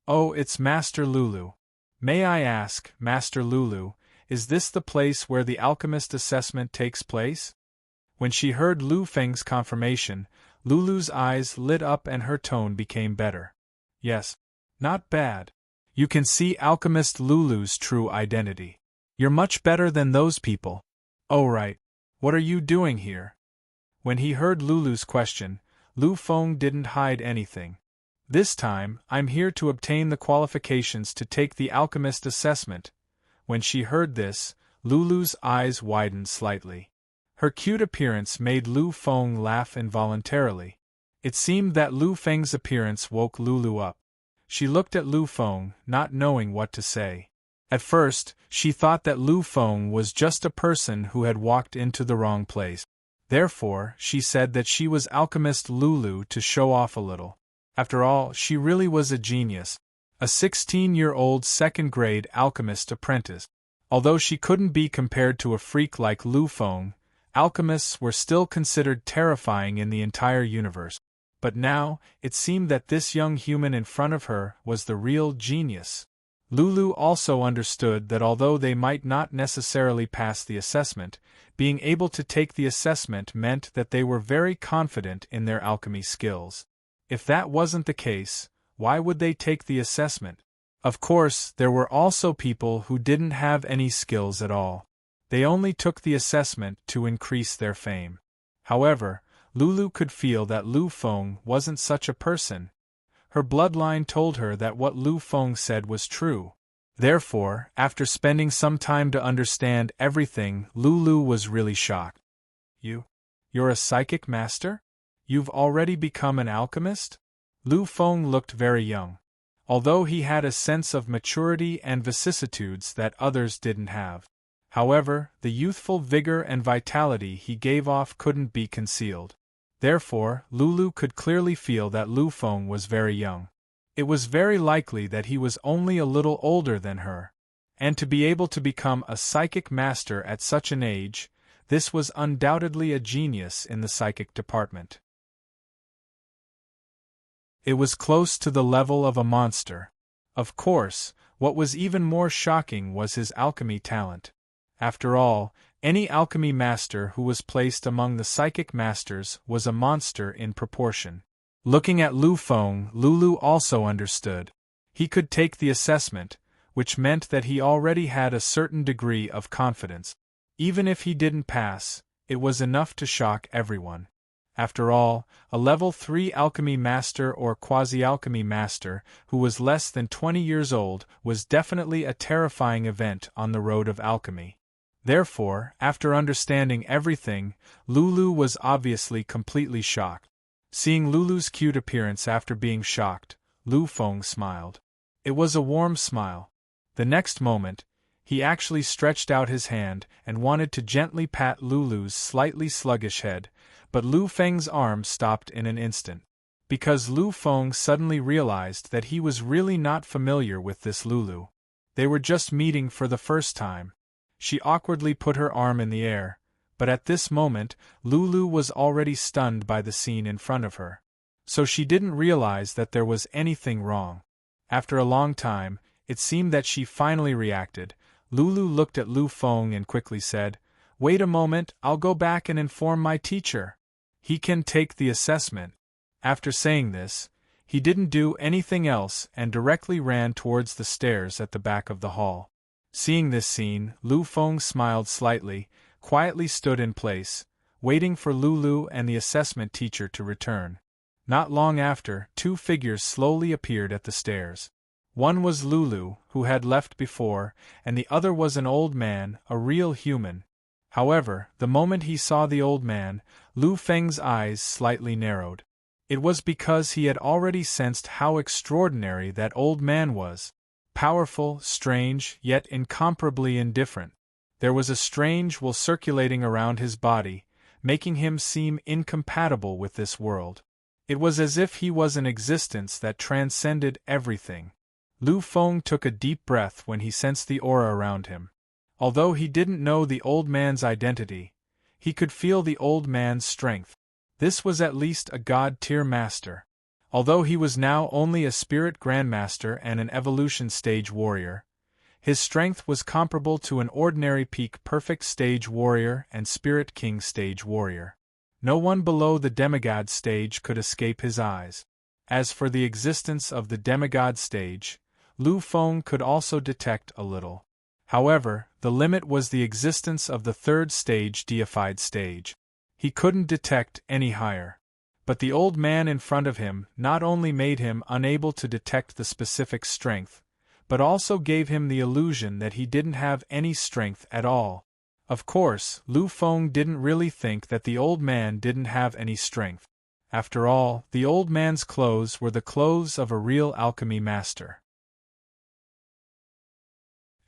"Oh, it's Master Lulu. May I ask, Master Lulu, is this the place where the alchemist assessment takes place?" When she heard Lu Feng's confirmation, Lulu's eyes lit up and her tone became better. "Yes. Not bad. You can see alchemist Lulu's true identity. You're much better than those people." "Oh right. What are you doing here?" When he heard Lulu's question, Lu Feng didn't hide anything. "This time, I'm here to obtain the qualifications to take the alchemist assessment." When she heard this, Lulu's eyes widened slightly. Her cute appearance made Lu Feng laugh involuntarily. It seemed that Lu Feng's appearance woke Lulu up. She looked at Lu Feng, not knowing what to say. At first, she thought that Lu Feng was just a person who had walked into the wrong place. Therefore, she said that she was alchemist Lulu to show off a little. After all, she really was a genius. A 16-year-old second-grade alchemist apprentice. Although she couldn't be compared to a freak like Lu Feng, alchemists were still considered terrifying in the entire universe. But now, it seemed that this young human in front of her was the real genius. Lulu also understood that although they might not necessarily pass the assessment, being able to take the assessment meant that they were very confident in their alchemy skills. If that wasn't the case, why would they take the assessment? Of course, there were also people who didn't have any skills at all. They only took the assessment to increase their fame. However, Lulu could feel that Lu Feng wasn't such a person. Her bloodline told her that what Lu Feng said was true. Therefore, after spending some time to understand everything, Lulu was really shocked. You're a psychic master? You've already become an alchemist?" Lu Feng looked very young. Although he had a sense of maturity and vicissitudes that others didn't have. However, the youthful vigor and vitality he gave off couldn't be concealed. Therefore, Lulu could clearly feel that Lu Feng was very young. It was very likely that he was only a little older than her, and to be able to become a psychic master at such an age, this was undoubtedly a genius in the psychic department. It was close to the level of a monster. Of course, what was even more shocking was his alchemy talent. After all, any alchemy master who was placed among the psychic masters was a monster in proportion. Looking at Lu Feng, Lulu also understood. He could take the assessment, which meant that he already had a certain degree of confidence. Even if he didn't pass, it was enough to shock everyone. After all, a level 3 alchemy master or quasi-alchemy master who was less than 20 years old was definitely a terrifying event on the road of alchemy. Therefore, after understanding everything, Lulu was obviously completely shocked. Seeing Lulu's cute appearance after being shocked, Lu Feng smiled. It was a warm smile. The next moment, he actually stretched out his hand and wanted to gently pat Lulu's slightly sluggish head, but Lu Feng's arm stopped in an instant. Because Lu Feng suddenly realized that he was really not familiar with this Lulu. They were just meeting for the first time. She awkwardly put her arm in the air, but at this moment, Lulu was already stunned by the scene in front of her. So she didn't realize that there was anything wrong. After a long time, it seemed that she finally reacted. Lulu looked at Lu Feng and quickly said, "Wait a moment, I'll go back and inform my teacher. He can take the assessment." After saying this, he didn't do anything else and directly ran towards the stairs at the back of the hall. Seeing this scene, Lu Feng smiled slightly, quietly stood in place, waiting for Lulu and the assessment teacher to return. Not long after, two figures slowly appeared at the stairs. One was Lulu, who had left before, and the other was an old man, a real human. However, the moment he saw the old man, Lu Feng's eyes slightly narrowed. It was because he had already sensed how extraordinary that old man was. Powerful, strange, yet incomparably indifferent. There was a strange will circulating around his body, making him seem incompatible with this world. It was as if he was an existence that transcended everything. Lu Feng took a deep breath when he sensed the aura around him. Although he didn't know the old man's identity, he could feel the old man's strength. This was at least a god-tier master. Although he was now only a spirit grandmaster and an evolution stage warrior, his strength was comparable to an ordinary peak perfect stage warrior and spirit king stage warrior. No one below the demigod stage could escape his eyes. As for the existence of the demigod stage, Lu Feng could also detect a little. However, the limit was the existence of the third stage deified stage. He couldn't detect any higher. But the old man in front of him not only made him unable to detect the specific strength, but also gave him the illusion that he didn't have any strength at all. Of course, Lu Feng didn't really think that the old man didn't have any strength. After all, the old man's clothes were the clothes of a real alchemy master.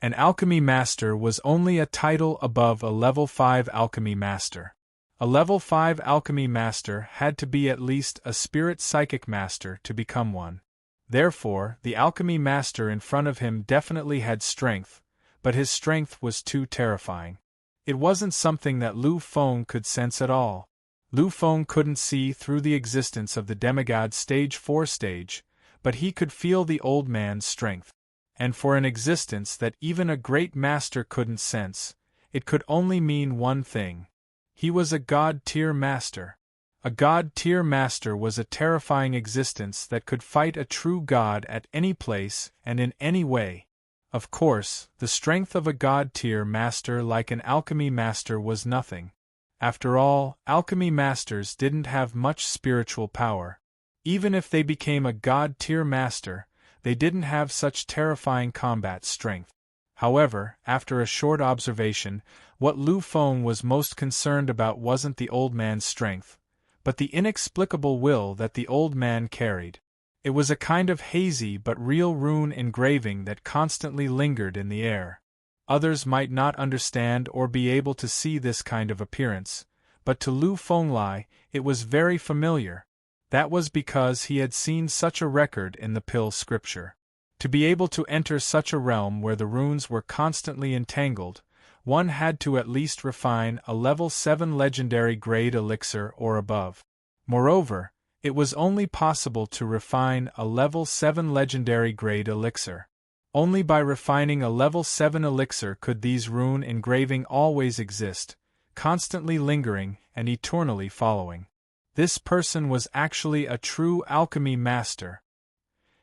An alchemy master was only a title above a level 5 alchemy master. A level 5 alchemy master had to be at least a spirit psychic master to become one. Therefore, the alchemy master in front of him definitely had strength, but his strength was too terrifying. It wasn't something that Lu Feng could sense at all. Lu Feng couldn't see through the existence of the demigod stage 4 stage, but he could feel the old man's strength. And for an existence that even a great master couldn't sense, it could only mean one thing. He was a god-tier master. A god-tier master was a terrifying existence that could fight a true god at any place and in any way. Of course, the strength of a god-tier master like an alchemy master was nothing. After all, alchemy masters didn't have much spiritual power. Even if they became a god-tier master, they didn't have such terrifying combat strength. However, after a short observation, what Lu Feng was most concerned about wasn't the old man's strength, but the inexplicable will that the old man carried. It was a kind of hazy but real rune engraving that constantly lingered in the air. Others might not understand or be able to see this kind of appearance, but to Lu Feng it was very familiar. That was because he had seen such a record in the pill scripture. To be able to enter such a realm where the runes were constantly entangled, one had to at least refine a level 7 legendary grade elixir or above. Moreover, it was only possible to refine a level 7 legendary grade elixir. Only by refining a level 7 elixir could these rune engraving always exist, constantly lingering and eternally following. This person was actually a true alchemy master.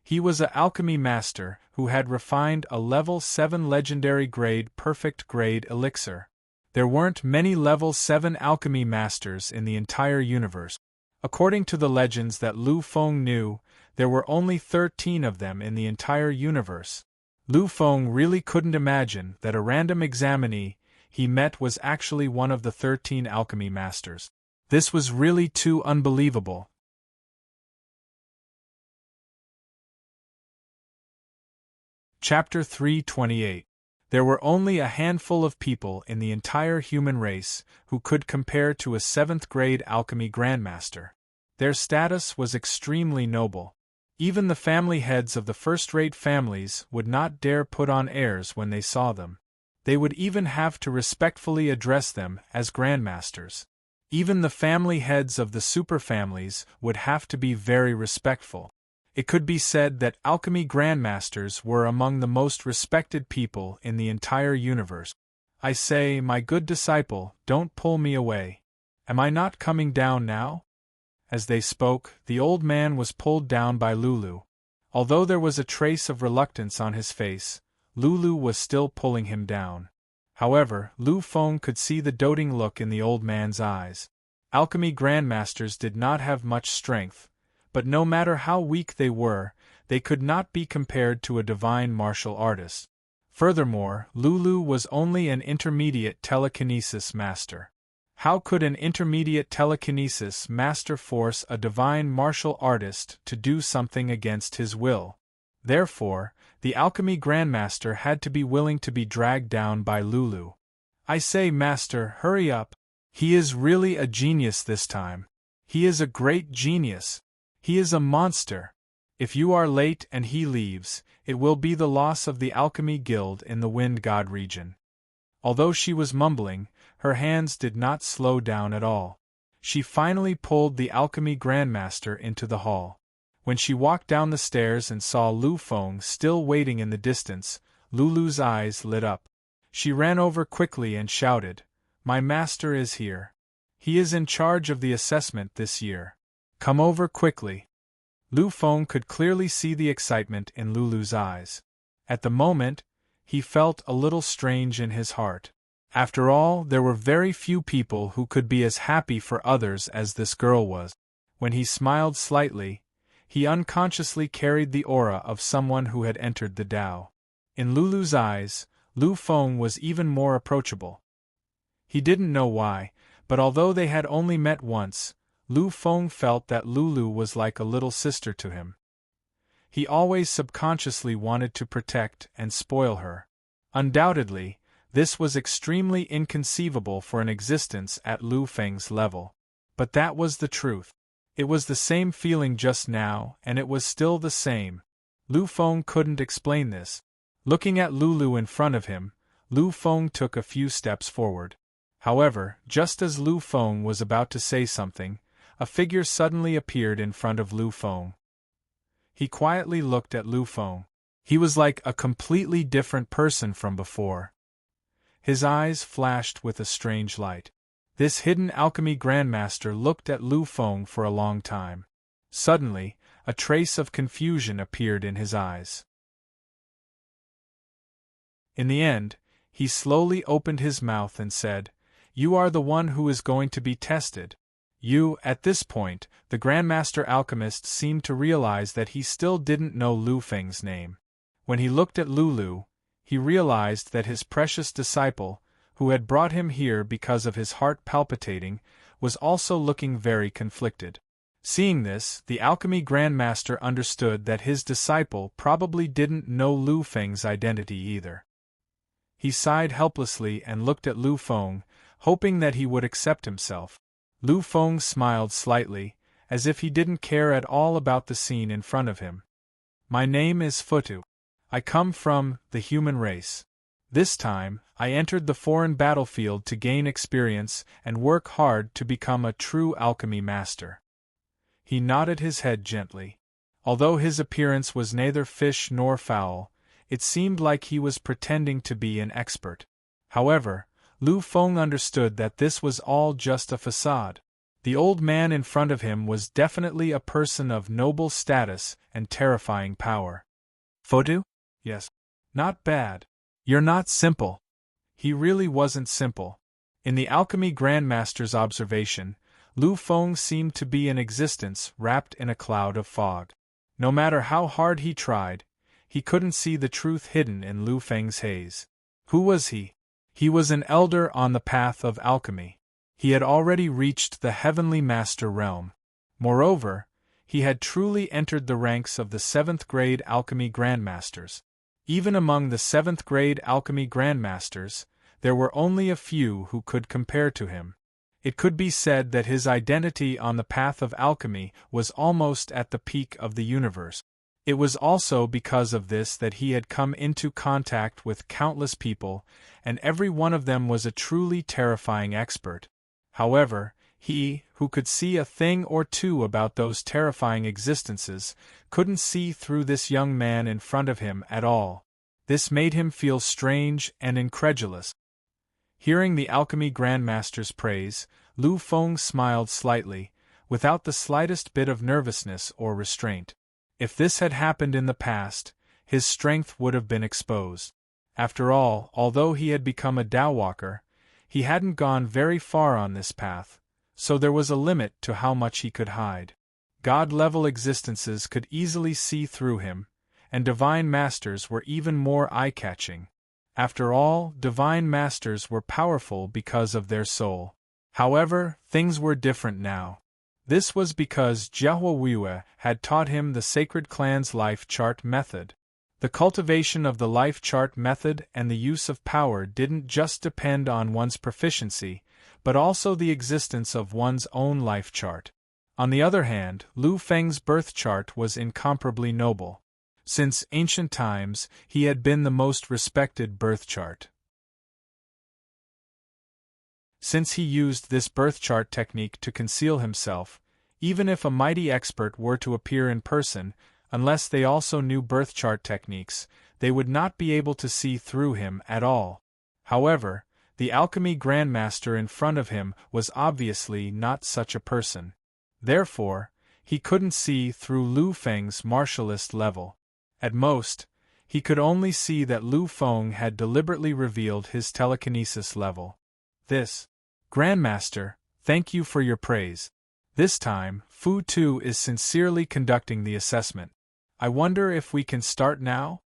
He was an alchemy master who had refined a level 7 legendary grade perfect grade elixir. There weren't many level 7 alchemy masters in the entire universe. According to the legends that Lu Feng knew, there were only 13 of them in the entire universe. Lu Feng really couldn't imagine that a random examinee he met was actually one of the 13 alchemy masters. This was really too unbelievable. Chapter 328. There were only a handful of people in the entire human race who could compare to a 7th-grade alchemy grandmaster. Their status was extremely noble. Even the family heads of the first-rate families would not dare put on airs when they saw them. They would even have to respectfully address them as grandmasters. Even the family heads of the superfamilies would have to be very respectful. It could be said that alchemy grandmasters were among the most respected people in the entire universe. I say, my good disciple, don't pull me away. Am I not coming down now? As they spoke, the old man was pulled down by Lulu. Although there was a trace of reluctance on his face, Lulu was still pulling him down. However, Lu Feng could see the doting look in the old man's eyes. Alchemy grandmasters did not have much strength, but no matter how weak they were, they could not be compared to a divine martial artist. Furthermore, Lulu was only an intermediate telekinesis master. How could an intermediate telekinesis master force a divine martial artist to do something against his will? Therefore, the alchemy grandmaster had to be willing to be dragged down by Lulu. I say, master, hurry up. He is really a genius this time. He is a great genius. He is a monster. If you are late and he leaves, it will be the loss of the Alchemy Guild in the Wind God region. Although she was mumbling, her hands did not slow down at all. She finally pulled the Alchemy Grandmaster into the hall. When she walked down the stairs and saw Lu Feng still waiting in the distance, Lulu's eyes lit up. She ran over quickly and shouted, "My master is here. He is in charge of the assessment this year. Come over quickly." Lu Feng could clearly see the excitement in Lulu's eyes. At the moment, he felt a little strange in his heart. After all, there were very few people who could be as happy for others as this girl was. When he smiled slightly, he unconsciously carried the aura of someone who had entered the Tao. In Lulu's eyes, Lu Feng was even more approachable. He didn't know why, but although they had only met once, Lu Feng felt that Lulu was like a little sister to him. He always subconsciously wanted to protect and spoil her. Undoubtedly, this was extremely inconceivable for an existence at Lu Feng's level. But that was the truth. It was the same feeling just now, and it was still the same. Lu Feng couldn't explain this. Looking at Lulu in front of him, Lu Feng took a few steps forward. However, just as Lu Feng was about to say something, a figure suddenly appeared in front of Lu Feng. He quietly looked at Lu Feng. He was like a completely different person from before. His eyes flashed with a strange light. This hidden alchemy grandmaster looked at Lu Feng for a long time. Suddenly, a trace of confusion appeared in his eyes. In the end, he slowly opened his mouth and said, "You are the one who is going to be tested." At this point, the Grandmaster Alchemist seemed to realize that he still didn't know Lu Feng's name. When he looked at Lulu, he realized that his precious disciple, who had brought him here because of his heart palpitating, was also looking very conflicted. Seeing this, the Alchemy Grandmaster understood that his disciple probably didn't know Lu Feng's identity either. He sighed helplessly and looked at Lu Feng, hoping that he would accept himself. Lu Feng smiled slightly, as if he didn't care at all about the scene in front of him. My name is Futu. I come from the human race. This time, I entered the foreign battlefield to gain experience and work hard to become a true alchemy master. He nodded his head gently. Although his appearance was neither fish nor fowl, it seemed like he was pretending to be an expert. However, Lu Feng understood that this was all just a facade. The old man in front of him was definitely a person of noble status and terrifying power. Futu? Yes. Not bad. You're not simple. He really wasn't simple. In the alchemy grandmaster's observation, Lu Feng seemed to be in existence wrapped in a cloud of fog. No matter how hard he tried, he couldn't see the truth hidden in Lu Feng's haze. Who was he? He was an elder on the path of alchemy. He had already reached the heavenly master realm. Moreover, he had truly entered the ranks of the 7th grade alchemy grandmasters. Even among the 7th grade alchemy grandmasters, there were only a few who could compare to him. It could be said that his identity on the path of alchemy was almost at the peak of the universe. It was also because of this that he had come into contact with countless people, and every one of them was a truly terrifying expert. However, he, who could see a thing or two about those terrifying existences, couldn't see through this young man in front of him at all. This made him feel strange and incredulous. Hearing the alchemy grandmaster's praise, Lu Feng smiled slightly, without the slightest bit of nervousness or restraint. If this had happened in the past, his strength would have been exposed. After all, although he had become a Tao walker, he hadn't gone very far on this path, so there was a limit to how much he could hide. God-level existences could easily see through him, and divine masters were even more eye-catching. After all, divine masters were powerful because of their soul. However, things were different now. This was because Jiahua had taught him the Sacred Clan's life chart method. The cultivation of the life chart method and the use of power didn't just depend on one's proficiency, but also the existence of one's own life chart. On the other hand, Lu Feng's birth chart was incomparably noble. Since ancient times, he had been the most respected birth chart. Since he used this birth chart technique to conceal himself, even if a mighty expert were to appear in person, unless they also knew birth chart techniques, they would not be able to see through him at all. However, the alchemy grandmaster in front of him was obviously not such a person. Therefore, he couldn't see through Lu Feng's martialist level. At most, he could only see that Lu Feng had deliberately revealed his telekinesis level. This, Grandmaster, thank you for your praise. This time, Fu Tu is sincerely conducting the assessment. I wonder if we can start now?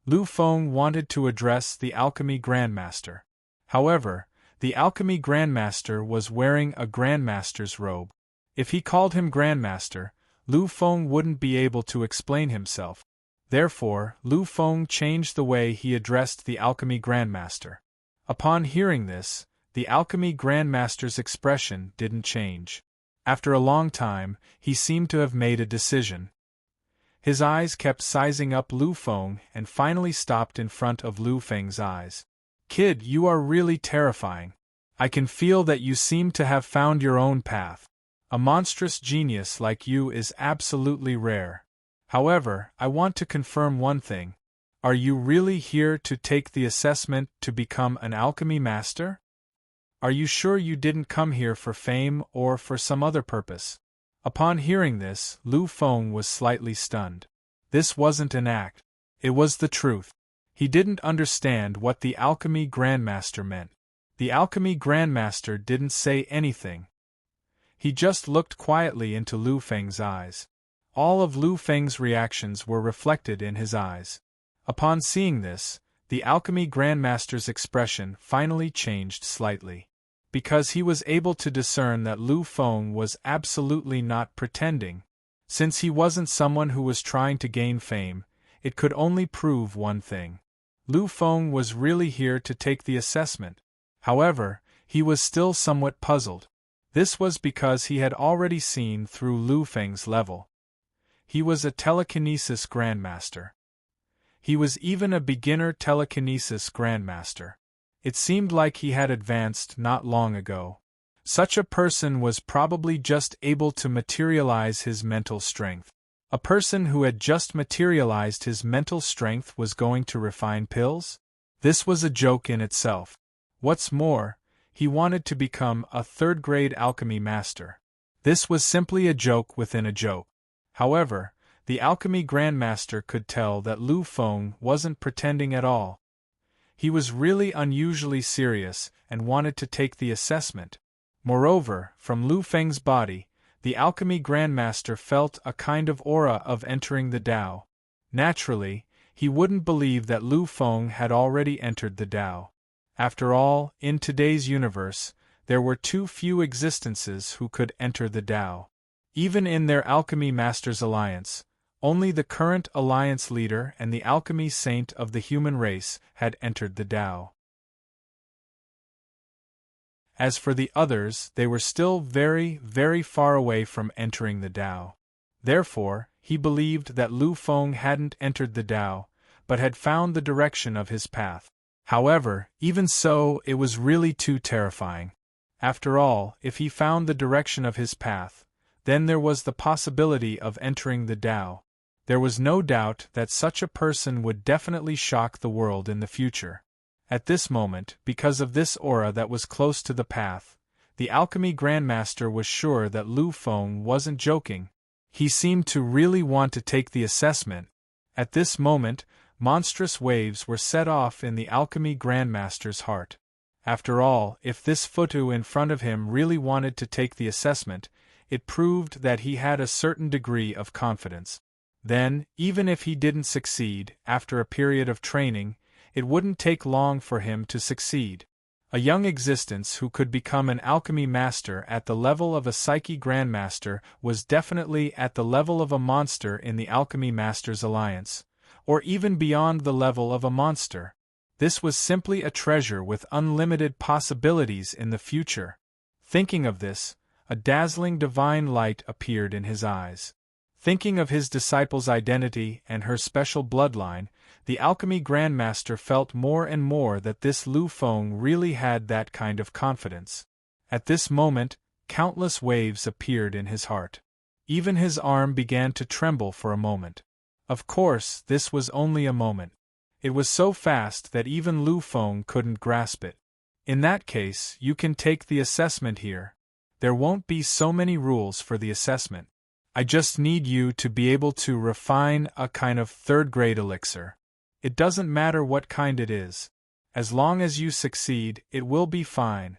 Lu Feng wanted to address the alchemy grandmaster. However, the alchemy grandmaster was wearing a grandmaster's robe. If he called him grandmaster, Lu Feng wouldn't be able to explain himself. Therefore, Lu Feng changed the way he addressed the alchemy grandmaster. Upon hearing this, the alchemy grandmaster's expression didn't change. After a long time, he seemed to have made a decision. His eyes kept sizing up Lu Feng and finally stopped in front of Lu Feng's eyes. Kid, you are really terrifying. I can feel that you seem to have found your own path. A monstrous genius like you is absolutely rare. However, I want to confirm one thing. Are you really here to take the assessment to become an alchemy master? Are you sure you didn't come here for fame or for some other purpose? Upon hearing this, Lu Feng was slightly stunned. This wasn't an act. It was the truth. He didn't understand what the alchemy grandmaster meant. The alchemy grandmaster didn't say anything. He just looked quietly into Lu Feng's eyes. All of Lu Feng's reactions were reflected in his eyes. Upon seeing this, the alchemy grandmaster's expression finally changed slightly. Because he was able to discern that Lu Feng was absolutely not pretending. Since he wasn't someone who was trying to gain fame, it could only prove one thing. Lu Feng was really here to take the assessment. However, he was still somewhat puzzled. This was because he had already seen through Lu Feng's level. He was a telekinesis grandmaster. He was even a beginner telekinesis grandmaster. It seemed like he had advanced not long ago. Such a person was probably just able to materialize his mental strength. A person who had just materialized his mental strength was going to refine pills? This was a joke in itself. What's more, he wanted to become a third-grade alchemy master. This was simply a joke within a joke. However, the alchemy grandmaster could tell that Lu Feng wasn't pretending at all. He was really unusually serious and wanted to take the assessment. Moreover, from Lu Feng's body, the alchemy grandmaster felt a kind of aura of entering the Tao. Naturally, he wouldn't believe that Lu Feng had already entered the Tao. After all, in today's universe, there were too few existences who could enter the Tao. Even in their Alchemy Masters Alliance, only the current alliance leader and the alchemy saint of the human race had entered the Tao. As for the others, they were still very, very far away from entering the Tao. Therefore, he believed that Lu Feng hadn't entered the Tao, but had found the direction of his path. However, even so, it was really too terrifying. After all, if he found the direction of his path, then there was the possibility of entering the Tao. There was no doubt that such a person would definitely shock the world in the future. At this moment, because of this aura that was close to the path, the alchemy grandmaster was sure that Lu Feng wasn't joking. He seemed to really want to take the assessment. At this moment, monstrous waves were set off in the alchemy grandmaster's heart. After all, if this Futu in front of him really wanted to take the assessment, it proved that he had a certain degree of confidence. Then, even if he didn't succeed, after a period of training, it wouldn't take long for him to succeed. A young existence who could become an alchemy master at the level of a psyche grandmaster was definitely at the level of a monster in the Alchemy Masters Alliance, or even beyond the level of a monster. This was simply a treasure with unlimited possibilities in the future. Thinking of this, a dazzling divine light appeared in his eyes. Thinking of his disciple's identity and her special bloodline, the alchemy grandmaster felt more and more that this Lu Feng really had that kind of confidence. At this moment, countless waves appeared in his heart. Even his arm began to tremble for a moment. Of course, this was only a moment. It was so fast that even Lu Feng couldn't grasp it. In that case, you can take the assessment here. There won't be so many rules for the assessment. I just need you to be able to refine a kind of third-grade elixir. It doesn't matter what kind it is. As long as you succeed, it will be fine.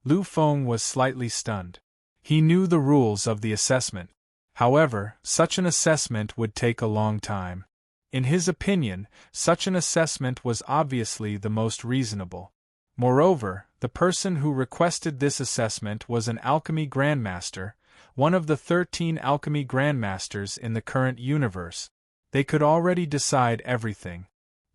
Lu Feng was slightly stunned. He knew the rules of the assessment. However, such an assessment would take a long time. In his opinion, such an assessment was obviously the most reasonable. Moreover, the person who requested this assessment was an alchemy grandmaster, one of the 13 alchemy grandmasters in the current universe. They could already decide everything.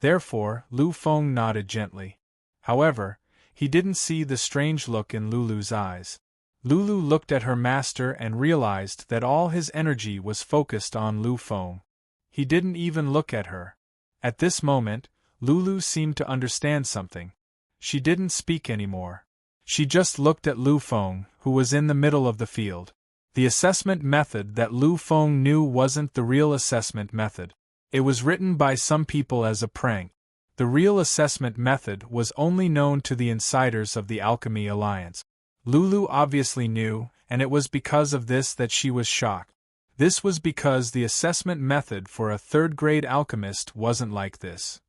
Therefore, Lu Feng nodded gently. However, he didn't see the strange look in Lulu's eyes. Lulu looked at her master and realized that all his energy was focused on Lu Feng. He didn't even look at her. At this moment, Lulu seemed to understand something. She didn't speak anymore. She just looked at Lu Feng, who was in the middle of the field. The assessment method that Lu Feng knew wasn't the real assessment method. It was written by some people as a prank. The real assessment method was only known to the insiders of the Alchemy Alliance. Lulu obviously knew, and it was because of this that she was shocked. This was because the assessment method for a third-grade alchemist wasn't like this.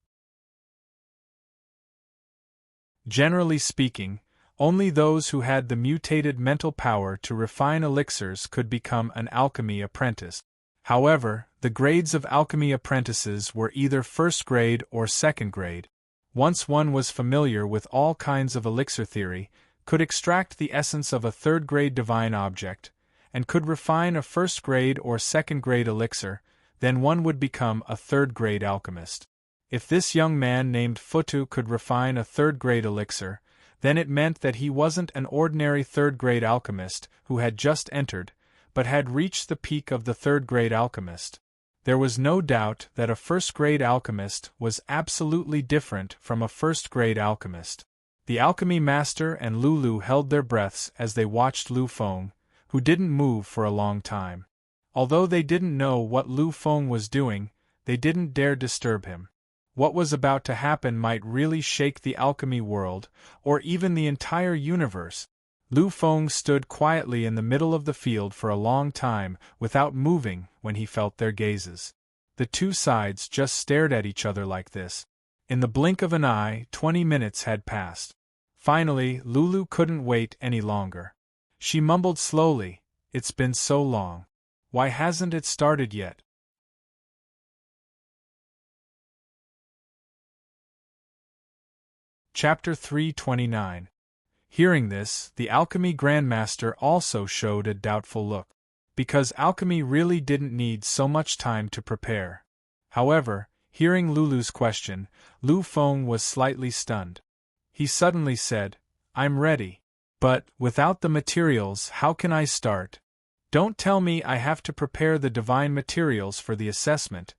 Generally speaking, only those who had the mutated mental power to refine elixirs could become an alchemy apprentice. However, the grades of alchemy apprentices were either first grade or second grade. Once one was familiar with all kinds of elixir theory, could extract the essence of a third-grade divine object, and could refine a first-grade or second-grade elixir, then one would become a third-grade alchemist. If this young man named Futu could refine a third-grade elixir, then it meant that he wasn't an ordinary third-grade alchemist who had just entered, but had reached the peak of the third-grade alchemist. There was no doubt that a first-grade alchemist was absolutely different from a first-grade alchemist. The alchemy master and Lulu held their breaths as they watched Lu Feng, who didn't move for a long time. Although they didn't know what Lu Feng was doing, they didn't dare disturb him. What was about to happen might really shake the alchemy world, or even the entire universe. Lu Feng stood quietly in the middle of the field for a long time without moving when he felt their gazes. The two sides just stared at each other like this. In the blink of an eye, 20 minutes had passed. Finally, Lulu couldn't wait any longer. She mumbled slowly, "It's been so long. Why hasn't it started yet?" Chapter 329. Hearing this, the alchemy grandmaster also showed a doubtful look. Because alchemy really didn't need so much time to prepare. However, hearing Lulu's question, Lu Feng was slightly stunned. He suddenly said, "I'm ready. But, without the materials, how can I start? Don't tell me I have to prepare the divine materials for the assessment."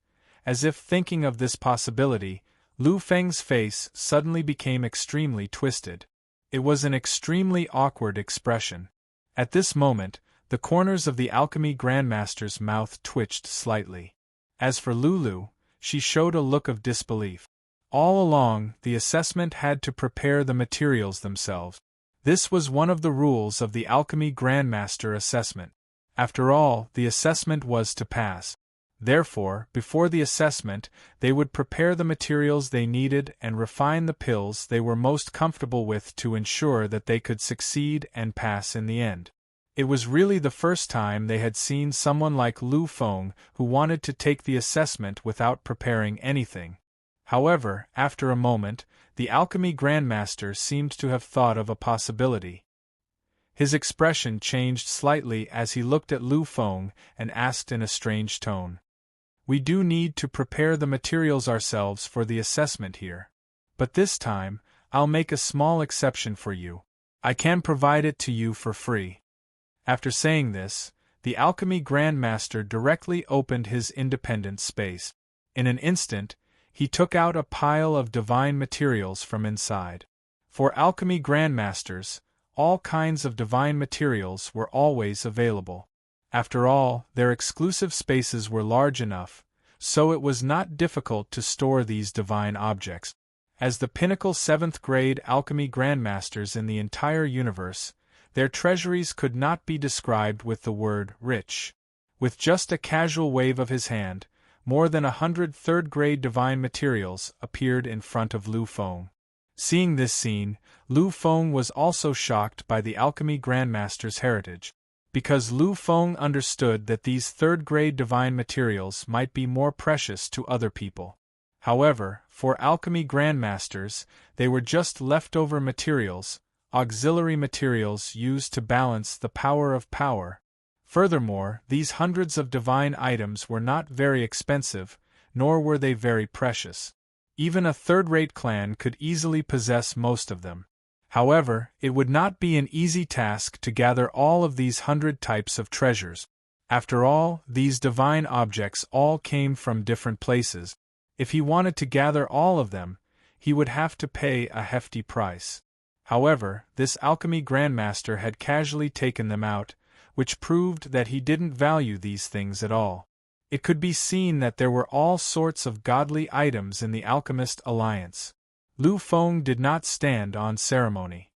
As if thinking of this possibility, Lu Feng's face suddenly became extremely twisted. It was an extremely awkward expression. At this moment, the corners of the alchemy grandmaster's mouth twitched slightly. As for Lulu, she showed a look of disbelief. All along, the assessment had to prepare the materials themselves. This was one of the rules of the alchemy grandmaster assessment. After all, the assessment was to pass. Therefore, before the assessment, they would prepare the materials they needed and refine the pills they were most comfortable with to ensure that they could succeed and pass in the end. It was really the first time they had seen someone like Lu Feng who wanted to take the assessment without preparing anything. However, after a moment, the alchemy grandmaster seemed to have thought of a possibility. His expression changed slightly as he looked at Lu Feng and asked in a strange tone, "We do need to prepare the materials ourselves for the assessment here. But this time, I'll make a small exception for you. I can provide it to you for free." After saying this, the alchemy grandmaster directly opened his independent space. In an instant, he took out a pile of divine materials from inside. For alchemy grandmasters, all kinds of divine materials were always available. After all, their exclusive spaces were large enough, so it was not difficult to store these divine objects. As the pinnacle 7th grade alchemy grandmasters in the entire universe, their treasuries could not be described with the word rich. With just a casual wave of his hand, more than 100 third-grade divine materials appeared in front of Lu Feng. Seeing this scene, Lu Feng was also shocked by the alchemy grandmaster's heritage. Because Lu Feng understood that these third-grade divine materials might be more precious to other people. However, for alchemy grandmasters, they were just leftover materials, auxiliary materials used to balance the power of power. Furthermore, these hundreds of divine items were not very expensive, nor were they very precious. Even a third-rate clan could easily possess most of them. However, it would not be an easy task to gather all of these 100 types of treasures. After all, these divine objects all came from different places. If he wanted to gather all of them, he would have to pay a hefty price. However, this alchemy grandmaster had casually taken them out, which proved that he didn't value these things at all. It could be seen that there were all sorts of godly items in the Alchemist Alliance. Lu Feng did not stand on ceremony.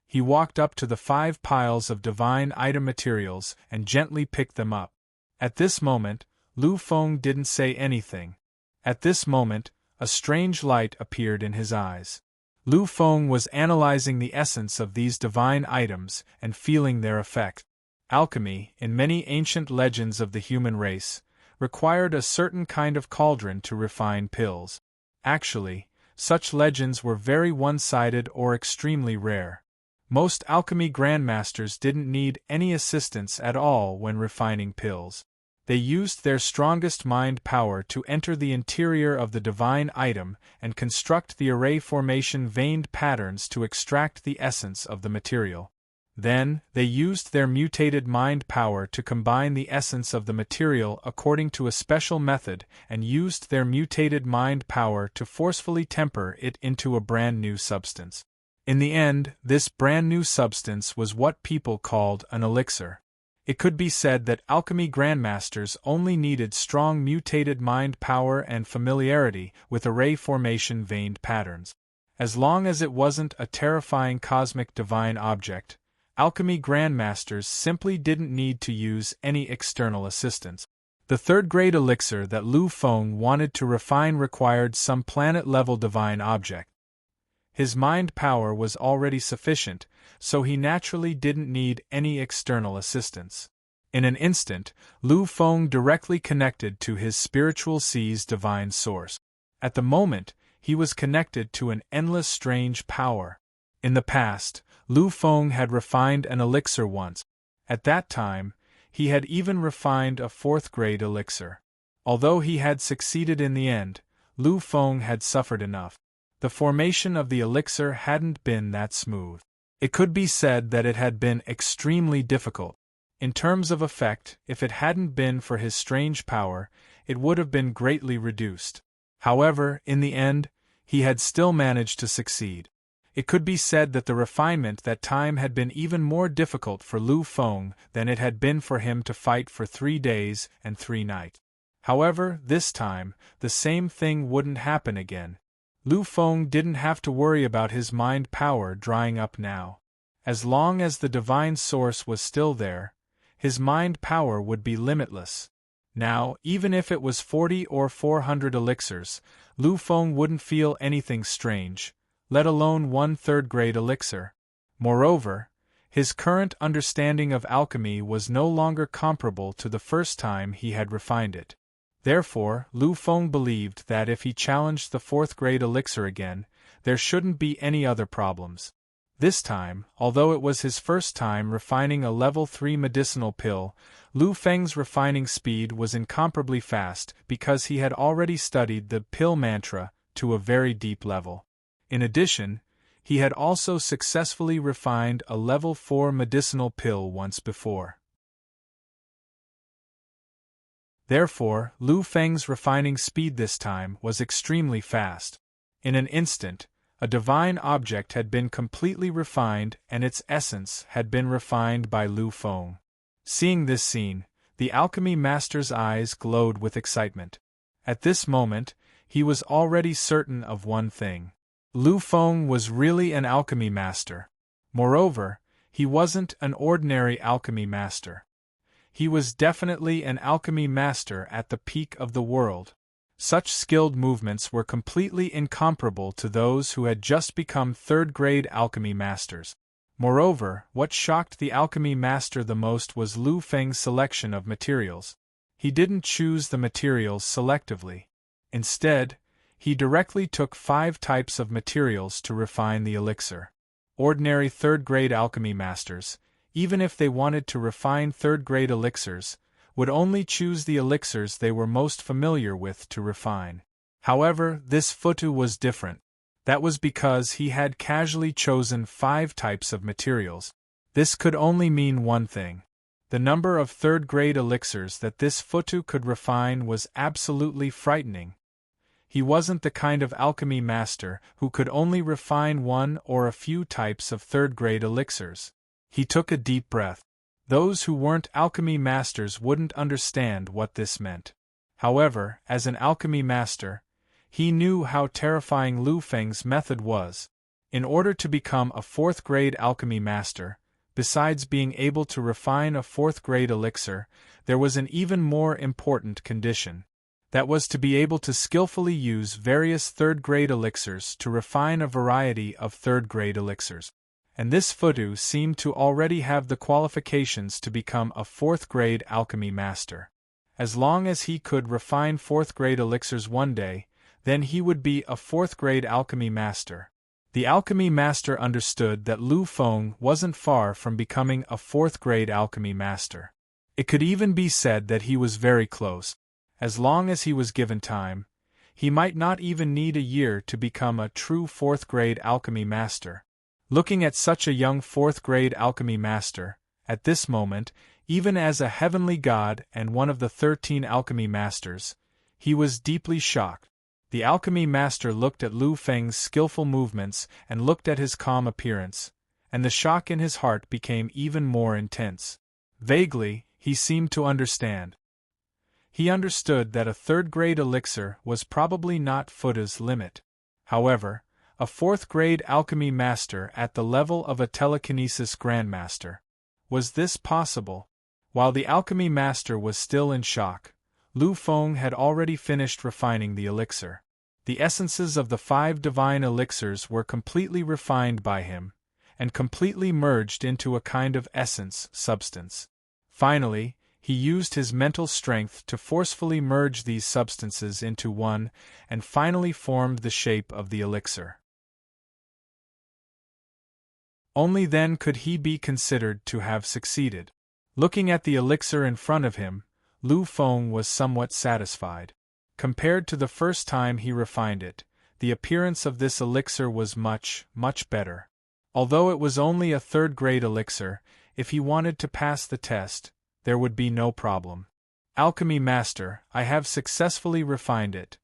He walked up to the 5 piles of divine item materials and gently picked them up. At this moment, Lu Feng didn't say anything. At this moment, a strange light appeared in his eyes. Lu Feng was analyzing the essence of these divine items and feeling their effect. Alchemy, in many ancient legends of the human race, required a certain kind of cauldron to refine pills. Actually, such legends were very one-sided or extremely rare. Most alchemy grandmasters didn't need any assistance at all when refining pills. They used their strongest mind power to enter the interior of the divine item and construct the array formation veined patterns to extract the essence of the material. Then, they used their mutated mind power to combine the essence of the material according to a special method and used their mutated mind power to forcefully temper it into a brand new substance. In the end, this brand new substance was what people called an elixir. It could be said that alchemy grandmasters only needed strong mutated mind power and familiarity with array formation veined patterns. As long as it wasn't a terrifying cosmic divine object, alchemy grandmasters simply didn't need to use any external assistance. The third-grade elixir that Lu Feng wanted to refine required some planet-level divine object. His mind power was already sufficient, so he naturally didn't need any external assistance. In an instant, Lu Feng directly connected to his spiritual sea's divine source. At the moment, he was connected to an endless strange power. In the past, Lu Feng had refined an elixir once. At that time, he had even refined a fourth-grade elixir. Although he had succeeded in the end, Lu Feng had suffered enough. The formation of the elixir hadn't been that smooth. It could be said that it had been extremely difficult. In terms of effect, if it hadn't been for his strange power, it would have been greatly reduced. However, in the end, he had still managed to succeed. It could be said that the refinement that time had been even more difficult for Lu Feng than it had been for him to fight for 3 days and 3 nights. However, this time, the same thing wouldn't happen again. Lu Feng didn't have to worry about his mind power drying up now. As long as the divine source was still there, his mind power would be limitless. Now, even if it was 40 or 400 elixirs, Lu Feng wouldn't feel anything strange, let alone one third-grade elixir. Moreover, his current understanding of alchemy was no longer comparable to the first time he had refined it. Therefore, Lu Feng believed that if he challenged the fourth-grade elixir again, there shouldn't be any other problems. This time, although it was his first time refining a level 3 medicinal pill, Lu Feng's refining speed was incomparably fast because he had already studied the pill mantra to a very deep level. In addition, he had also successfully refined a level 4 medicinal pill once before. Therefore, Lu Feng's refining speed this time was extremely fast. In an instant, a divine object had been completely refined and its essence had been refined by Lu Feng. Seeing this scene, the alchemy master's eyes glowed with excitement. At this moment, he was already certain of one thing. Lu Feng was really an alchemy master. Moreover, he wasn't an ordinary alchemy master. He was definitely an alchemy master at the peak of the world. Such skilled movements were completely incomparable to those who had just become third-grade alchemy masters. Moreover, what shocked the alchemy master the most was Lu Feng's selection of materials. He didn't choose the materials selectively. Instead, he directly took 5 types of materials to refine the elixir. Ordinary third-grade alchemy masters, even if they wanted to refine third-grade elixirs, would only choose the elixirs they were most familiar with to refine. However, this Futu was different. That was because he had casually chosen 5 types of materials. This could only mean one thing. The number of third-grade elixirs that this Futu could refine was absolutely frightening. He wasn't the kind of alchemy master who could only refine 1 or a few types of third-grade elixirs. He took a deep breath. Those who weren't alchemy masters wouldn't understand what this meant. However, as an alchemy master, he knew how terrifying Lu Feng's method was. In order to become a 4th-grade alchemy master, besides being able to refine a 4th-grade elixir, there was an even more important condition. That was to be able to skillfully use various 3rd-grade elixirs to refine a variety of 3rd-grade elixirs. And this Futu seemed to already have the qualifications to become a 4th-grade alchemy master. As long as he could refine 4th-grade elixirs one day, then he would be a 4th-grade alchemy master. The alchemy master understood that Lu Feng wasn't far from becoming a 4th-grade alchemy master. It could even be said that he was very close. As long as he was given time, he might not even need a year to become a true fourth-grade alchemy master. Looking at such a young fourth-grade alchemy master, at this moment, even as a heavenly god and one of the 13 alchemy masters, he was deeply shocked. The alchemy master looked at Lu Feng's skillful movements and looked at his calm appearance, and the shock in his heart became even more intense. Vaguely, he seemed to understand. He understood that a third-grade elixir was probably not Fuda's limit. However, a fourth-grade alchemy master at the level of a telekinesis grandmaster. Was this possible? While the alchemy master was still in shock, Lu Feng had already finished refining the elixir. The essences of the 5 divine elixirs were completely refined by him, and completely merged into a kind of essence substance. Finally, he used his mental strength to forcefully merge these substances into one, and finally formed the shape of the elixir. Only then could he be considered to have succeeded. Looking at the elixir in front of him, Lu Feng was somewhat satisfied. Compared to the first time he refined it, the appearance of this elixir was much, much better. Although it was only a third-grade elixir, if he wanted to pass the test, there would be no problem. Alchemy Master, I have successfully refined it.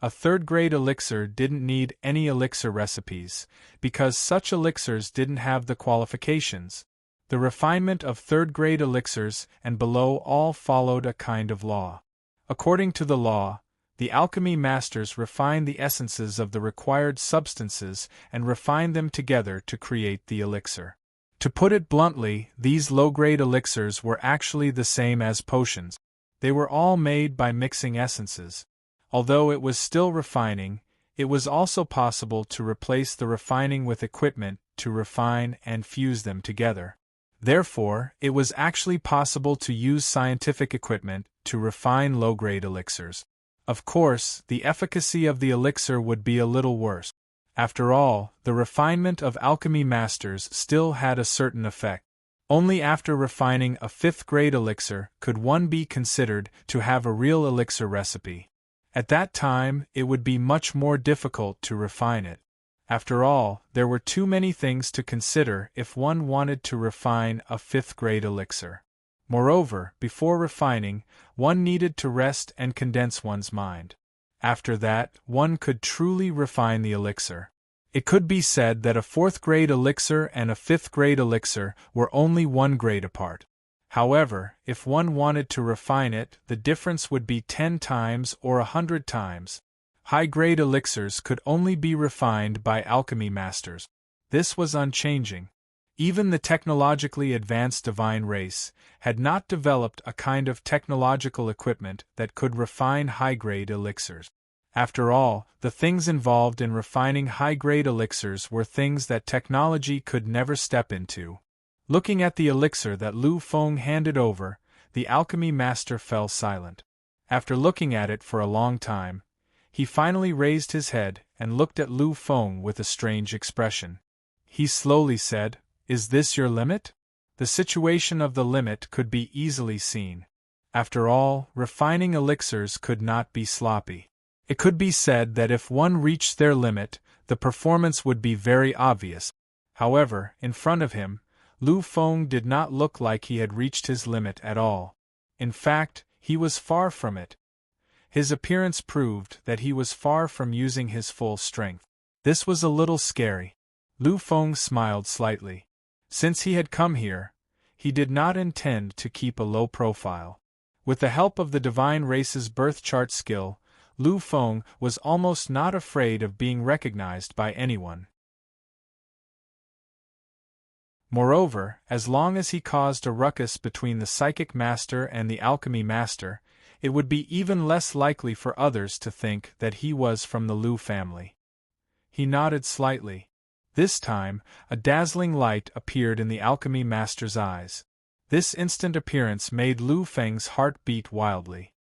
A third-grade elixir didn't need any elixir recipes, because such elixirs didn't have the qualifications. The refinement of third-grade elixirs and below all followed a kind of law. According to the law, the alchemy masters refine the essences of the required substances and refine them together to create the elixir. To put it bluntly, these low-grade elixirs were actually the same as potions. They were all made by mixing essences. Although it was still refining, it was also possible to replace the refining with equipment to refine and fuse them together. Therefore, it was actually possible to use scientific equipment to refine low-grade elixirs. Of course, the efficacy of the elixir would be a little worse. After all, the refinement of alchemy masters still had a certain effect. Only after refining a 5th-grade elixir could one be considered to have a real elixir recipe. At that time, it would be much more difficult to refine it. After all, there were too many things to consider if one wanted to refine a 5th-grade elixir. Moreover, before refining, one needed to rest and condense one's mind. After that, one could truly refine the elixir. It could be said that a 4th-grade elixir and a 5th-grade elixir were only 1 grade apart. However, if one wanted to refine it, the difference would be 10 times or 100 times. High-grade elixirs could only be refined by alchemy masters. This was unchanging. Even the technologically advanced divine race had not developed a kind of technological equipment that could refine high-grade elixirs. After all, the things involved in refining high-grade elixirs were things that technology could never step into. Looking at the elixir that Lu Feng handed over, the alchemy master fell silent. After looking at it for a long time, he finally raised his head and looked at Lu Feng with a strange expression. He slowly said, "Is this your limit?" The situation of the limit could be easily seen. After all, refining elixirs could not be sloppy. It could be said that if one reached their limit, the performance would be very obvious. However, in front of him, Lu Feng did not look like he had reached his limit at all. In fact, he was far from it. His appearance proved that he was far from using his full strength. This was a little scary. Lu Feng smiled slightly. Since he had come here, he did not intend to keep a low profile. With the help of the divine race's birth chart skill, Lu Feng was almost not afraid of being recognized by anyone. Moreover, as long as he caused a ruckus between the psychic master and the alchemy master, it would be even less likely for others to think that he was from the Lu family. He nodded slightly. This time, a dazzling light appeared in the alchemy master's eyes. This instant appearance made Lu Feng's heart beat wildly.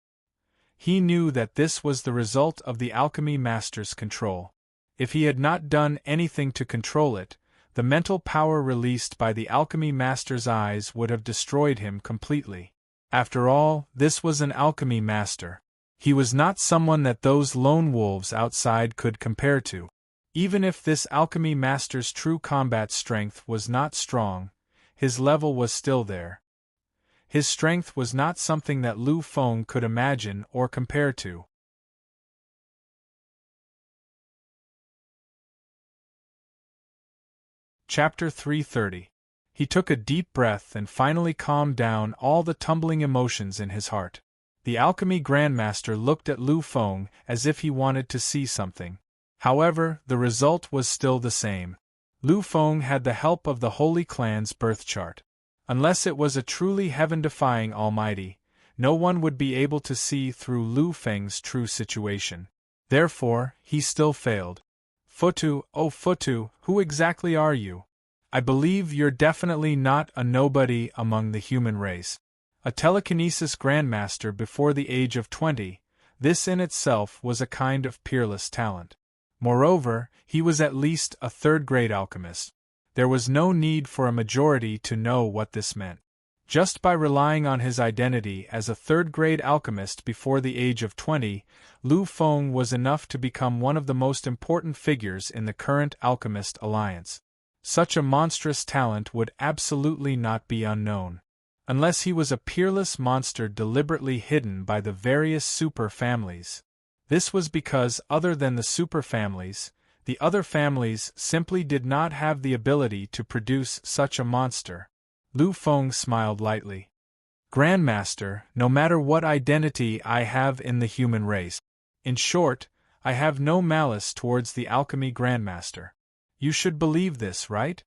He knew that this was the result of the alchemy master's control. If he had not done anything to control it, the mental power released by the alchemy master's eyes would have destroyed him completely. After all, this was an alchemy master. He was not someone that those lone wolves outside could compare to. Even if this alchemy master's true combat strength was not strong, his level was still there. His strength was not something that Lu Feng could imagine or compare to. Chapter 330. He took a deep breath and finally calmed down all the tumbling emotions in his heart. The alchemy grandmaster looked at Lu Feng as if he wanted to see something. However, the result was still the same. Lu Feng had the help of the Holy Clan's birth chart. Unless it was a truly heaven-defying almighty, no one would be able to see through Lu Feng's true situation. Therefore, he still failed. Futu, oh Futu, who exactly are you? I believe you're definitely not a nobody among the human race. A telekinesis grandmaster before the age of 20, this in itself was a kind of peerless talent. Moreover, he was at least a third-grade alchemist. There was no need for a majority to know what this meant. Just by relying on his identity as a third-grade alchemist before the age of 20, Lu Feng was enough to become one of the most important figures in the current Alchemist Alliance. Such a monstrous talent would absolutely not be unknown. Unless he was a peerless monster deliberately hidden by the various super-families. This was because, other than the super-families, the other families simply did not have the ability to produce such a monster. Lu Feng smiled lightly. Grandmaster, no matter what identity I have in the human race. In short, I have no malice towards the alchemy grandmaster. You should believe this, right?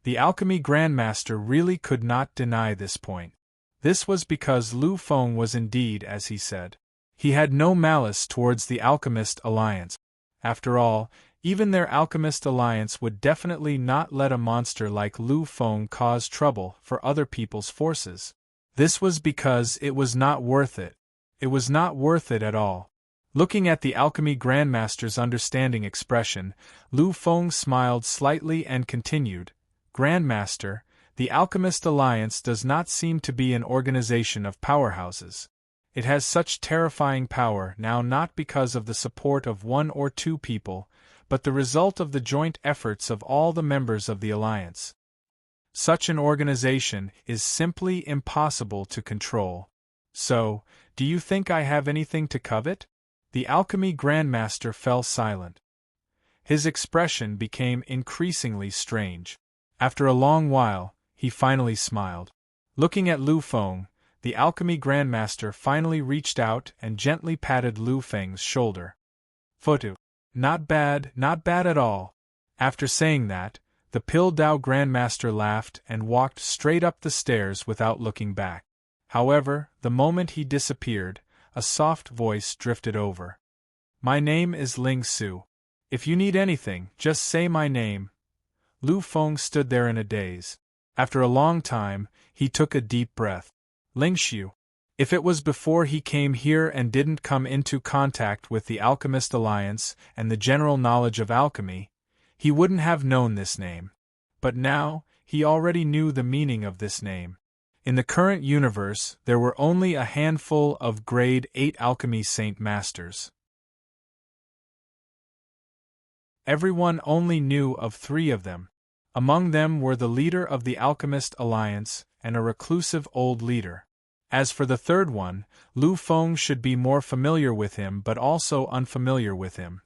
The alchemy grandmaster really could not deny this point. This was because Lu Feng was indeed as he said. He had no malice towards the Alchemist Alliance. After all, even their Alchemist Alliance would definitely not let a monster like Lu Feng cause trouble for other people's forces. This was because it was not worth it. It was not worth it at all. Looking at the alchemy grandmaster's understanding expression, Lu Feng smiled slightly and continued, Grandmaster, the Alchemist Alliance does not seem to be an organization of powerhouses. It has such terrifying power now not because of the support of one or two people, but the result of the joint efforts of all the members of the Alliance. Such an organization is simply impossible to control. So, do you think I have anything to covet? The alchemy grandmaster fell silent. His expression became increasingly strange. After a long while, he finally smiled. Looking at Lu Feng, the alchemy grandmaster finally reached out and gently patted Lu Feng's shoulder. Futu. Not bad at all. After saying that, the Pil-Dao grandmaster laughed and walked straight up the stairs without looking back. However, the moment he disappeared, a soft voice drifted over. My name is Ling Su. If you need anything, just say my name. Lu Feng stood there in a daze. After a long time, he took a deep breath. Ling Shu. If it was before he came here and didn't come into contact with the Alchemist Alliance and the general knowledge of alchemy, he wouldn't have known this name. But now, he already knew the meaning of this name. In the current universe, there were only a handful of Grade 8 Alchemy Saint Masters. Everyone only knew of 3 of them. Among them were the leader of the Alchemist Alliance and a reclusive old leader. As for the third one, Lu Feng should be more familiar with him but also unfamiliar with him.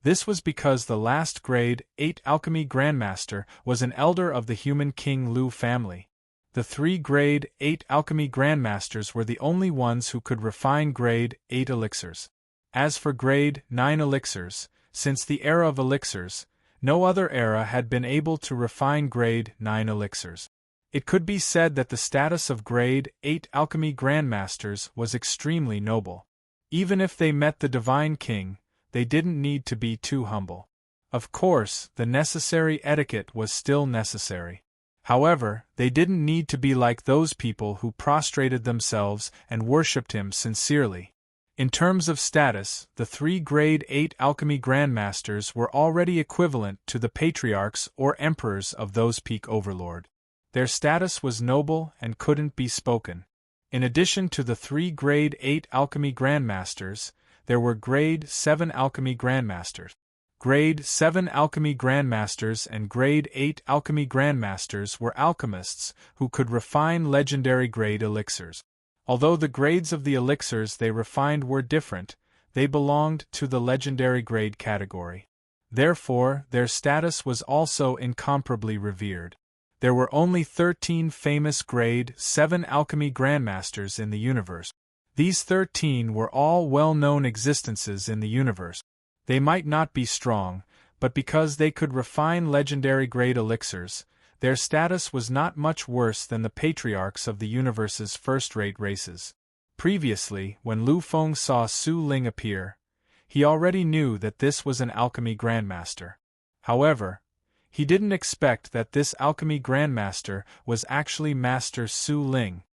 This was because the last Grade 8 Alchemy Grandmaster was an elder of the human King Lu family. The 3 Grade 8 Alchemy Grandmasters were the only ones who could refine Grade 8 elixirs. As for Grade 9 elixirs, since the era of elixirs, no other era had been able to refine Grade 9 elixirs. It could be said that the status of Grade 8 Alchemy Grandmasters was extremely noble. Even if they met the Divine King, they didn't need to be too humble. Of course, the necessary etiquette was still necessary. However, they didn't need to be like those people who prostrated themselves and worshipped him sincerely. In terms of status, the 3 Grade 8 Alchemy Grandmasters were already equivalent to the patriarchs or emperors of those peak Overlord. Their status was noble and couldn't be spoken. In addition to the 3 Grade 8 Alchemy Grandmasters, there were Grade 7 Alchemy Grandmasters. Grade 7 Alchemy Grandmasters and Grade 8 Alchemy Grandmasters were alchemists who could refine legendary grade elixirs. Although the grades of the elixirs they refined were different, they belonged to the legendary grade category. Therefore, their status was also incomparably revered. There were only 13 famous Grade 7 Alchemy Grandmasters in the universe. These 13 were all well-known existences in the universe. They might not be strong, but because they could refine legendary grade elixirs, their status was not much worse than the patriarchs of the universe's first-rate races. Previously, when Lu Feng saw Su Ling appear, he already knew that this was an alchemy grandmaster. However, he didn't expect that this alchemy grandmaster was actually Master Su Ling.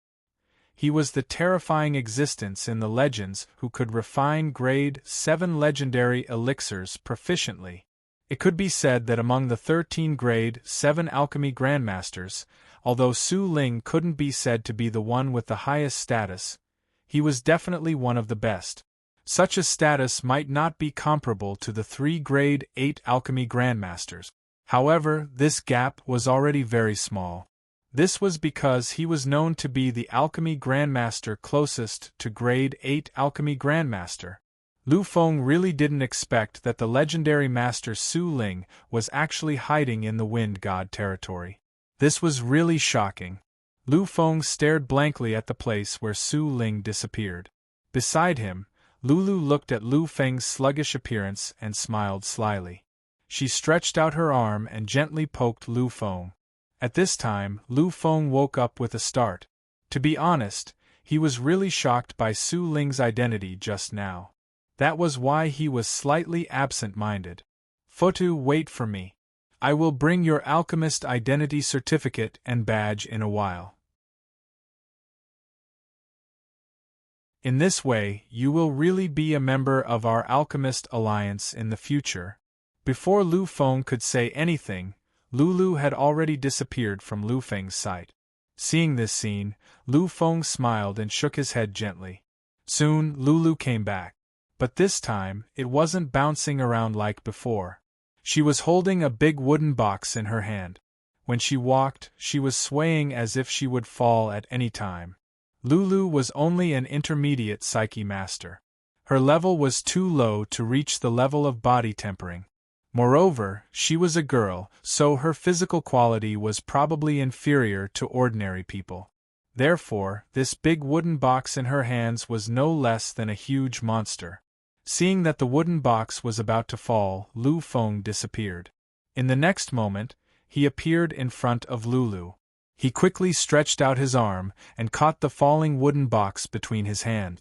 He was the terrifying existence in the legends who could refine Grade 7 legendary elixirs proficiently. It could be said that among the 13 Grade 7 alchemy grandmasters, although Su Ling couldn't be said to be the one with the highest status, he was definitely one of the best. Such a status might not be comparable to the 3 Grade 8 alchemy grandmasters. However, this gap was already very small. This was because he was known to be the alchemy grandmaster closest to Grade 8 alchemy grandmaster. Lu Feng really didn't expect that the legendary master Su Ling was actually hiding in the Wind God territory. This was really shocking. Lu Feng stared blankly at the place where Su Ling disappeared. Beside him, Lulu looked at Lu Feng's sluggish appearance and smiled slyly. She stretched out her arm and gently poked Lu Feng. At this time, Lu Feng woke up with a start. To be honest, he was really shocked by Su Ling's identity just now. That was why he was slightly absent-minded. Fotu, wait for me. I will bring your alchemist identity certificate and badge in a while. In this way, you will really be a member of our alchemist alliance in the future. Before Lu Feng could say anything, Lulu had already disappeared from Lu Feng's sight. Seeing this scene, Lu Feng smiled and shook his head gently. Soon, Lulu came back. But this time, it wasn't bouncing around like before. She was holding a big wooden box in her hand. When she walked, she was swaying as if she would fall at any time. Lulu was only an intermediate psyche master. Her level was too low to reach the level of body tempering. Moreover, she was a girl, so her physical quality was probably inferior to ordinary people. Therefore, this big wooden box in her hands was no less than a huge monster. Seeing that the wooden box was about to fall, Lu Feng disappeared. In the next moment, he appeared in front of Lulu. He quickly stretched out his arm and caught the falling wooden box between his hands.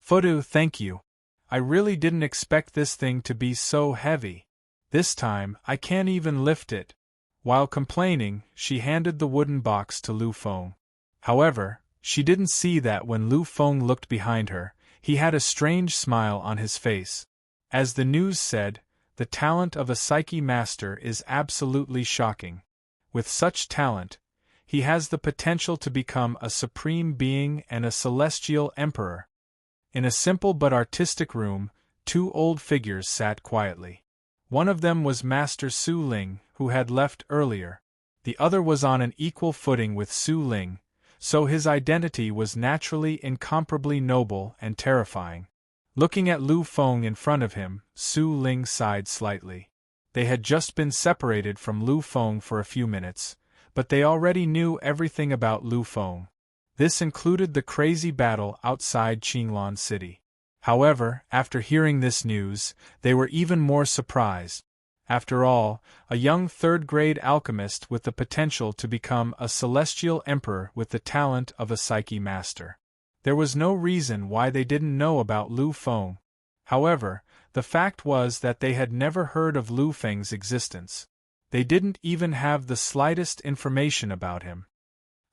Fotu, thank you. I really didn't expect this thing to be so heavy. This time, I can't even lift it. While complaining, she handed the wooden box to Lu Feng. However, she didn't see that when Lu Feng looked behind her, he had a strange smile on his face. As the news said, the talent of a psyche master is absolutely shocking. With such talent, he has the potential to become a supreme being and a celestial emperor. In a simple but artistic room, 2 old figures sat quietly. One of them was Master Su Ling, who had left earlier. The other was on an equal footing with Su Ling, so his identity was naturally incomparably noble and terrifying. Looking at Lu Feng in front of him, Su Ling sighed slightly. They had just been separated from Lu Feng for a few minutes, but they already knew everything about Lu Feng. This included the crazy battle outside Qinglan City. However, after hearing this news, they were even more surprised. After all, a young third-grade alchemist with the potential to become a celestial emperor with the talent of a psyche master. There was no reason why they didn't know about Lu Feng. However, the fact was that they had never heard of Lu Feng's existence. They didn't even have the slightest information about him.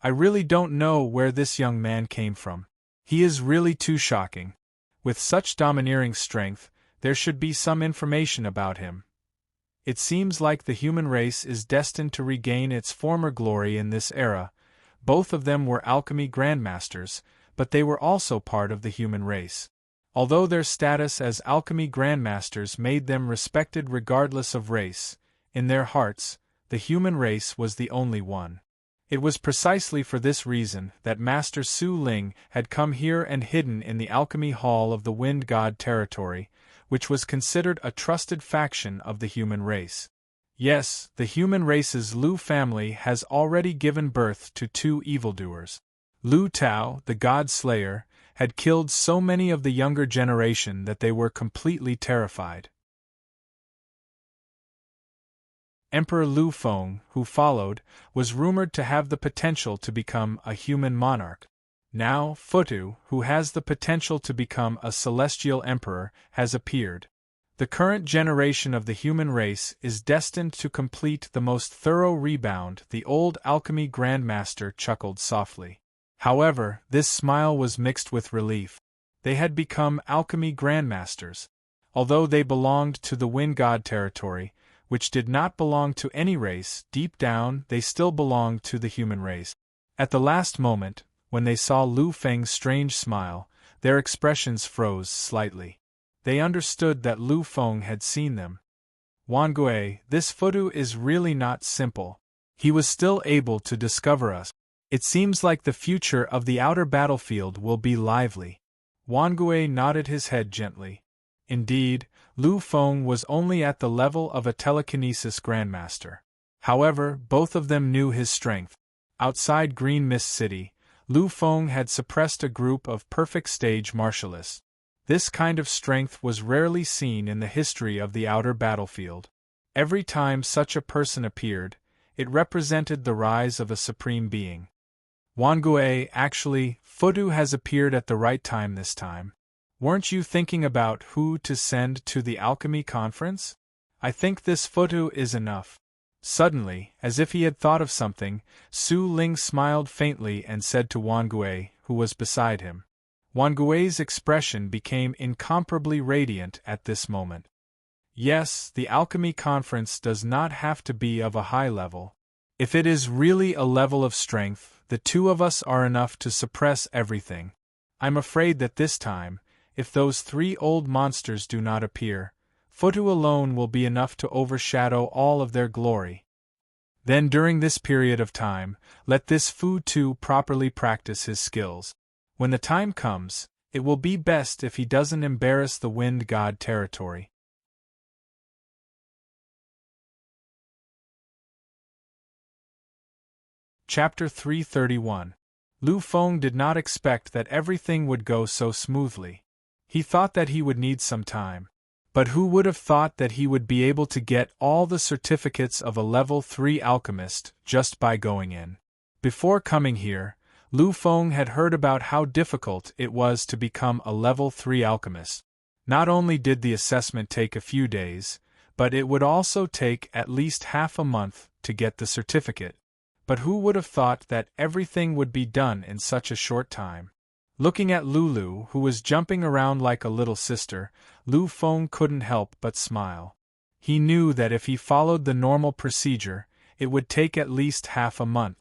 I really don't know where this young man came from. He is really too shocking. With such domineering strength, there should be some information about him. It seems like the human race is destined to regain its former glory in this era. Both of them were alchemy grandmasters, but they were also part of the human race. Although their status as alchemy grandmasters made them respected regardless of race, in their hearts, the human race was the only one. It was precisely for this reason that Master Su Ling had come here and hidden in the alchemy hall of the Wind God territory, which was considered a trusted faction of the human race. Yes, the human race's Lu family has already given birth to 2 evildoers. Lu Tao, the God Slayer, had killed so many of the younger generation that they were completely terrified. Emperor Lu Feng, who followed, was rumored to have the potential to become a human monarch. Now, Futu, who has the potential to become a celestial emperor, has appeared. The current generation of the human race is destined to complete the most thorough rebound, the old alchemy grandmaster chuckled softly. However, this smile was mixed with relief. They had become alchemy grandmasters. Although they belonged to the Wind God territory, which did not belong to any race, deep down they still belonged to the human race. At the last moment, when they saw Lu Feng's strange smile, their expressions froze slightly. They understood that Lu Feng had seen them. Wangui, this Futu is really not simple. He was still able to discover us. It seems like the future of the outer battlefield will be lively. Wangui nodded his head gently. Indeed, Lu Feng was only at the level of a telekinesis grandmaster. However, both of them knew his strength. Outside Green Mist City, Lu Feng had suppressed a group of perfect stage martialists. This kind of strength was rarely seen in the history of the outer battlefield. Every time such a person appeared, it represented the rise of a supreme being. Wangui, actually, Futu has appeared at the right time this time. Weren't you thinking about who to send to the alchemy conference? I think this Futu is enough. Suddenly, as if he had thought of something, Su Ling smiled faintly and said to Wangui, who was beside him. Wangui's expression became incomparably radiant at this moment. Yes, the alchemy conference does not have to be of a high level. If it is really a level of strength, the 2 of us are enough to suppress everything. I'm afraid that this time, if those 3 old monsters do not appear, Futu alone will be enough to overshadow all of their glory. Then during this period of time, let this Futu properly practice his skills. When the time comes, it will be best if he doesn't embarrass the Wind God territory. Chapter 331. Lu Feng did not expect that everything would go so smoothly. He thought that he would need some time. But who would have thought that he would be able to get all the certificates of a level 3 alchemist just by going in? Before coming here, Lu Feng had heard about how difficult it was to become a level 3 alchemist. Not only did the assessment take a few days, but it would also take at least half a month to get the certificate. But who would have thought that everything would be done in such a short time? Looking at Lulu, who was jumping around like a little sister, Lu Feng couldn't help but smile. He knew that if he followed the normal procedure, it would take at least half a month.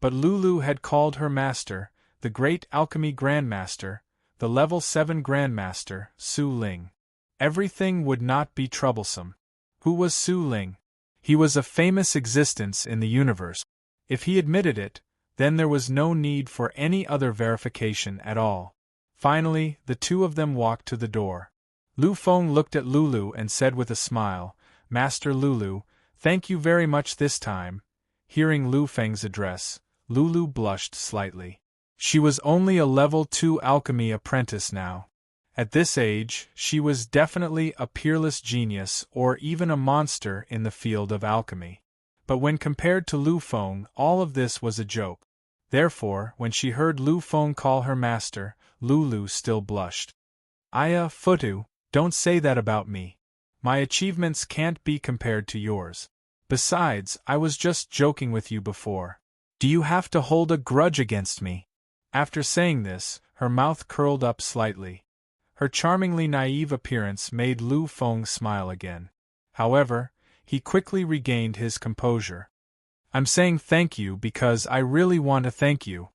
But Lulu had called her master, the great alchemy grandmaster, the level 7 grandmaster, Su Ling. Everything would not be troublesome. Who was Su Ling? He was a famous existence in the universe. If he admitted it, then there was no need for any other verification at all. Finally, the 2 of them walked to the door. Lu Feng looked at Lulu and said with a smile, "Master Lulu, thank you very much this time." Hearing Lu Feng's address, Lulu blushed slightly. She was only a level 2 alchemy apprentice now. At this age, she was definitely a peerless genius or even a monster in the field of alchemy. But when compared to Lu Feng, all of this was a joke. Therefore, when she heard Lu Feng call her master, Lulu still blushed. "Aya, Futu, don't say that about me. My achievements can't be compared to yours. Besides, I was just joking with you before. Do you have to hold a grudge against me?" After saying this, her mouth curled up slightly. Her charmingly naive appearance made Lu Feng smile again. However, he quickly regained his composure. "I'm saying thank you because I really want to thank you.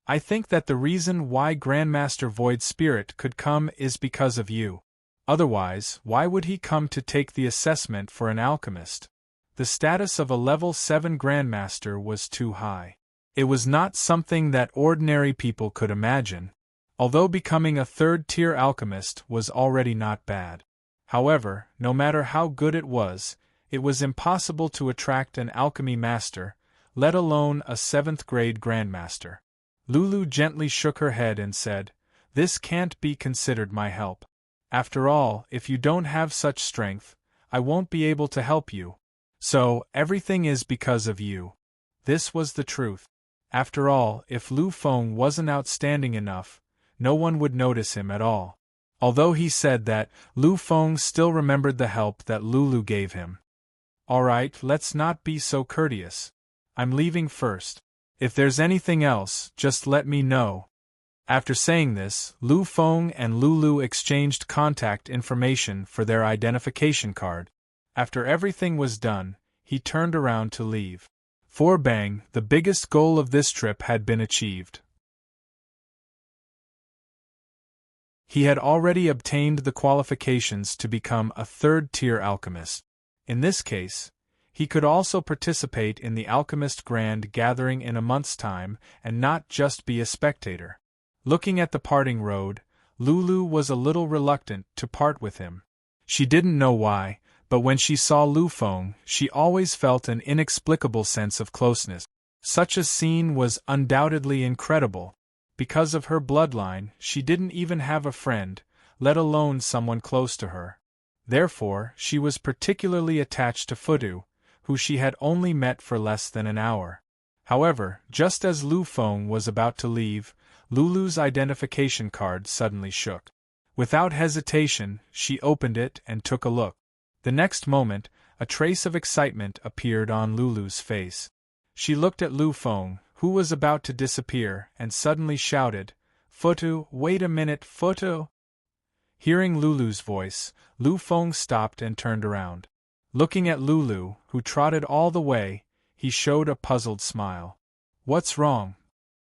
I think that the reason why Grandmaster Void Spirit could come is because of you. Otherwise, why would he come to take the assessment for an alchemist? The status of a level 7 Grandmaster was too high. It was not something that ordinary people could imagine, although becoming a third-tier alchemist was already not bad. However, no matter how good it was impossible to attract an alchemy master, let alone a 7th-grade Grandmaster. Lulu gently shook her head and said, "This can't be considered my help. After all, if you don't have such strength, I won't be able to help you. So, everything is because of you." This was the truth. After all, if Lu Feng wasn't outstanding enough, no one would notice him at all. Although he said that, Lu Feng still remembered the help that Lulu gave him. "Alright, let's not be so courteous. I'm leaving first. If there's anything else, just let me know." After saying this, Lu Feng and Lulu exchanged contact information for their identification card. After everything was done, he turned around to leave. For Bang, the biggest goal of this trip had been achieved. He had already obtained the qualifications to become a third-tier alchemist. In this case, he could also participate in the Alchemist Grand Gathering in a month's time and not just be a spectator. Looking at the parting road, Lulu was a little reluctant to part with him. She didn't know why, but when she saw Lu Feng, she always felt an inexplicable sense of closeness. Such a scene was undoubtedly incredible. Because of her bloodline, she didn't even have a friend, let alone someone close to her. Therefore, she was particularly attached to Fudu, who she had only met for less than an hour. However, just as Lu Feng was about to leave, Lulu's identification card suddenly shook. Without hesitation, she opened it and took a look. The next moment, a trace of excitement appeared on Lulu's face. She looked at Lu Feng, who was about to disappear, and suddenly shouted, "Futu, wait a minute, Futu!" Hearing Lulu's voice, Lu Feng stopped and turned around. Looking at Lulu, who trotted all the way, he showed a puzzled smile. "What's wrong?"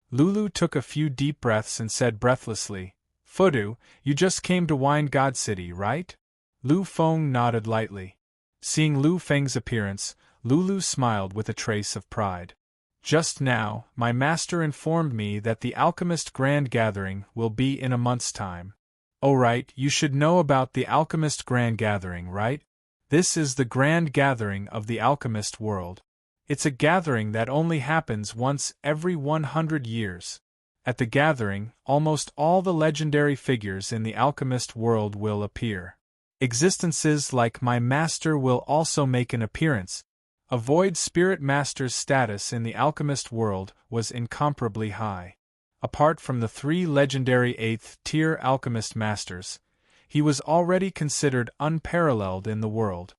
Lulu took a few deep breaths and said breathlessly, "Fudu, you just came to Wine God City, right?" Lu Feng nodded lightly. Seeing Lu Feng's appearance, Lulu smiled with a trace of pride. "Just now, my master informed me that the Alchemist Grand Gathering will be in a month's time." "Oh right, you should know about the Alchemist Grand Gathering, right? This is the Grand Gathering of the Alchemist world. It's a gathering that only happens once every 100 years. At the gathering, almost all the legendary figures in the Alchemist world will appear. Existences like my master will also make an appearance. A Void Spirit Master's status in the Alchemist world was incomparably high. Apart from the 3 legendary 8th-tier Alchemist Masters, he was already considered unparalleled in the world.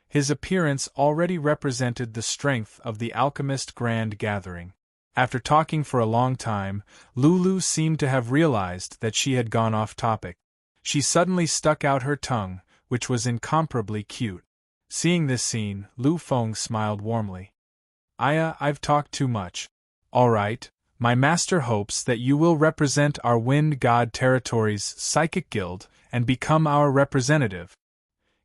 His appearance already represented the strength of the Alchemist Grand Gathering. After talking for a long time, Lulu seemed to have realized that she had gone off topic. She suddenly stuck out her tongue, which was incomparably cute. Seeing this scene, Lu Feng smiled warmly. I've talked too much. All right, my master hopes that you will represent our Wind God Territory's Psychic Guild and become our representative."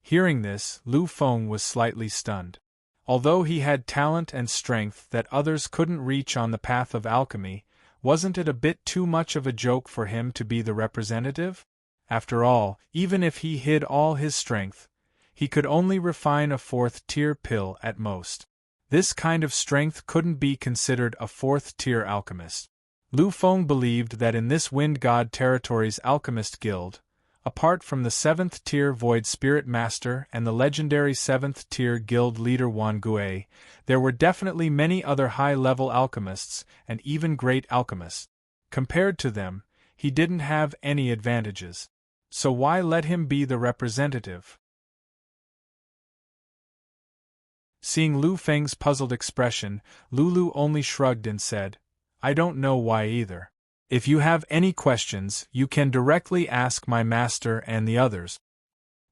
Hearing this, Lu Feng was slightly stunned. Although he had talent and strength that others couldn't reach on the path of alchemy, wasn't it a bit too much of a joke for him to be the representative? After all, even if he hid all his strength, he could only refine a 4th-tier pill at most. This kind of strength couldn't be considered a 4th-tier alchemist. Lu Feng believed that in this Wind God Territory's Alchemist Guild, apart from the 7th-tier Void Spirit Master and the legendary 7th-tier Guild leader Wan Gui, there were definitely many other high-level alchemists and even great alchemists. Compared to them, he didn't have any advantages. So why let him be the representative? Seeing Lu Feng's puzzled expression, Lulu only shrugged and said, "I don't know why either. If you have any questions, you can directly ask my master and the others.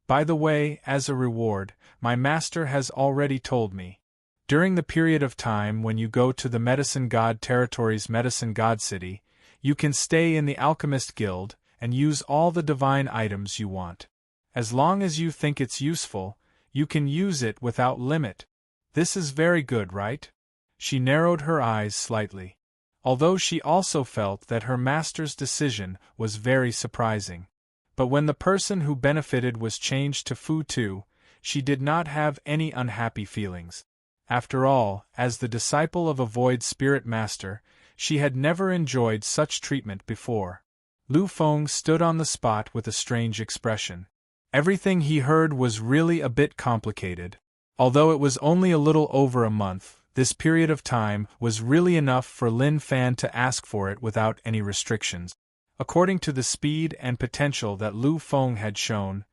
By the way, as a reward, my master has already told me. During the period of time when you go to the Medicine God Territory's Medicine God City, You can stay in the Alchemist Guild and use all the divine items you want. As long as you think it's useful, you can use it without limit. This is very good, right? She narrowed her eyes slightly. Although she also felt that her master's decision was very surprising. But when the person who benefited was changed to Fu Tu, she did not have any unhappy feelings. After all, as the disciple of a void spirit master, she had never enjoyed such treatment before. Lu Feng stood on the spot with a strange expression. Everything he heard was really a bit complicated. Although it was only a little over a month, this period of time was really enough for Lin Fan to ask for it without any restrictions. According to the speed and potential that Lu Feng had shown,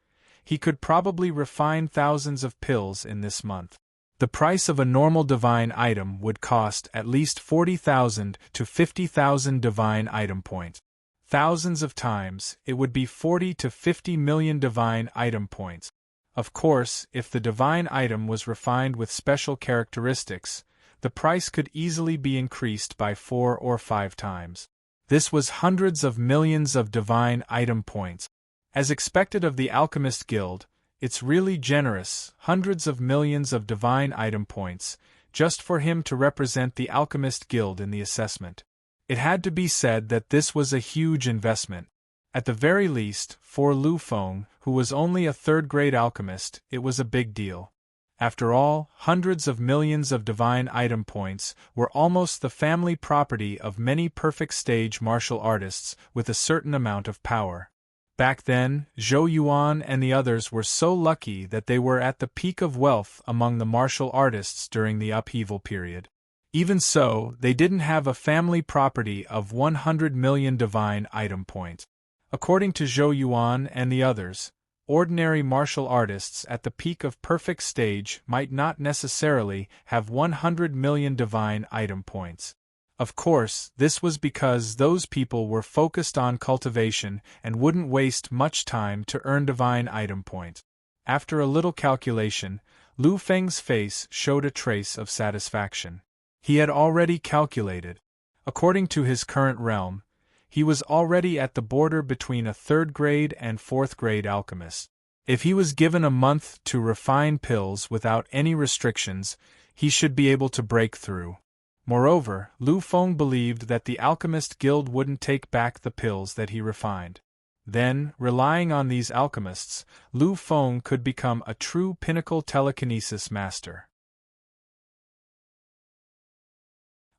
he could probably refine thousands of pills in this month. The price of a normal divine item would cost at least 40,000 to 50,000 divine item points. Thousands of times, it would be 40 to 50 million divine item points. Of course, if the divine item was refined with special characteristics, the price could easily be increased by 4 or 5 times. This was hundreds of millions of divine item points. As expected of the Alchemist Guild, it's really generous, hundreds of millions of divine item points, just for him to represent the Alchemist Guild in the assessment. It had to be said that this was a huge investment. At the very least, for Lu Feng, who was only a third-grade alchemist, it was a big deal. After all, hundreds of millions of divine item points were almost the family property of many perfect stage martial artists with a certain amount of power. Back then, Zhou Yuan and the others were so lucky that they were at the peak of wealth among the martial artists during the upheaval period. Even so, they didn't have a family property of 100 million divine item points. According to Zhou Yuan and the others, ordinary martial artists at the peak of perfect stage might not necessarily have 100 million divine item points. Of course, this was because those people were focused on cultivation and wouldn't waste much time to earn divine item points. After a little calculation, Lu Feng's face showed a trace of satisfaction. He had already calculated. According to his current realm, he was already at the border between a third-grade and fourth-grade alchemist. If he was given a month to refine pills without any restrictions, he should be able to break through. Moreover, Lu Feng believed that the Alchemist Guild wouldn't take back the pills that he refined. Then, relying on these alchemists, Lu Feng could become a true pinnacle telekinesis master.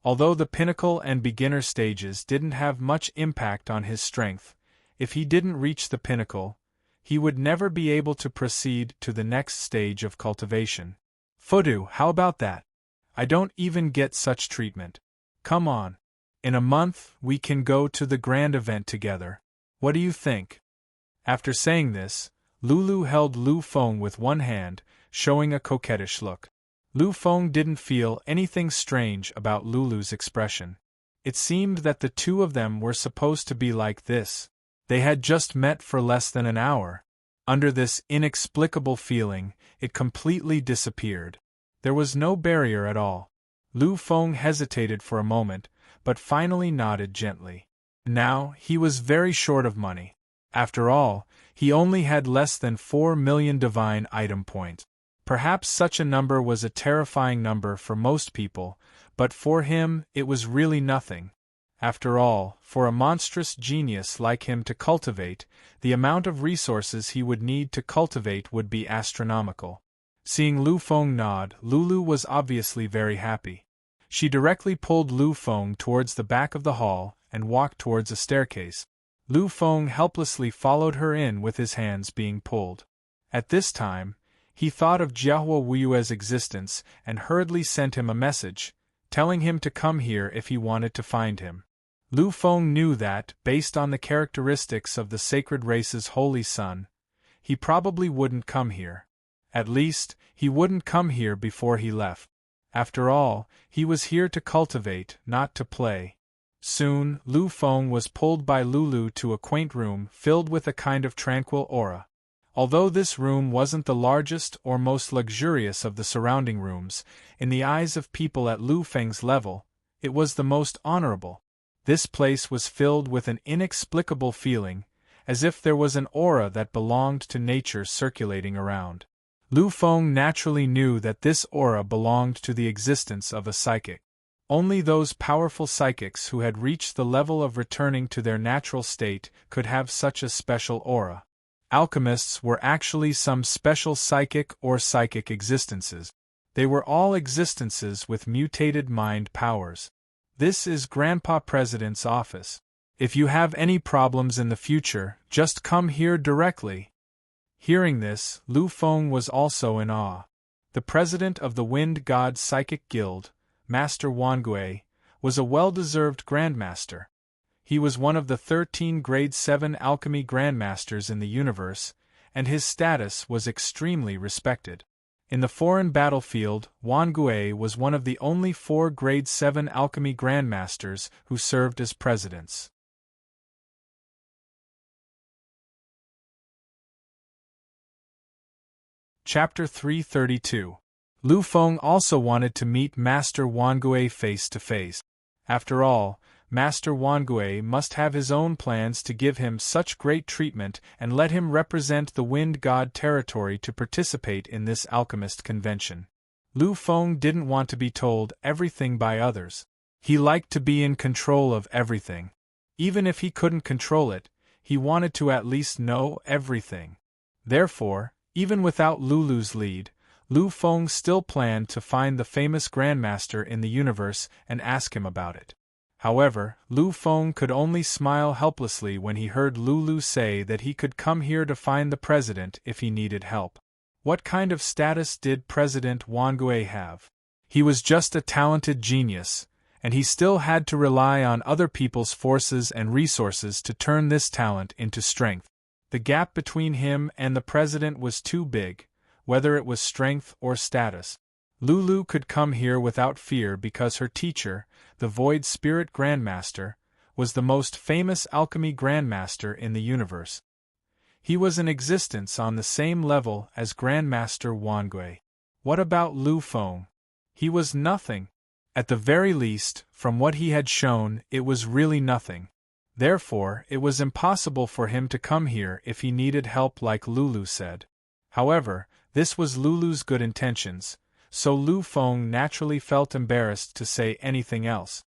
Although the pinnacle and beginner stages didn't have much impact on his strength, if he didn't reach the pinnacle, he would never be able to proceed to the next stage of cultivation. Fudu, how about that? I don't even get such treatment. Come on. In a month, we can go to the grand event together. What do you think? After saying this, Lulu held Lu Feng with one hand, showing a coquettish look. Lu Feng didn't feel anything strange about Lulu's expression. It seemed that the two of them were supposed to be like this. They had just met for less than an hour. Under this inexplicable feeling, it completely disappeared. There was no barrier at all. Lu Feng hesitated for a moment, but finally nodded gently. Now, he was very short of money. After all, he only had less than 4 million divine item points. Perhaps such a number was a terrifying number for most people, but for him it was really nothing. After all, for a monstrous genius like him to cultivate, the amount of resources he would need to cultivate would be astronomical. Seeing Lu Feng nod, Lulu was obviously very happy. She directly pulled Lu Feng towards the back of the hall and walked towards a staircase. Lu Feng helplessly followed her in with his hands being pulled. At this time, he thought of Jiahua Wuyue's existence and hurriedly sent him a message, telling him to come here if he wanted to find him. Lu Feng knew that, based on the characteristics of the sacred race's holy son, he probably wouldn't come here. At least, he wouldn't come here before he left. After all, he was here to cultivate, not to play. Soon, Lu Feng was pulled by Lulu to a quaint room filled with a kind of tranquil aura. Although this room wasn't the largest or most luxurious of the surrounding rooms, in the eyes of people at Lu Feng's level, it was the most honorable. This place was filled with an inexplicable feeling, as if there was an aura that belonged to nature circulating around. Lu Feng naturally knew that this aura belonged to the existence of a psychic. Only those powerful psychics who had reached the level of returning to their natural state could have such a special aura. Alchemists were actually some special psychic or psychic existences. They were all existences with mutated mind powers. This is Grandpa President's office. If you have any problems in the future, just come here directly. Hearing this, Lu Feng was also in awe. The president of the Wind God Psychic Guild, Master Wangui, was a well-deserved Grandmaster. He was one of the 13 Grade 7 Alchemy Grandmasters in the universe, and his status was extremely respected. In the foreign battlefield, Wangui was one of the only 4 Grade 7 Alchemy Grandmasters who served as presidents. Chapter 332. Lu Feng also wanted to meet Master Wangui face to face. After all, Master Wangui must have his own plans to give him such great treatment and let him represent the Wind God territory to participate in this alchemist convention. Lu Feng didn't want to be told everything by others. He liked to be in control of everything. Even if he couldn't control it, he wanted to at least know everything. Therefore, even without Lulu's lead, Lu Feng still planned to find the famous Grandmaster in the universe and ask him about it. However, Lu Feng could only smile helplessly when he heard Lulu say that he could come here to find the president if he needed help. What kind of status did President Wangui have? He was just a talented genius, and he still had to rely on other people's forces and resources to turn this talent into strength. The gap between him and the president was too big, whether it was strength or status. Lulu could come here without fear because her teacher, the Void Spirit Grandmaster, was the most famous alchemy Grandmaster in the universe. He was in existence on the same level as Grandmaster Wangui. What about Lu Feng? He was nothing. At the very least, from what he had shown, it was really nothing. Therefore, it was impossible for him to come here if he needed help like Lulu said. However, this was Lulu's good intentions, so Lu Feng naturally felt embarrassed to say anything else.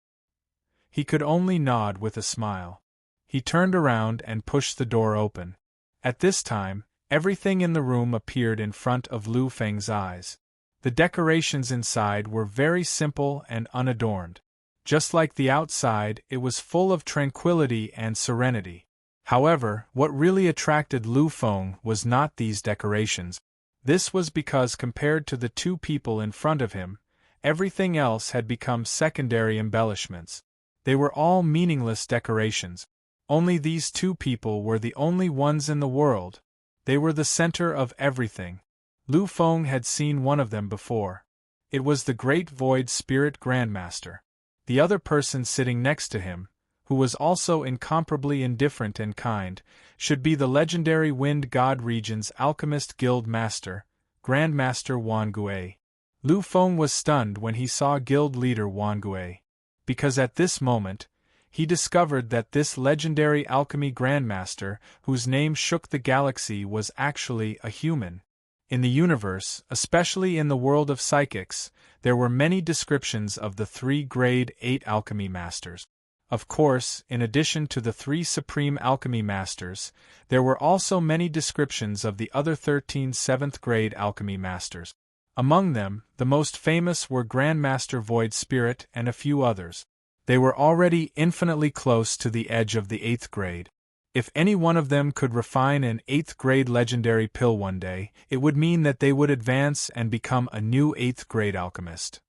He could only nod with a smile. He turned around and pushed the door open. At this time, everything in the room appeared in front of Lu Feng's eyes. The decorations inside were very simple and unadorned. Just like the outside, it was full of tranquility and serenity. However, what really attracted Lu Feng was not these decorations. This was because compared to the 2 people in front of him, everything else had become secondary embellishments. They were all meaningless decorations. Only these 2 people were the only ones in the world. They were the center of everything. Lu Feng had seen one of them before. It was the Great Void Spirit Grandmaster. The other person sitting next to him, who was also incomparably indifferent and kind, should be the legendary Wind God Region's Alchemist Guild Master, Grandmaster Wangui. Lu Feng was stunned when he saw Guild Leader Wangui, because at this moment, he discovered that this legendary alchemy Grandmaster, whose name shook the galaxy, was actually a human. In the universe, especially in the world of psychics, there were many descriptions of the 3 Grade 8 Alchemy Masters. Of course, in addition to the 3 Supreme Alchemy Masters, there were also many descriptions of the other 13 7th Grade Alchemy Masters. Among them, the most famous were Grandmaster Void Spirit and a few others. They were already infinitely close to the edge of the 8th grade. If any one of them could refine an 8th grade legendary pill one day, it would mean that they would advance and become a new 8th grade alchemist.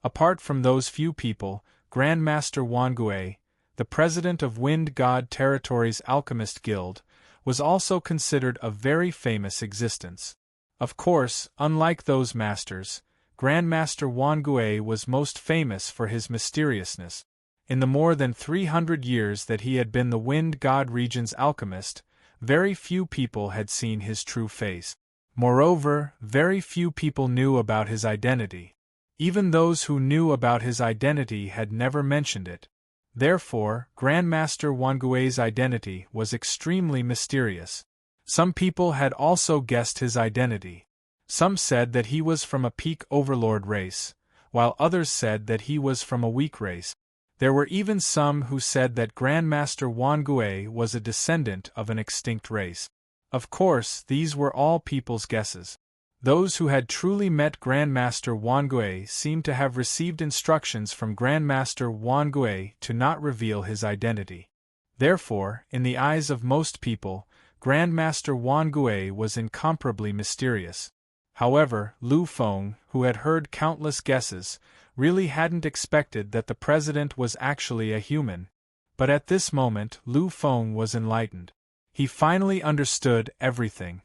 Apart from those few people, Grandmaster Wangui, the president of Wind God Territory's Alchemist Guild, was also considered a very famous existence. Of course, unlike those masters, Grandmaster Wangui was most famous for his mysteriousness. In the more than 300 years that he had been the Wind God Region's alchemist, very few people had seen his true face. Moreover, very few people knew about his identity. Even those who knew about his identity had never mentioned it. Therefore, Grandmaster Wangue's identity was extremely mysterious. Some people had also guessed his identity. Some said that he was from a peak Overlord race, while others said that he was from a weak race. There were even some who said that Grandmaster Wangue was a descendant of an extinct race. Of course, these were all people's guesses. Those who had truly met Grandmaster Wangue seemed to have received instructions from Grandmaster Wangue to not reveal his identity. Therefore, in the eyes of most people, Grandmaster Wangue was incomparably mysterious. However, Lu Feng, who had heard countless guesses, really hadn't expected that the president was actually a human. But at this moment, Lu Feng was enlightened. He finally understood everything.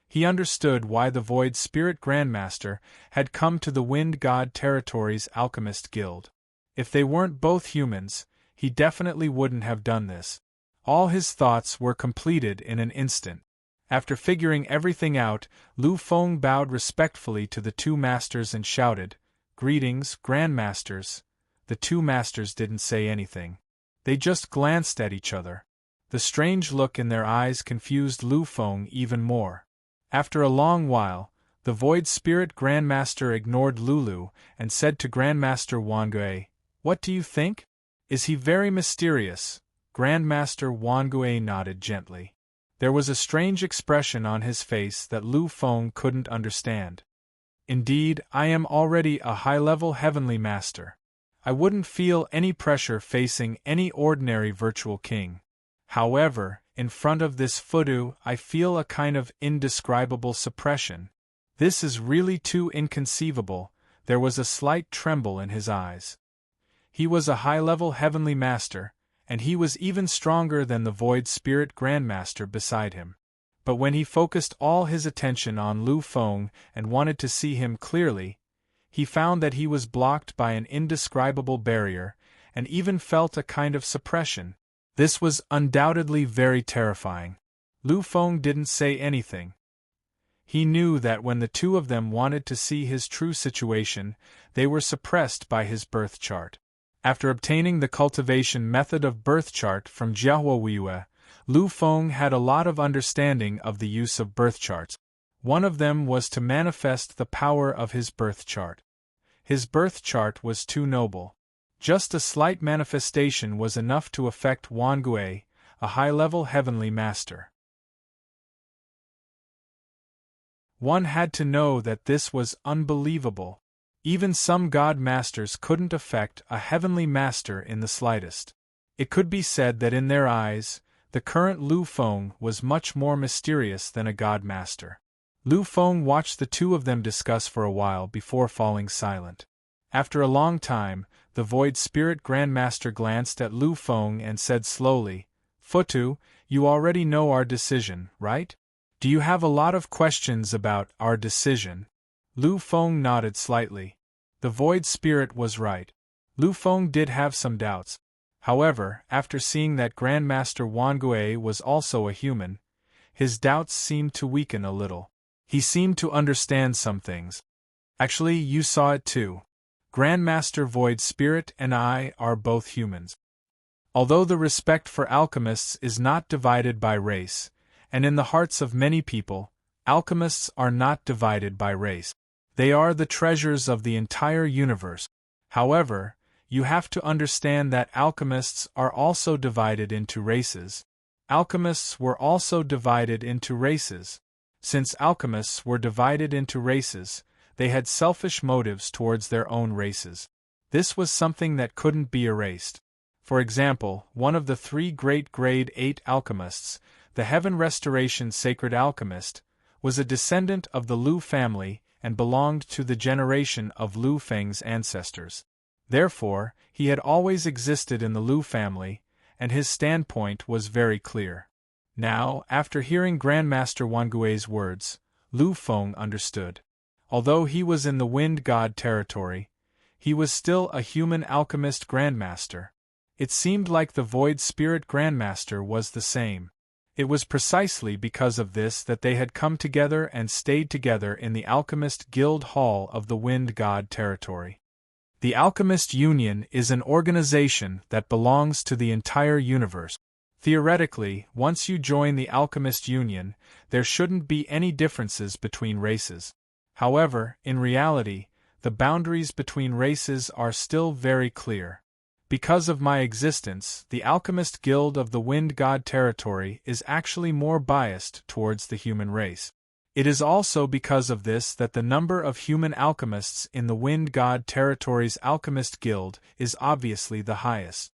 He understood why the Void Spirit Grandmaster had come to the Wind God Territory's Alchemist Guild. If they weren't both humans, he definitely wouldn't have done this. All his thoughts were completed in an instant. After figuring everything out, Lu Feng bowed respectfully to the two masters and shouted, "Greetings, Grandmasters." The two masters didn't say anything. They just glanced at each other. The strange look in their eyes confused Lu Feng even more. After a long while, the Void Spirit Grandmaster ignored Lulu and said to Grandmaster Wangue, "What do you think? Is he very mysterious?" Grandmaster Wangue nodded gently. There was a strange expression on his face that Lu Feng couldn't understand. "Indeed, I am already a high-level heavenly master. I wouldn't feel any pressure facing any ordinary virtual king. However, in front of this Fudu, I feel a kind of indescribable suppression. This is really too inconceivable." There was a slight tremble in his eyes. He was a high-level heavenly master, and he was even stronger than the Void Spirit Grandmaster beside him. But when he focused all his attention on Lu Feng and wanted to see him clearly, he found that he was blocked by an indescribable barrier, and even felt a kind of suppression. This was undoubtedly very terrifying. Lu Feng didn't say anything. He knew that when the two of them wanted to see his true situation, they were suppressed by his birth chart. After obtaining the cultivation method of birth chart from Jiahuoyue, Lu Feng had a lot of understanding of the use of birth charts. One of them was to manifest the power of his birth chart. His birth chart was too noble. Just a slight manifestation was enough to affect Wangue, a high-level heavenly master. One had to know that this was unbelievable. Even some god masters couldn't affect a heavenly master in the slightest. It could be said that in their eyes, the current Lu Feng was much more mysterious than a god master. Lu Feng watched the two of them discuss for a while before falling silent. After a long time, the Void Spirit Grandmaster glanced at Lu Feng and said slowly, "Futu, you already know our decision, right? Do you have a lot of questions about our decision?" Lu Feng nodded slightly. The Void Spirit was right. Lu Feng did have some doubts. However, after seeing that Grandmaster Wangue was also a human, his doubts seemed to weaken a little. He seemed to understand some things. "Actually, you saw it too. Grandmaster Void Spirit and I are both humans. Although the respect for alchemists is not divided by race, and in the hearts of many people, alchemists are not divided by race. They are the treasures of the entire universe. However, you have to understand that alchemists are also divided into races. Alchemists were also divided into races. Since alchemists were divided into races, they had selfish motives towards their own races. This was something that couldn't be erased. For example, one of the three great Grade 8 alchemists, the Heaven Restoration Sacred Alchemist, was a descendant of the Lu family and belonged to the generation of Lu Feng's ancestors. Therefore, he had always existed in the Lu family, and his standpoint was very clear. Now, after hearing Grandmaster Wangue's words, Lu Feng understood. Although he was in the Wind God territory, he was still a human alchemist grandmaster. It seemed like the Void Spirit Grandmaster was the same. It was precisely because of this that they had come together and stayed together in the Alchemist Guild Hall of the Wind God territory. The Alchemist Union is an organization that belongs to the entire universe. Theoretically, once you join the Alchemist Union, there shouldn't be any differences between races. However, in reality, the boundaries between races are still very clear. Because of my existence, the Alchemist Guild of the Wind God territory is actually more biased towards the human race. It is also because of this that the number of human alchemists in the Wind God territory's Alchemist Guild is obviously the highest.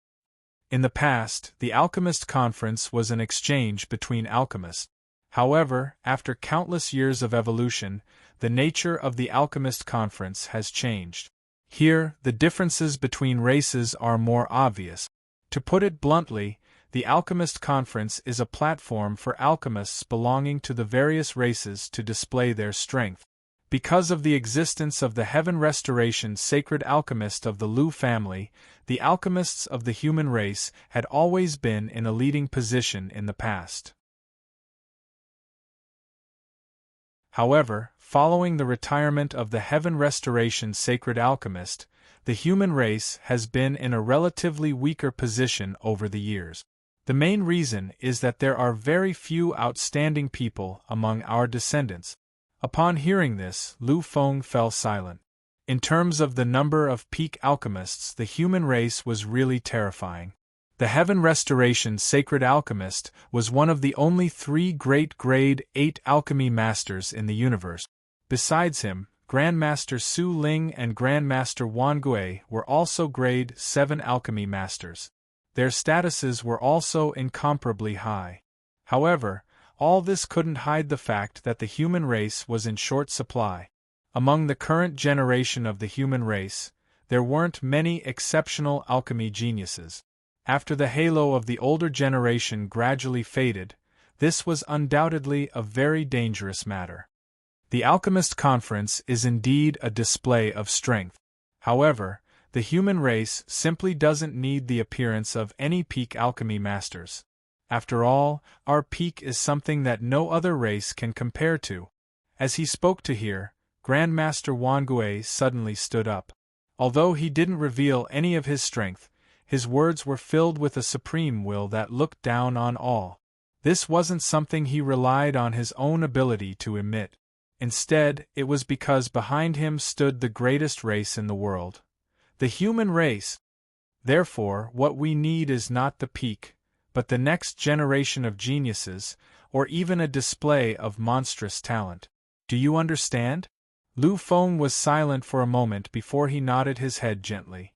In the past, the Alchemist Conference was an exchange between alchemists. However, after countless years of evolution, the nature of the Alchemist Conference has changed. Here, the differences between races are more obvious. To put it bluntly, the Alchemist Conference is a platform for alchemists belonging to the various races to display their strength. Because of the existence of the Heaven Restoration Sacred Alchemist of the Lu family, the alchemists of the human race had always been in a leading position in the past. However, following the retirement of the Heaven Restoration Sacred Alchemist, the human race has been in a relatively weaker position over the years. The main reason is that there are very few outstanding people among our descendants. Upon hearing this, Lu Feng fell silent. In terms of the number of peak alchemists, the human race was really terrifying. The Heaven Restoration Sacred Alchemist was one of the only 3 great Grade 8 alchemy masters in the universe. Besides him, Grandmaster Su Ling and Grandmaster Wan Gui were also Grade 7 alchemy masters. Their statuses were also incomparably high. However, all this couldn't hide the fact that the human race was in short supply. Among the current generation of the human race, there weren't many exceptional alchemy geniuses. After the halo of the older generation gradually faded, this was undoubtedly a very dangerous matter. The Alchemist Conference is indeed a display of strength. However, the human race simply doesn't need the appearance of any peak alchemy masters. After all, our peak is something that no other race can compare to. As he spoke to her, Grandmaster Wan Gui suddenly stood up. Although he didn't reveal any of his strength, his words were filled with a supreme will that looked down on all. This wasn't something he relied on his own ability to emit. Instead, it was because behind him stood the greatest race in the world. The human race. Therefore, what we need is not the peak, but the next generation of geniuses, or even a display of monstrous talent. Do you understand? Lu Feng was silent for a moment before he nodded his head gently.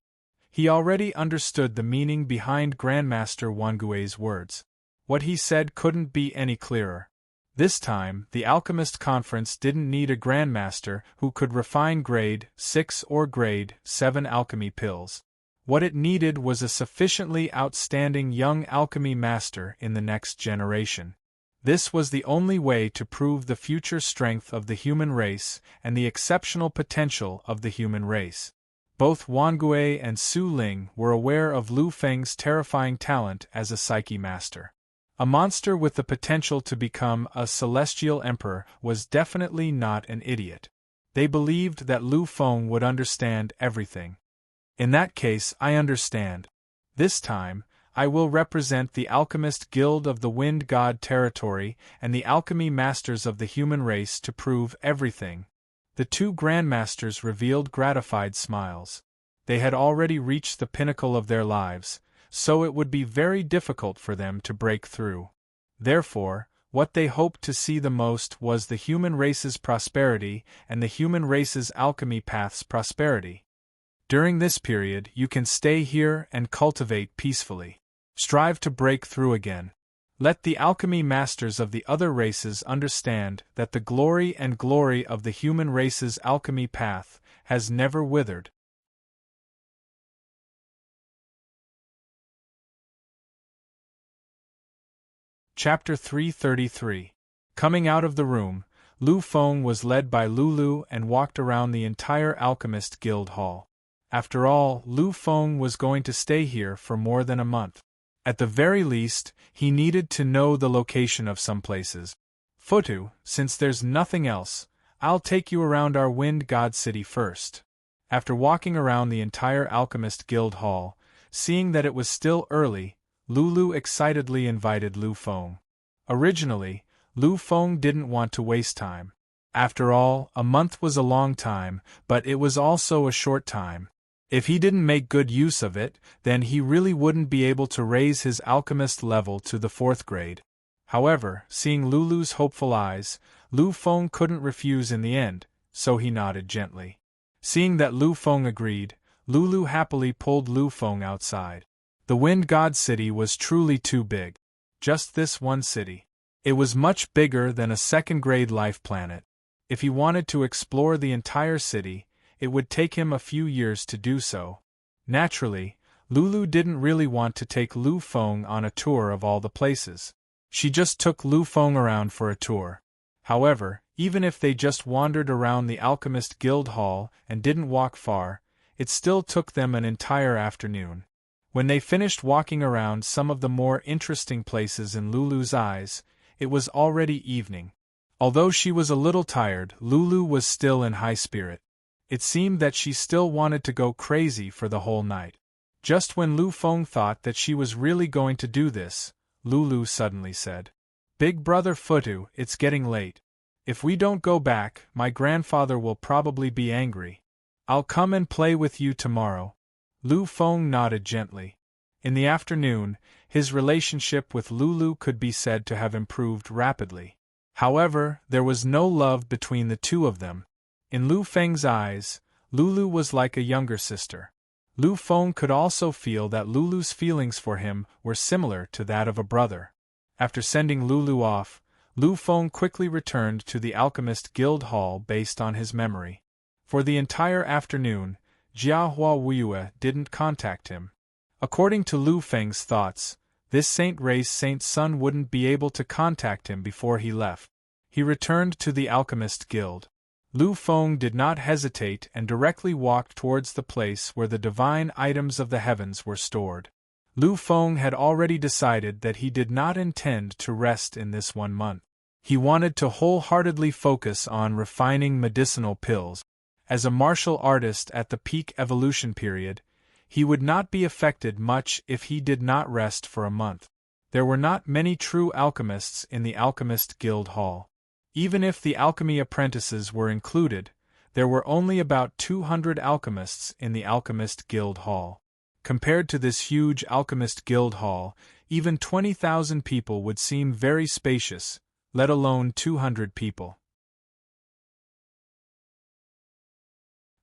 He already understood the meaning behind Grandmaster Wan Gui's words. What he said couldn't be any clearer. This time, the Alchemist Conference didn't need a Grandmaster who could refine Grade 6 or Grade 7 alchemy pills. What it needed was a sufficiently outstanding young alchemy master in the next generation. This was the only way to prove the future strength of the human race and the exceptional potential of the human race. Both Wan Gui and Su Ling were aware of Lu Feng's terrifying talent as a psyche master. A monster with the potential to become a celestial emperor was definitely not an idiot. They believed that Lu Feng would understand everything. In that case, I understand. This time, I will represent the Alchemist Guild of the Wind God territory and the alchemy masters of the human race to prove everything. The 2 Grandmasters revealed gratified smiles. They had already reached the pinnacle of their lives, so it would be very difficult for them to break through. Therefore, what they hoped to see the most was the human race's prosperity and the human race's alchemy path's prosperity. During this period, you can stay here and cultivate peacefully. Strive to break through again. Let the alchemy masters of the other races understand that the glory of the human race's alchemy path has never withered. Chapter 333. Coming out of the room, Lu Feng was led by Lulu and walked around the entire Alchemist Guild Hall. After all, Lu Feng was going to stay here for more than a month. At the very least, he needed to know the location of some places. Futu, since there's nothing else, I'll take you around our Wind God City first. After walking around the entire Alchemist Guild Hall, seeing that it was still early, Lulu excitedly invited Lu Feng. Originally, Lu Feng didn't want to waste time. After all, a month was a long time, but it was also a short time. If he didn't make good use of it, then he really wouldn't be able to raise his alchemist level to the 4th grade. However, seeing Lulu's hopeful eyes, Lu Feng couldn't refuse in the end, so he nodded gently. Seeing that Lu Feng agreed, Lulu happily pulled Lu Feng outside. The Wind God City was truly too big. Just this one city. It was much bigger than a 2nd-grade life planet. If he wanted to explore the entire city, it would take him a few years to do so. Naturally, Lulu didn't really want to take Lu Feng on a tour of all the places. She just took Lu Feng around for a tour. However, even if they just wandered around the Alchemist Guild Hall and didn't walk far, it still took them an entire afternoon. When they finished walking around some of the more interesting places in Lulu's eyes, it was already evening. Although she was a little tired, Lulu was still in high spirit. It seemed that she still wanted to go crazy for the whole night. Just when Lu Feng thought that she was really going to do this, Lulu suddenly said, "Big brother Futu, it's getting late. If we don't go back, my grandfather will probably be angry. I'll come and play with you tomorrow." Lu Feng nodded gently. In the afternoon, his relationship with Lulu could be said to have improved rapidly. However, there was no love between the two of them. In Lu Feng's eyes, Lulu was like a younger sister. Lu Feng could also feel that Lulu's feelings for him were similar to that of a brother. After sending Lulu off, Lu Feng quickly returned to the Alchemist Guild Hall based on his memory. For the entire afternoon, Jia Hua Wuyue didn't contact him. According to Lu Feng's thoughts, this Saint Ray's Saint Sun wouldn't be able to contact him before he left. He returned to the Alchemist Guild. Lu Feng did not hesitate and directly walked towards the place where the divine items of the heavens were stored. Lu Feng had already decided that he did not intend to rest in this 1 month. He wanted to wholeheartedly focus on refining medicinal pills. As a martial artist at the peak evolution period, he would not be affected much if he did not rest for a month. There were not many true alchemists in the Alchemist Guild Hall. Even if the alchemy apprentices were included, there were only about 200 alchemists in the Alchemist Guild Hall. Compared to this huge Alchemist Guild Hall, even 20,000 people would seem very spacious, let alone 200 people.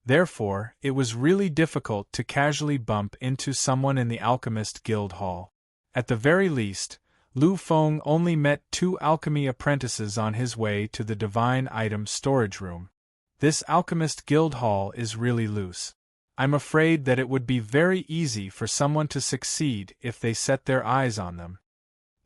Therefore, it was really difficult to casually bump into someone in the Alchemist Guild Hall. At the very least, Lu Feng only met 2 alchemy apprentices on his way to the divine item storage room. This Alchemist Guild Hall is really loose. I'm afraid that it would be very easy for someone to succeed if they set their eyes on them.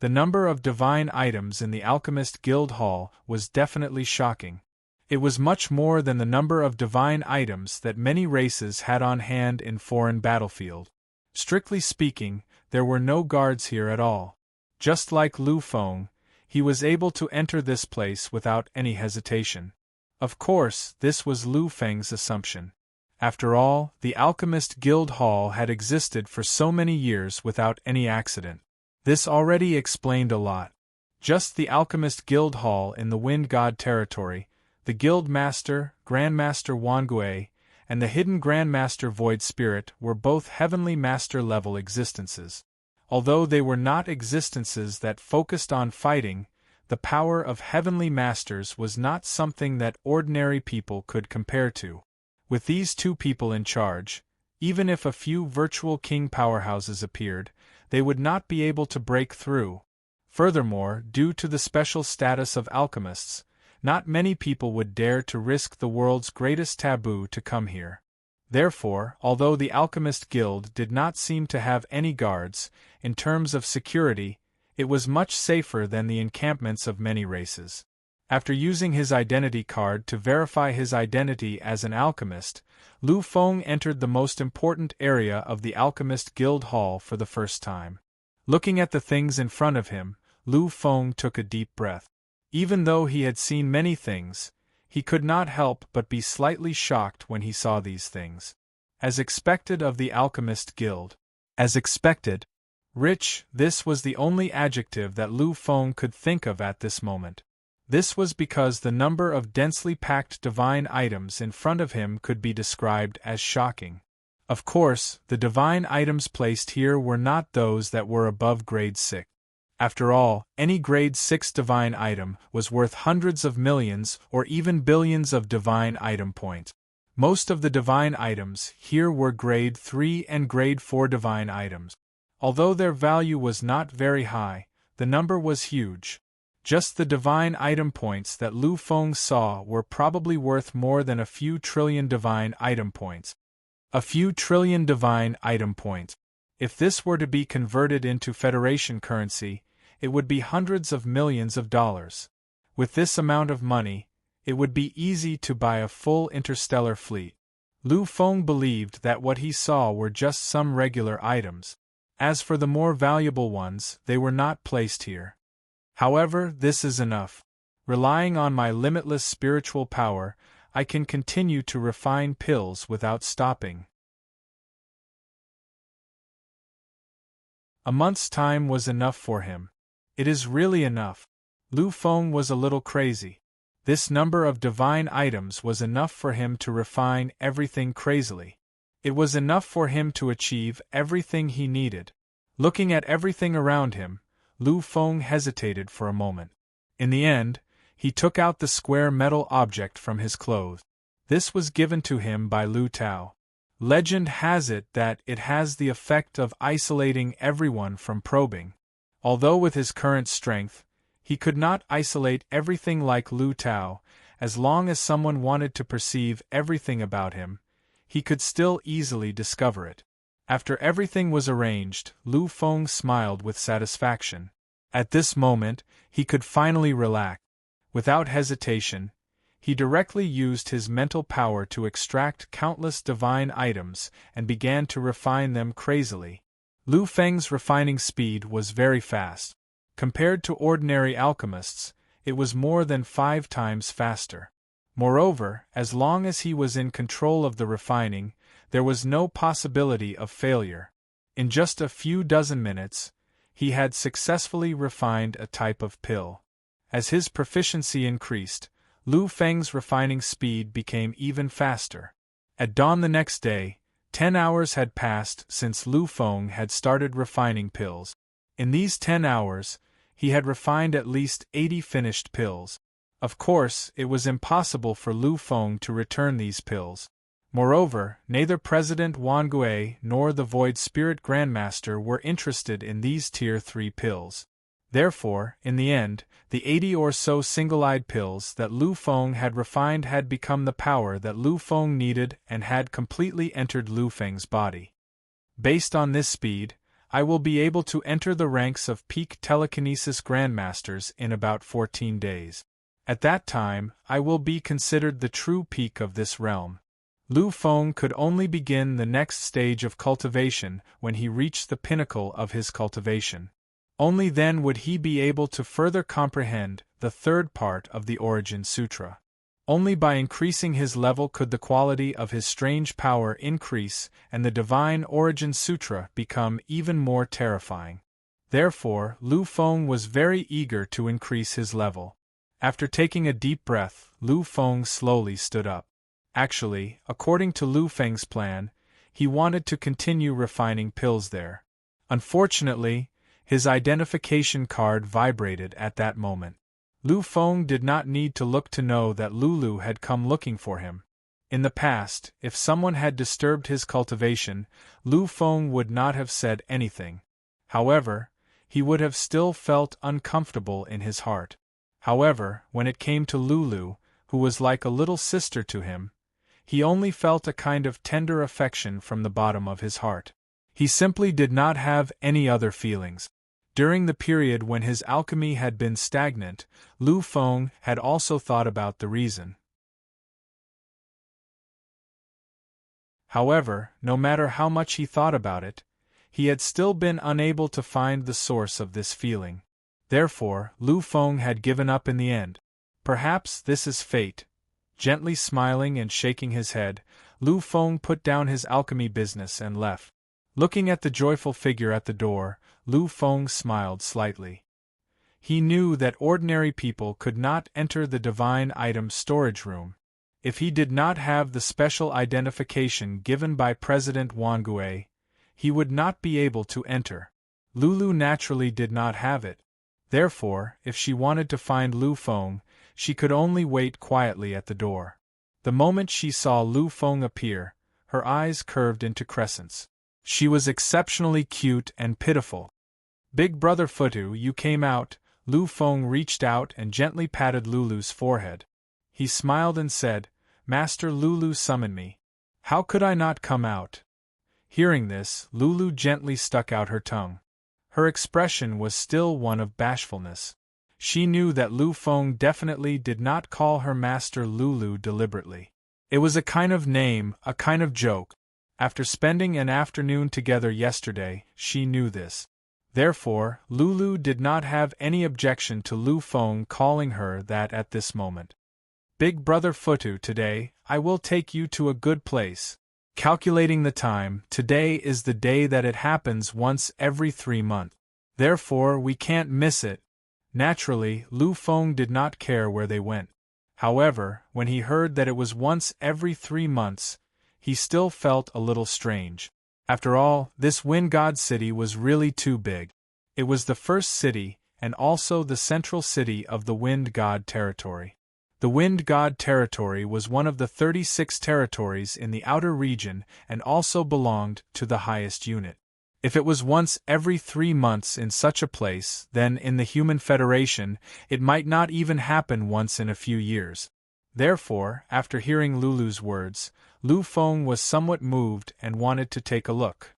The number of divine items in the Alchemist Guild Hall was definitely shocking. It was much more than the number of divine items that many races had on hand in foreign battlefield. Strictly speaking, there were no guards here at all. Just like Lu Feng, he was able to enter this place without any hesitation. Of course, this was Lu Feng's assumption. After all, the Alchemist Guild Hall had existed for so many years without any accident. This already explained a lot. Just the Alchemist Guild Hall in the Wind God territory, the Guild Master, Grandmaster Wangui, and the hidden Grandmaster Void Spirit were both Heavenly Master-level existences. Although they were not existences that focused on fighting, the power of Heavenly Masters was not something that ordinary people could compare to. With these 2 people in charge, even if a few virtual king powerhouses appeared, they would not be able to break through. Furthermore, due to the special status of alchemists, not many people would dare to risk the world's greatest taboo to come here. Therefore, although the Alchemist Guild did not seem to have any guards, in terms of security, it was much safer than the encampments of many races. After using his identity card to verify his identity as an alchemist, Lu Feng entered the most important area of the Alchemist Guild Hall for the first time. Looking at the things in front of him, Lu Feng took a deep breath. Even though he had seen many things, he could not help but be slightly shocked when he saw these things. As expected of the Alchemist Guild. As expected. Rich, this was the only adjective that Lu Feng could think of at this moment. This was because the number of densely packed divine items in front of him could be described as shocking. Of course, the divine items placed here were not those that were above grade 6. After all, any grade 6 divine item was worth hundreds of millions or even billions of divine item points. Most of the divine items here were grade 3 and grade 4 divine items. Although their value was not very high, the number was huge. Just the divine item points that Lu Feng saw were probably worth more than a few trillion divine item points. A few trillion divine item points. If this were to be converted into Federation currency, it would be hundreds of millions of dollars. With this amount of money, it would be easy to buy a full interstellar fleet. Lu Feng believed that what he saw were just some regular items. As for the more valuable ones, they were not placed here. However, this is enough. Relying on my limitless spiritual power, I can continue to refine pills without stopping. A month's time was enough for him. It is really enough. Lu Feng was a little crazy. This number of divine items was enough for him to refine everything crazily. It was enough for him to achieve everything he needed. Looking at everything around him, Lu Feng hesitated for a moment. In the end, he took out the square metal object from his clothes. This was given to him by Lu Tao. Legend has it that it has the effect of isolating everyone from probing. Although with his current strength, he could not isolate everything like Lu Tao. As long as someone wanted to perceive everything about him, he could still easily discover it. After everything was arranged, Lu Feng smiled with satisfaction. At this moment, he could finally relax. Without hesitation, he directly used his mental power to extract countless divine items and began to refine them crazily. Lu Feng's refining speed was very fast. Compared to ordinary alchemists, it was more than 5 times faster. Moreover, as long as he was in control of the refining, there was no possibility of failure. In just a few dozen minutes, he had successfully refined a type of pill. As his proficiency increased, Lu Feng's refining speed became even faster. At dawn the next day, 10 hours had passed since Lu Feng had started refining pills. In these 10 hours, he had refined at least 80 finished pills. Of course, it was impossible for Lu Feng to return these pills. Moreover, neither President Wan Gui nor the Void Spirit Grandmaster were interested in these Tier 3 pills. Therefore, in the end, the 80 or so single-eyed pills that Lu Feng had refined had become the power that Lu Feng needed and had completely entered Lu Feng's body. Based on this speed, I will be able to enter the ranks of peak telekinesis grandmasters in about 14 days. At that time, I will be considered the true peak of this realm. Lu Feng could only begin the next stage of cultivation when he reached the pinnacle of his cultivation. Only then would he be able to further comprehend the third part of the Origin Sutra. Only by increasing his level could the quality of his strange power increase and the Divine Origin Sutra become even more terrifying. Therefore, Lu Feng was very eager to increase his level. After taking a deep breath, Lu Feng slowly stood up. Actually, according to Lu Feng's plan, he wanted to continue refining pills there. Unfortunately, his identification card vibrated at that moment. Lu Feng did not need to look to know that Lulu had come looking for him. In the past, if someone had disturbed his cultivation, Lu Feng would not have said anything. However, he would have still felt uncomfortable in his heart. However, when it came to Lulu, who was like a little sister to him, he only felt a kind of tender affection from the bottom of his heart. He simply did not have any other feelings. During the period when his alchemy had been stagnant, Lu Feng had also thought about the reason. However, no matter how much he thought about it, He had still been unable to find the source of this feeling. Therefore, Lu Feng had given up in the end. Perhaps this is fate. Gently smiling and shaking his head, Lu Feng put down his alchemy business and left. Looking at the joyful figure at the door, Lu Feng smiled slightly. He knew that ordinary people could not enter the divine item storage room. If he did not have the special identification given by President Wangue, he would not be able to enter. Lulu naturally did not have it. Therefore, if she wanted to find Lu Feng, she could only wait quietly at the door. The moment she saw Lu Feng appear, her eyes curved into crescents. She was exceptionally cute and pitiful. "Big Brother Futu, you came out." Lu Feng reached out and gently patted Lulu's forehead. He smiled and said, "Master Lulu summoned me. How could I not come out?" Hearing this, Lulu gently stuck out her tongue. Her expression was still one of bashfulness. She knew that Lu Feng definitely did not call her master Lulu deliberately. It was a kind of name, a kind of joke. After spending an afternoon together yesterday, she knew this. Therefore, Lulu did not have any objection to Lu Feng calling her that at this moment. "Big Brother Futu, today, I will take you to a good place." Calculating the time, today is the day that it happens once every 3 months. Therefore, we can't miss it. Naturally, Lu Feng did not care where they went. However, when he heard that it was once every 3 months, he still felt a little strange. After all, this Wind God city was really too big. It was the first city, and also the central city of the Wind God territory. The Wind God territory was one of the 36 territories in the outer region and also belonged to the highest unit. If it was once every 3 months in such a place, then in the Human Federation, it might not even happen once in a few years. Therefore, after hearing Lulu's words, Lu Feng was somewhat moved and wanted to take a look.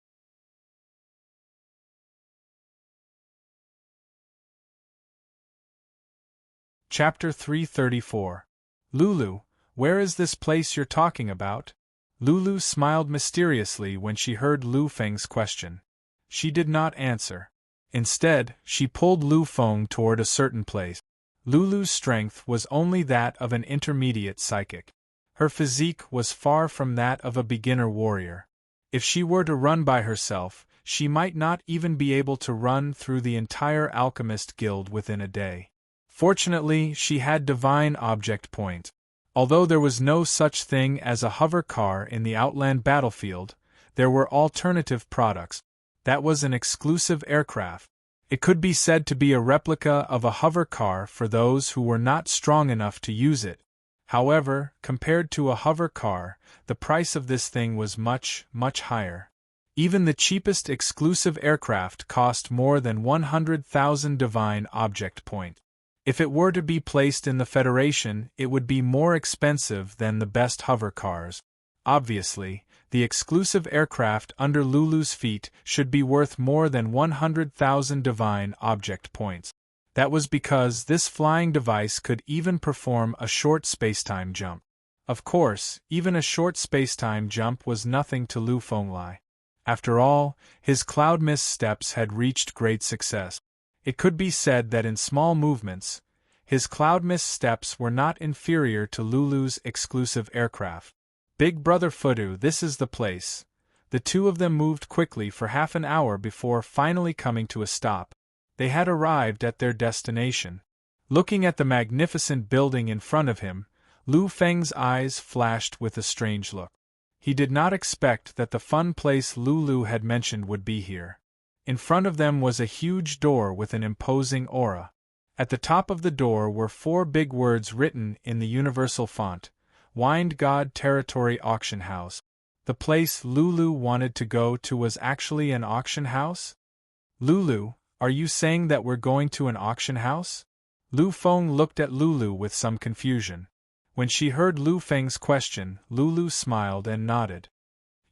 Chapter 334. Lulu, where is this place you're talking about? Lulu smiled mysteriously when she heard Lu Feng's question. She did not answer. Instead, she pulled Lu Feng toward a certain place. Lulu's strength was only that of an intermediate psychic. Her physique was far from that of a beginner warrior. If she were to run by herself, she might not even be able to run through the entire alchemist guild within a day. Fortunately, she had divine object point. Although there was no such thing as a hover car in the Outland battlefield, there were alternative products. That was an exclusive aircraft. It could be said to be a replica of a hover car for those who were not strong enough to use it. However, compared to a hover car, the price of this thing was much, much higher. Even the cheapest exclusive aircraft cost more than 100,000 divine object point. If it were to be placed in the Federation, it would be more expensive than the best hover cars. Obviously, the exclusive aircraft under Lulu's feet should be worth more than 100,000 divine object points. That was because this flying device could even perform a short spacetime jump. Of course, even a short spacetime jump was nothing to Lu Fenglai. After all, his cloud mist steps had reached great success. It could be said that in small movements, his cloud mist steps were not inferior to Lulu's exclusive aircraft. "Big Brother Futu, this is the place." The two of them moved quickly for half an hour before finally coming to a stop. They had arrived at their destination. Looking at the magnificent building in front of him, Lu Feng's eyes flashed with a strange look. He did not expect that the fun place Lulu had mentioned would be here. In front of them was a huge door with an imposing aura. At the top of the door were 4 big words written in the universal font: Wind God Territory Auction House. The place Lulu wanted to go to was actually an auction house? "Lulu, are you saying that we're going to an auction house?" Lu Feng looked at Lulu with some confusion. When she heard Lu Feng's question, Lulu smiled and nodded.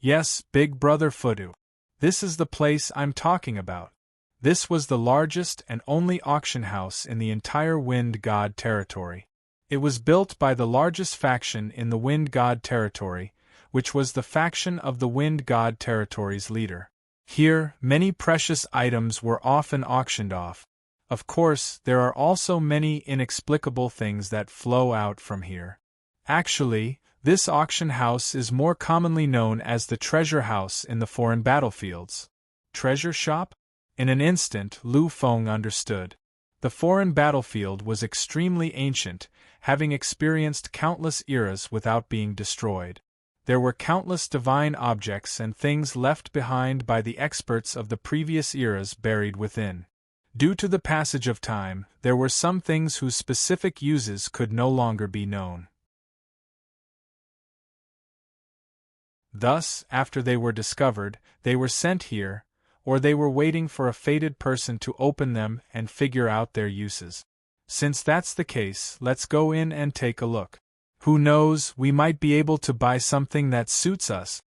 "Yes, Big Brother Futu. This is the place I'm talking about." This was the largest and only auction house in the entire Wind God territory. It was built by the largest faction in the Wind God territory, which was the faction of the Wind God territory's leader. Here, many precious items were often auctioned off. Of course, there are also many inexplicable things that flow out from here. Actually, this auction house is more commonly known as the treasure house in the foreign battlefields. Treasure shop? In an instant, Lu Feng understood. The foreign battlefield was extremely ancient, having experienced countless eras without being destroyed. There were countless divine objects and things left behind by the experts of the previous eras buried within. Due to the passage of time, there were some things whose specific uses could no longer be known. Thus, after they were discovered, they were sent here, or they were waiting for a fated person to open them and figure out their uses. Since that's the case, let's go in and take a look. Who knows, we might be able to buy something that suits us.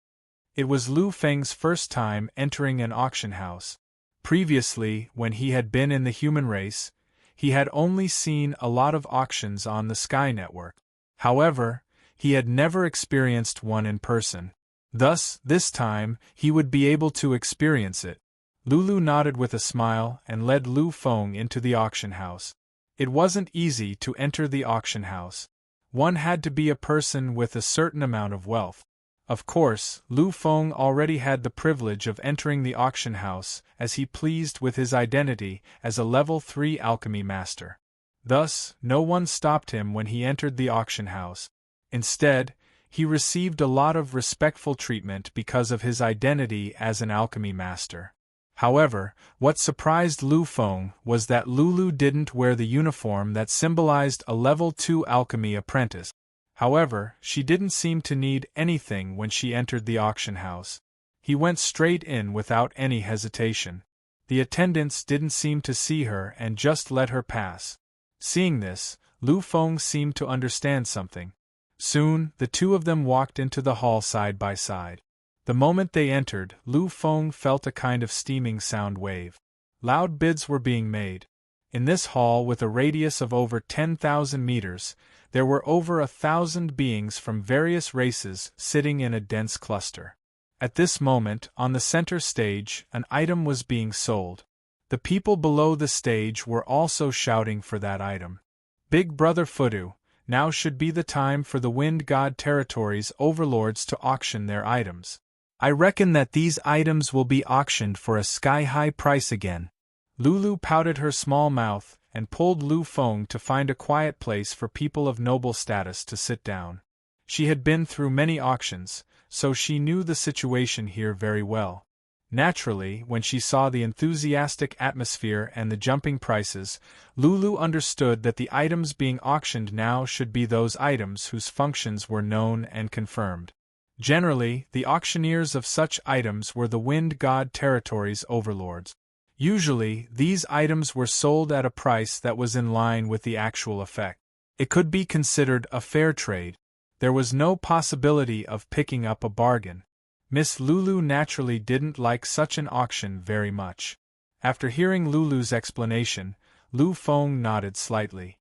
It was Lu Feng's first time entering an auction house. Previously, when he had been in the human race, he had only seen a lot of auctions on the Sky Network. However, he had never experienced one in person. Thus, this time, he would be able to experience it. Lulu nodded with a smile and led Lu Feng into the auction house. It wasn't easy to enter the auction house. One had to be a person with a certain amount of wealth. Of course, Lu Feng already had the privilege of entering the auction house as he pleased with his identity as a level 3 alchemy master. Thus, no one stopped him when he entered the auction house. Instead, he received a lot of respectful treatment because of his identity as an alchemy master. However, what surprised Lu Feng was that Lulu didn't wear the uniform that symbolized a level 2 alchemy apprentice. However, she didn't seem to need anything when she entered the auction house. He went straight in without any hesitation. The attendants didn't seem to see her and just let her pass. Seeing this, Lu Feng seemed to understand something. Soon, the two of them walked into the hall side by side. The moment they entered, Lu Feng felt a kind of steaming sound wave. Loud bids were being made. In this hall with a radius of over 10,000 meters, there were over 1,000 beings from various races sitting in a dense cluster. At this moment, on the center stage, an item was being sold. The people below the stage were also shouting for that item. Big Brother Fudu, now should be the time for the Wind God Territory's overlords to auction their items. I reckon that these items will be auctioned for a sky-high price again. Lulu pouted her small mouth and pulled Lu Feng to find a quiet place for people of noble status to sit down. She had been through many auctions, so she knew the situation here very well. Naturally, when she saw the enthusiastic atmosphere and the jumping prices, Lulu understood that the items being auctioned now should be those items whose functions were known and confirmed. Generally, the auctioneers of such items were the Wind God Territory's overlords. Usually, these items were sold at a price that was in line with the actual effect. It could be considered a fair trade. There was no possibility of picking up a bargain. Miss Lulu naturally didn't like such an auction very much. After hearing Lulu's explanation, Lu Feng nodded slightly.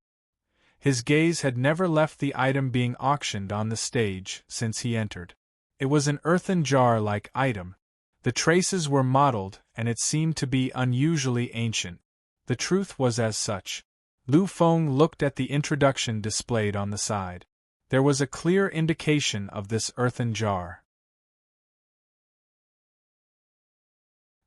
His gaze had never left the item being auctioned on the stage since he entered. It was an earthen jar-like item. The traces were mottled, and it seemed to be unusually ancient. The truth was as such. Lu Feng looked at the introduction displayed on the side. There was a clear indication of this earthen jar.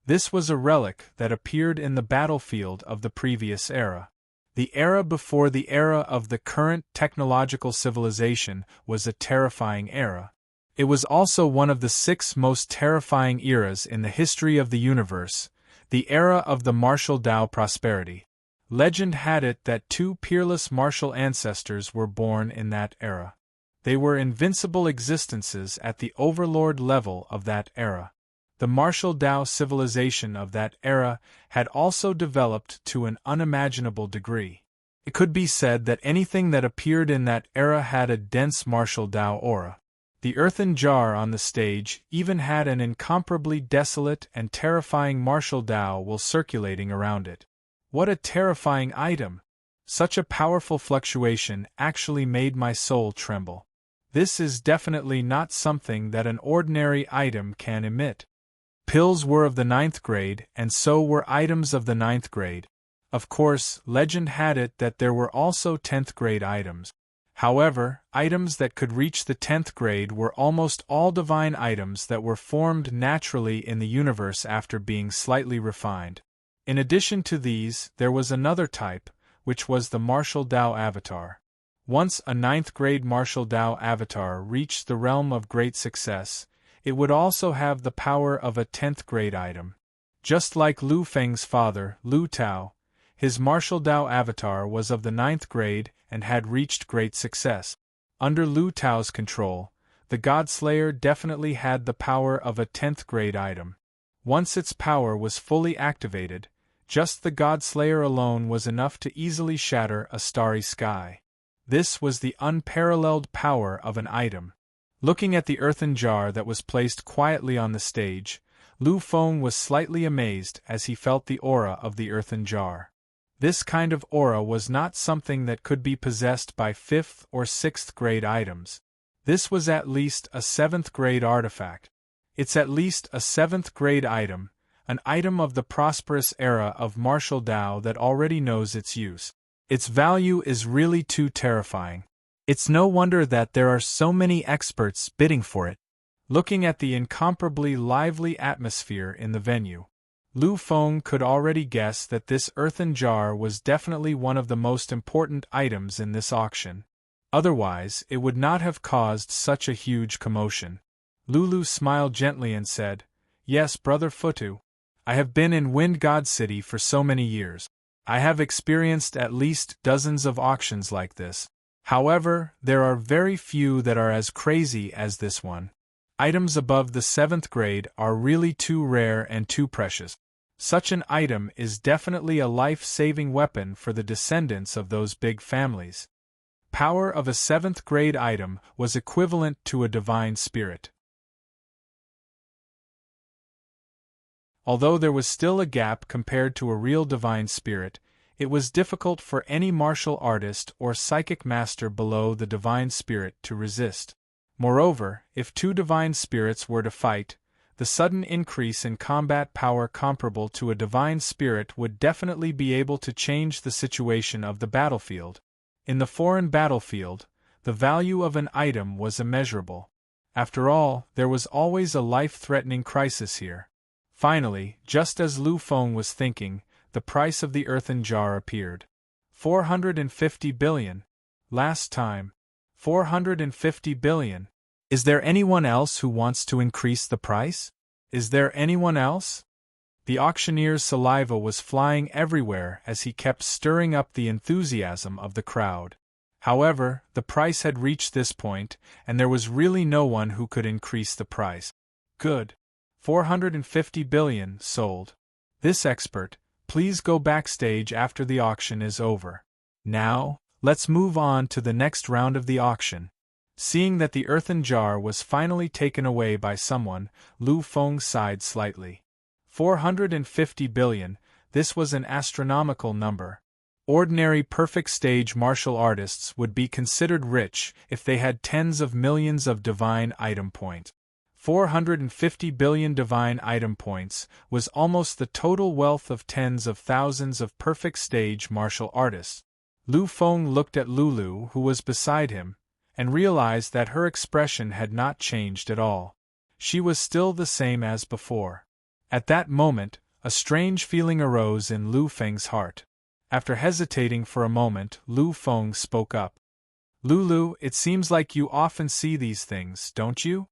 This was a relic that appeared in the battlefield of the previous era. The era before the era of the current technological civilization was a terrifying era. It was also one of the 6 most terrifying eras in the history of the universe, the era of the martial Tao prosperity. Legend had it that 2 peerless martial ancestors were born in that era. They were invincible existences at the overlord level of that era. The martial Tao civilization of that era had also developed to an unimaginable degree. It could be said that anything that appeared in that era had a dense martial Tao aura. The earthen jar on the stage even had an incomparably desolate and terrifying martial Tao will circulating around it. What a terrifying item! Such a powerful fluctuation actually made my soul tremble. This is definitely not something that an ordinary item can emit. Pills were of the 9th grade, and so were items of the 9th grade. Of course, legend had it that there were also 10th grade items. However, items that could reach the 10th grade were almost all divine items that were formed naturally in the universe after being slightly refined. In addition to these, there was another type, which was the martial Dao avatar. Once a 9th grade martial Dao avatar reached the realm of great success, it would also have the power of a 10th grade item. Just like Lu Feng's father, Lu Tao, his martial Dao avatar was of the 9th grade and had reached great success. Under Lu Tao's control, the Godslayer definitely had the power of a 10th grade item. Once its power was fully activated, just the Godslayer alone was enough to easily shatter a starry sky. This was the unparalleled power of an item. Looking at the earthen jar that was placed quietly on the stage, Lu Feng was slightly amazed as he felt the aura of the earthen jar. This kind of aura was not something that could be possessed by 5th or 6th grade items. This was at least a 7th grade artifact. It's at least a 7th grade item, an item of the prosperous era of martial Dao that already knows its use. Its value is really too terrifying. It's no wonder that there are so many experts bidding for it. Looking at the incomparably lively atmosphere in the venue, Lu Feng could already guess that this earthen jar was definitely one of the most important items in this auction. Otherwise, it would not have caused such a huge commotion. Lulu smiled gently and said, "Yes, Brother Futu. I have been in Wind God City for so many years. I have experienced at least dozens of auctions like this. However, there are very few that are as crazy as this one. Items above the 7th grade are really too rare and too precious. Such an item is definitely a life-saving weapon for the descendants of those big families." Power of a 7th grade item was equivalent to a divine spirit. Although there was still a gap compared to a real divine spirit, it was difficult for any martial artist or psychic master below the divine spirit to resist. Moreover, if two divine spirits were to fight, the sudden increase in combat power comparable to a divine spirit would definitely be able to change the situation of the battlefield. In the foreign battlefield, the value of an item was immeasurable. After all, there was always a life-threatening crisis here. Finally, just as Lu Feng was thinking, the price of the earthen jar appeared. 450 billion. Last time. 450 billion. Is there anyone else who wants to increase the price? Is there anyone else? The auctioneer's saliva was flying everywhere as he kept stirring up the enthusiasm of the crowd. However, the price had reached this point, and there was really no one who could increase the price. Good. 450 billion sold. This expert, please go backstage after the auction is over. Now, let's move on to the next round of the auction. Seeing that the earthen jar was finally taken away by someone, Lu Feng sighed slightly. 450 billion, this was an astronomical number. Ordinary perfect stage martial artists would be considered rich if they had tens of millions of divine item points. 450 billion divine item points was almost the total wealth of tens of thousands of perfect stage martial artists. Lu Feng looked at Lulu, who was beside him, and realized that her expression had not changed at all. She was still the same as before. At that moment, a strange feeling arose in Lu Feng's heart. After hesitating for a moment, Lu Feng spoke up. "Lulu, it seems like you often see these things, don't you?"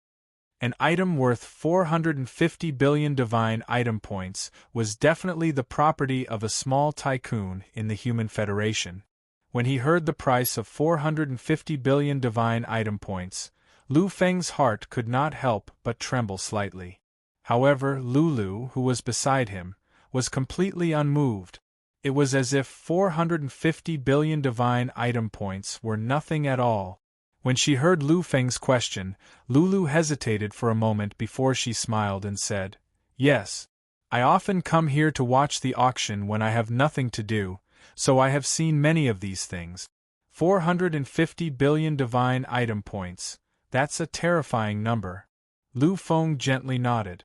An item worth 450 billion divine item points was definitely the property of a small tycoon in the Human Federation. When he heard the price of 450 billion divine item points, Lu Feng's heart could not help but tremble slightly. However, Lulu, who was beside him, was completely unmoved. It was as if 450 billion divine item points were nothing at all. When she heard Lu Feng's question, Lulu hesitated for a moment before she smiled and said, "Yes. I often come here to watch the auction when I have nothing to do, so I have seen many of these things. 450 billion divine item points, that's a terrifying number." Lu Feng gently nodded.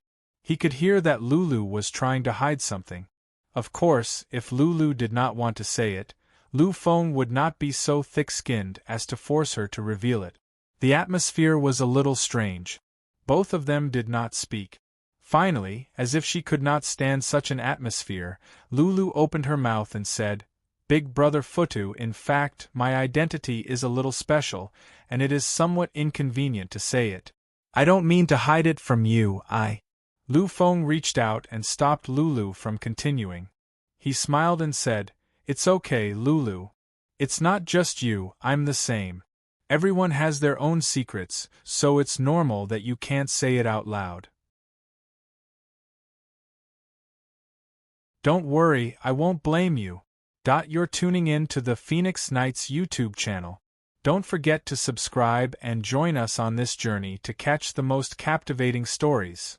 He could hear that Lulu was trying to hide something. Of course, if Lulu did not want to say it, Lu Feng would not be so thick-skinned as to force her to reveal it. The atmosphere was a little strange. Both of them did not speak. Finally, as if she could not stand such an atmosphere, Lulu opened her mouth and said, "Big Brother Futu, in fact, my identity is a little special, and it is somewhat inconvenient to say it. I don't mean to hide it from you, Lu Feng reached out and stopped Lulu from continuing. He smiled and said, "It's okay, Lulu. It's not just you, I'm the same. Everyone has their own secrets, so it's normal that you can't say it out loud. Don't worry, I won't blame you. You're tuning in to the Phoenix Nights YouTube channel. Don't forget to subscribe and join us on this journey to catch the most captivating stories.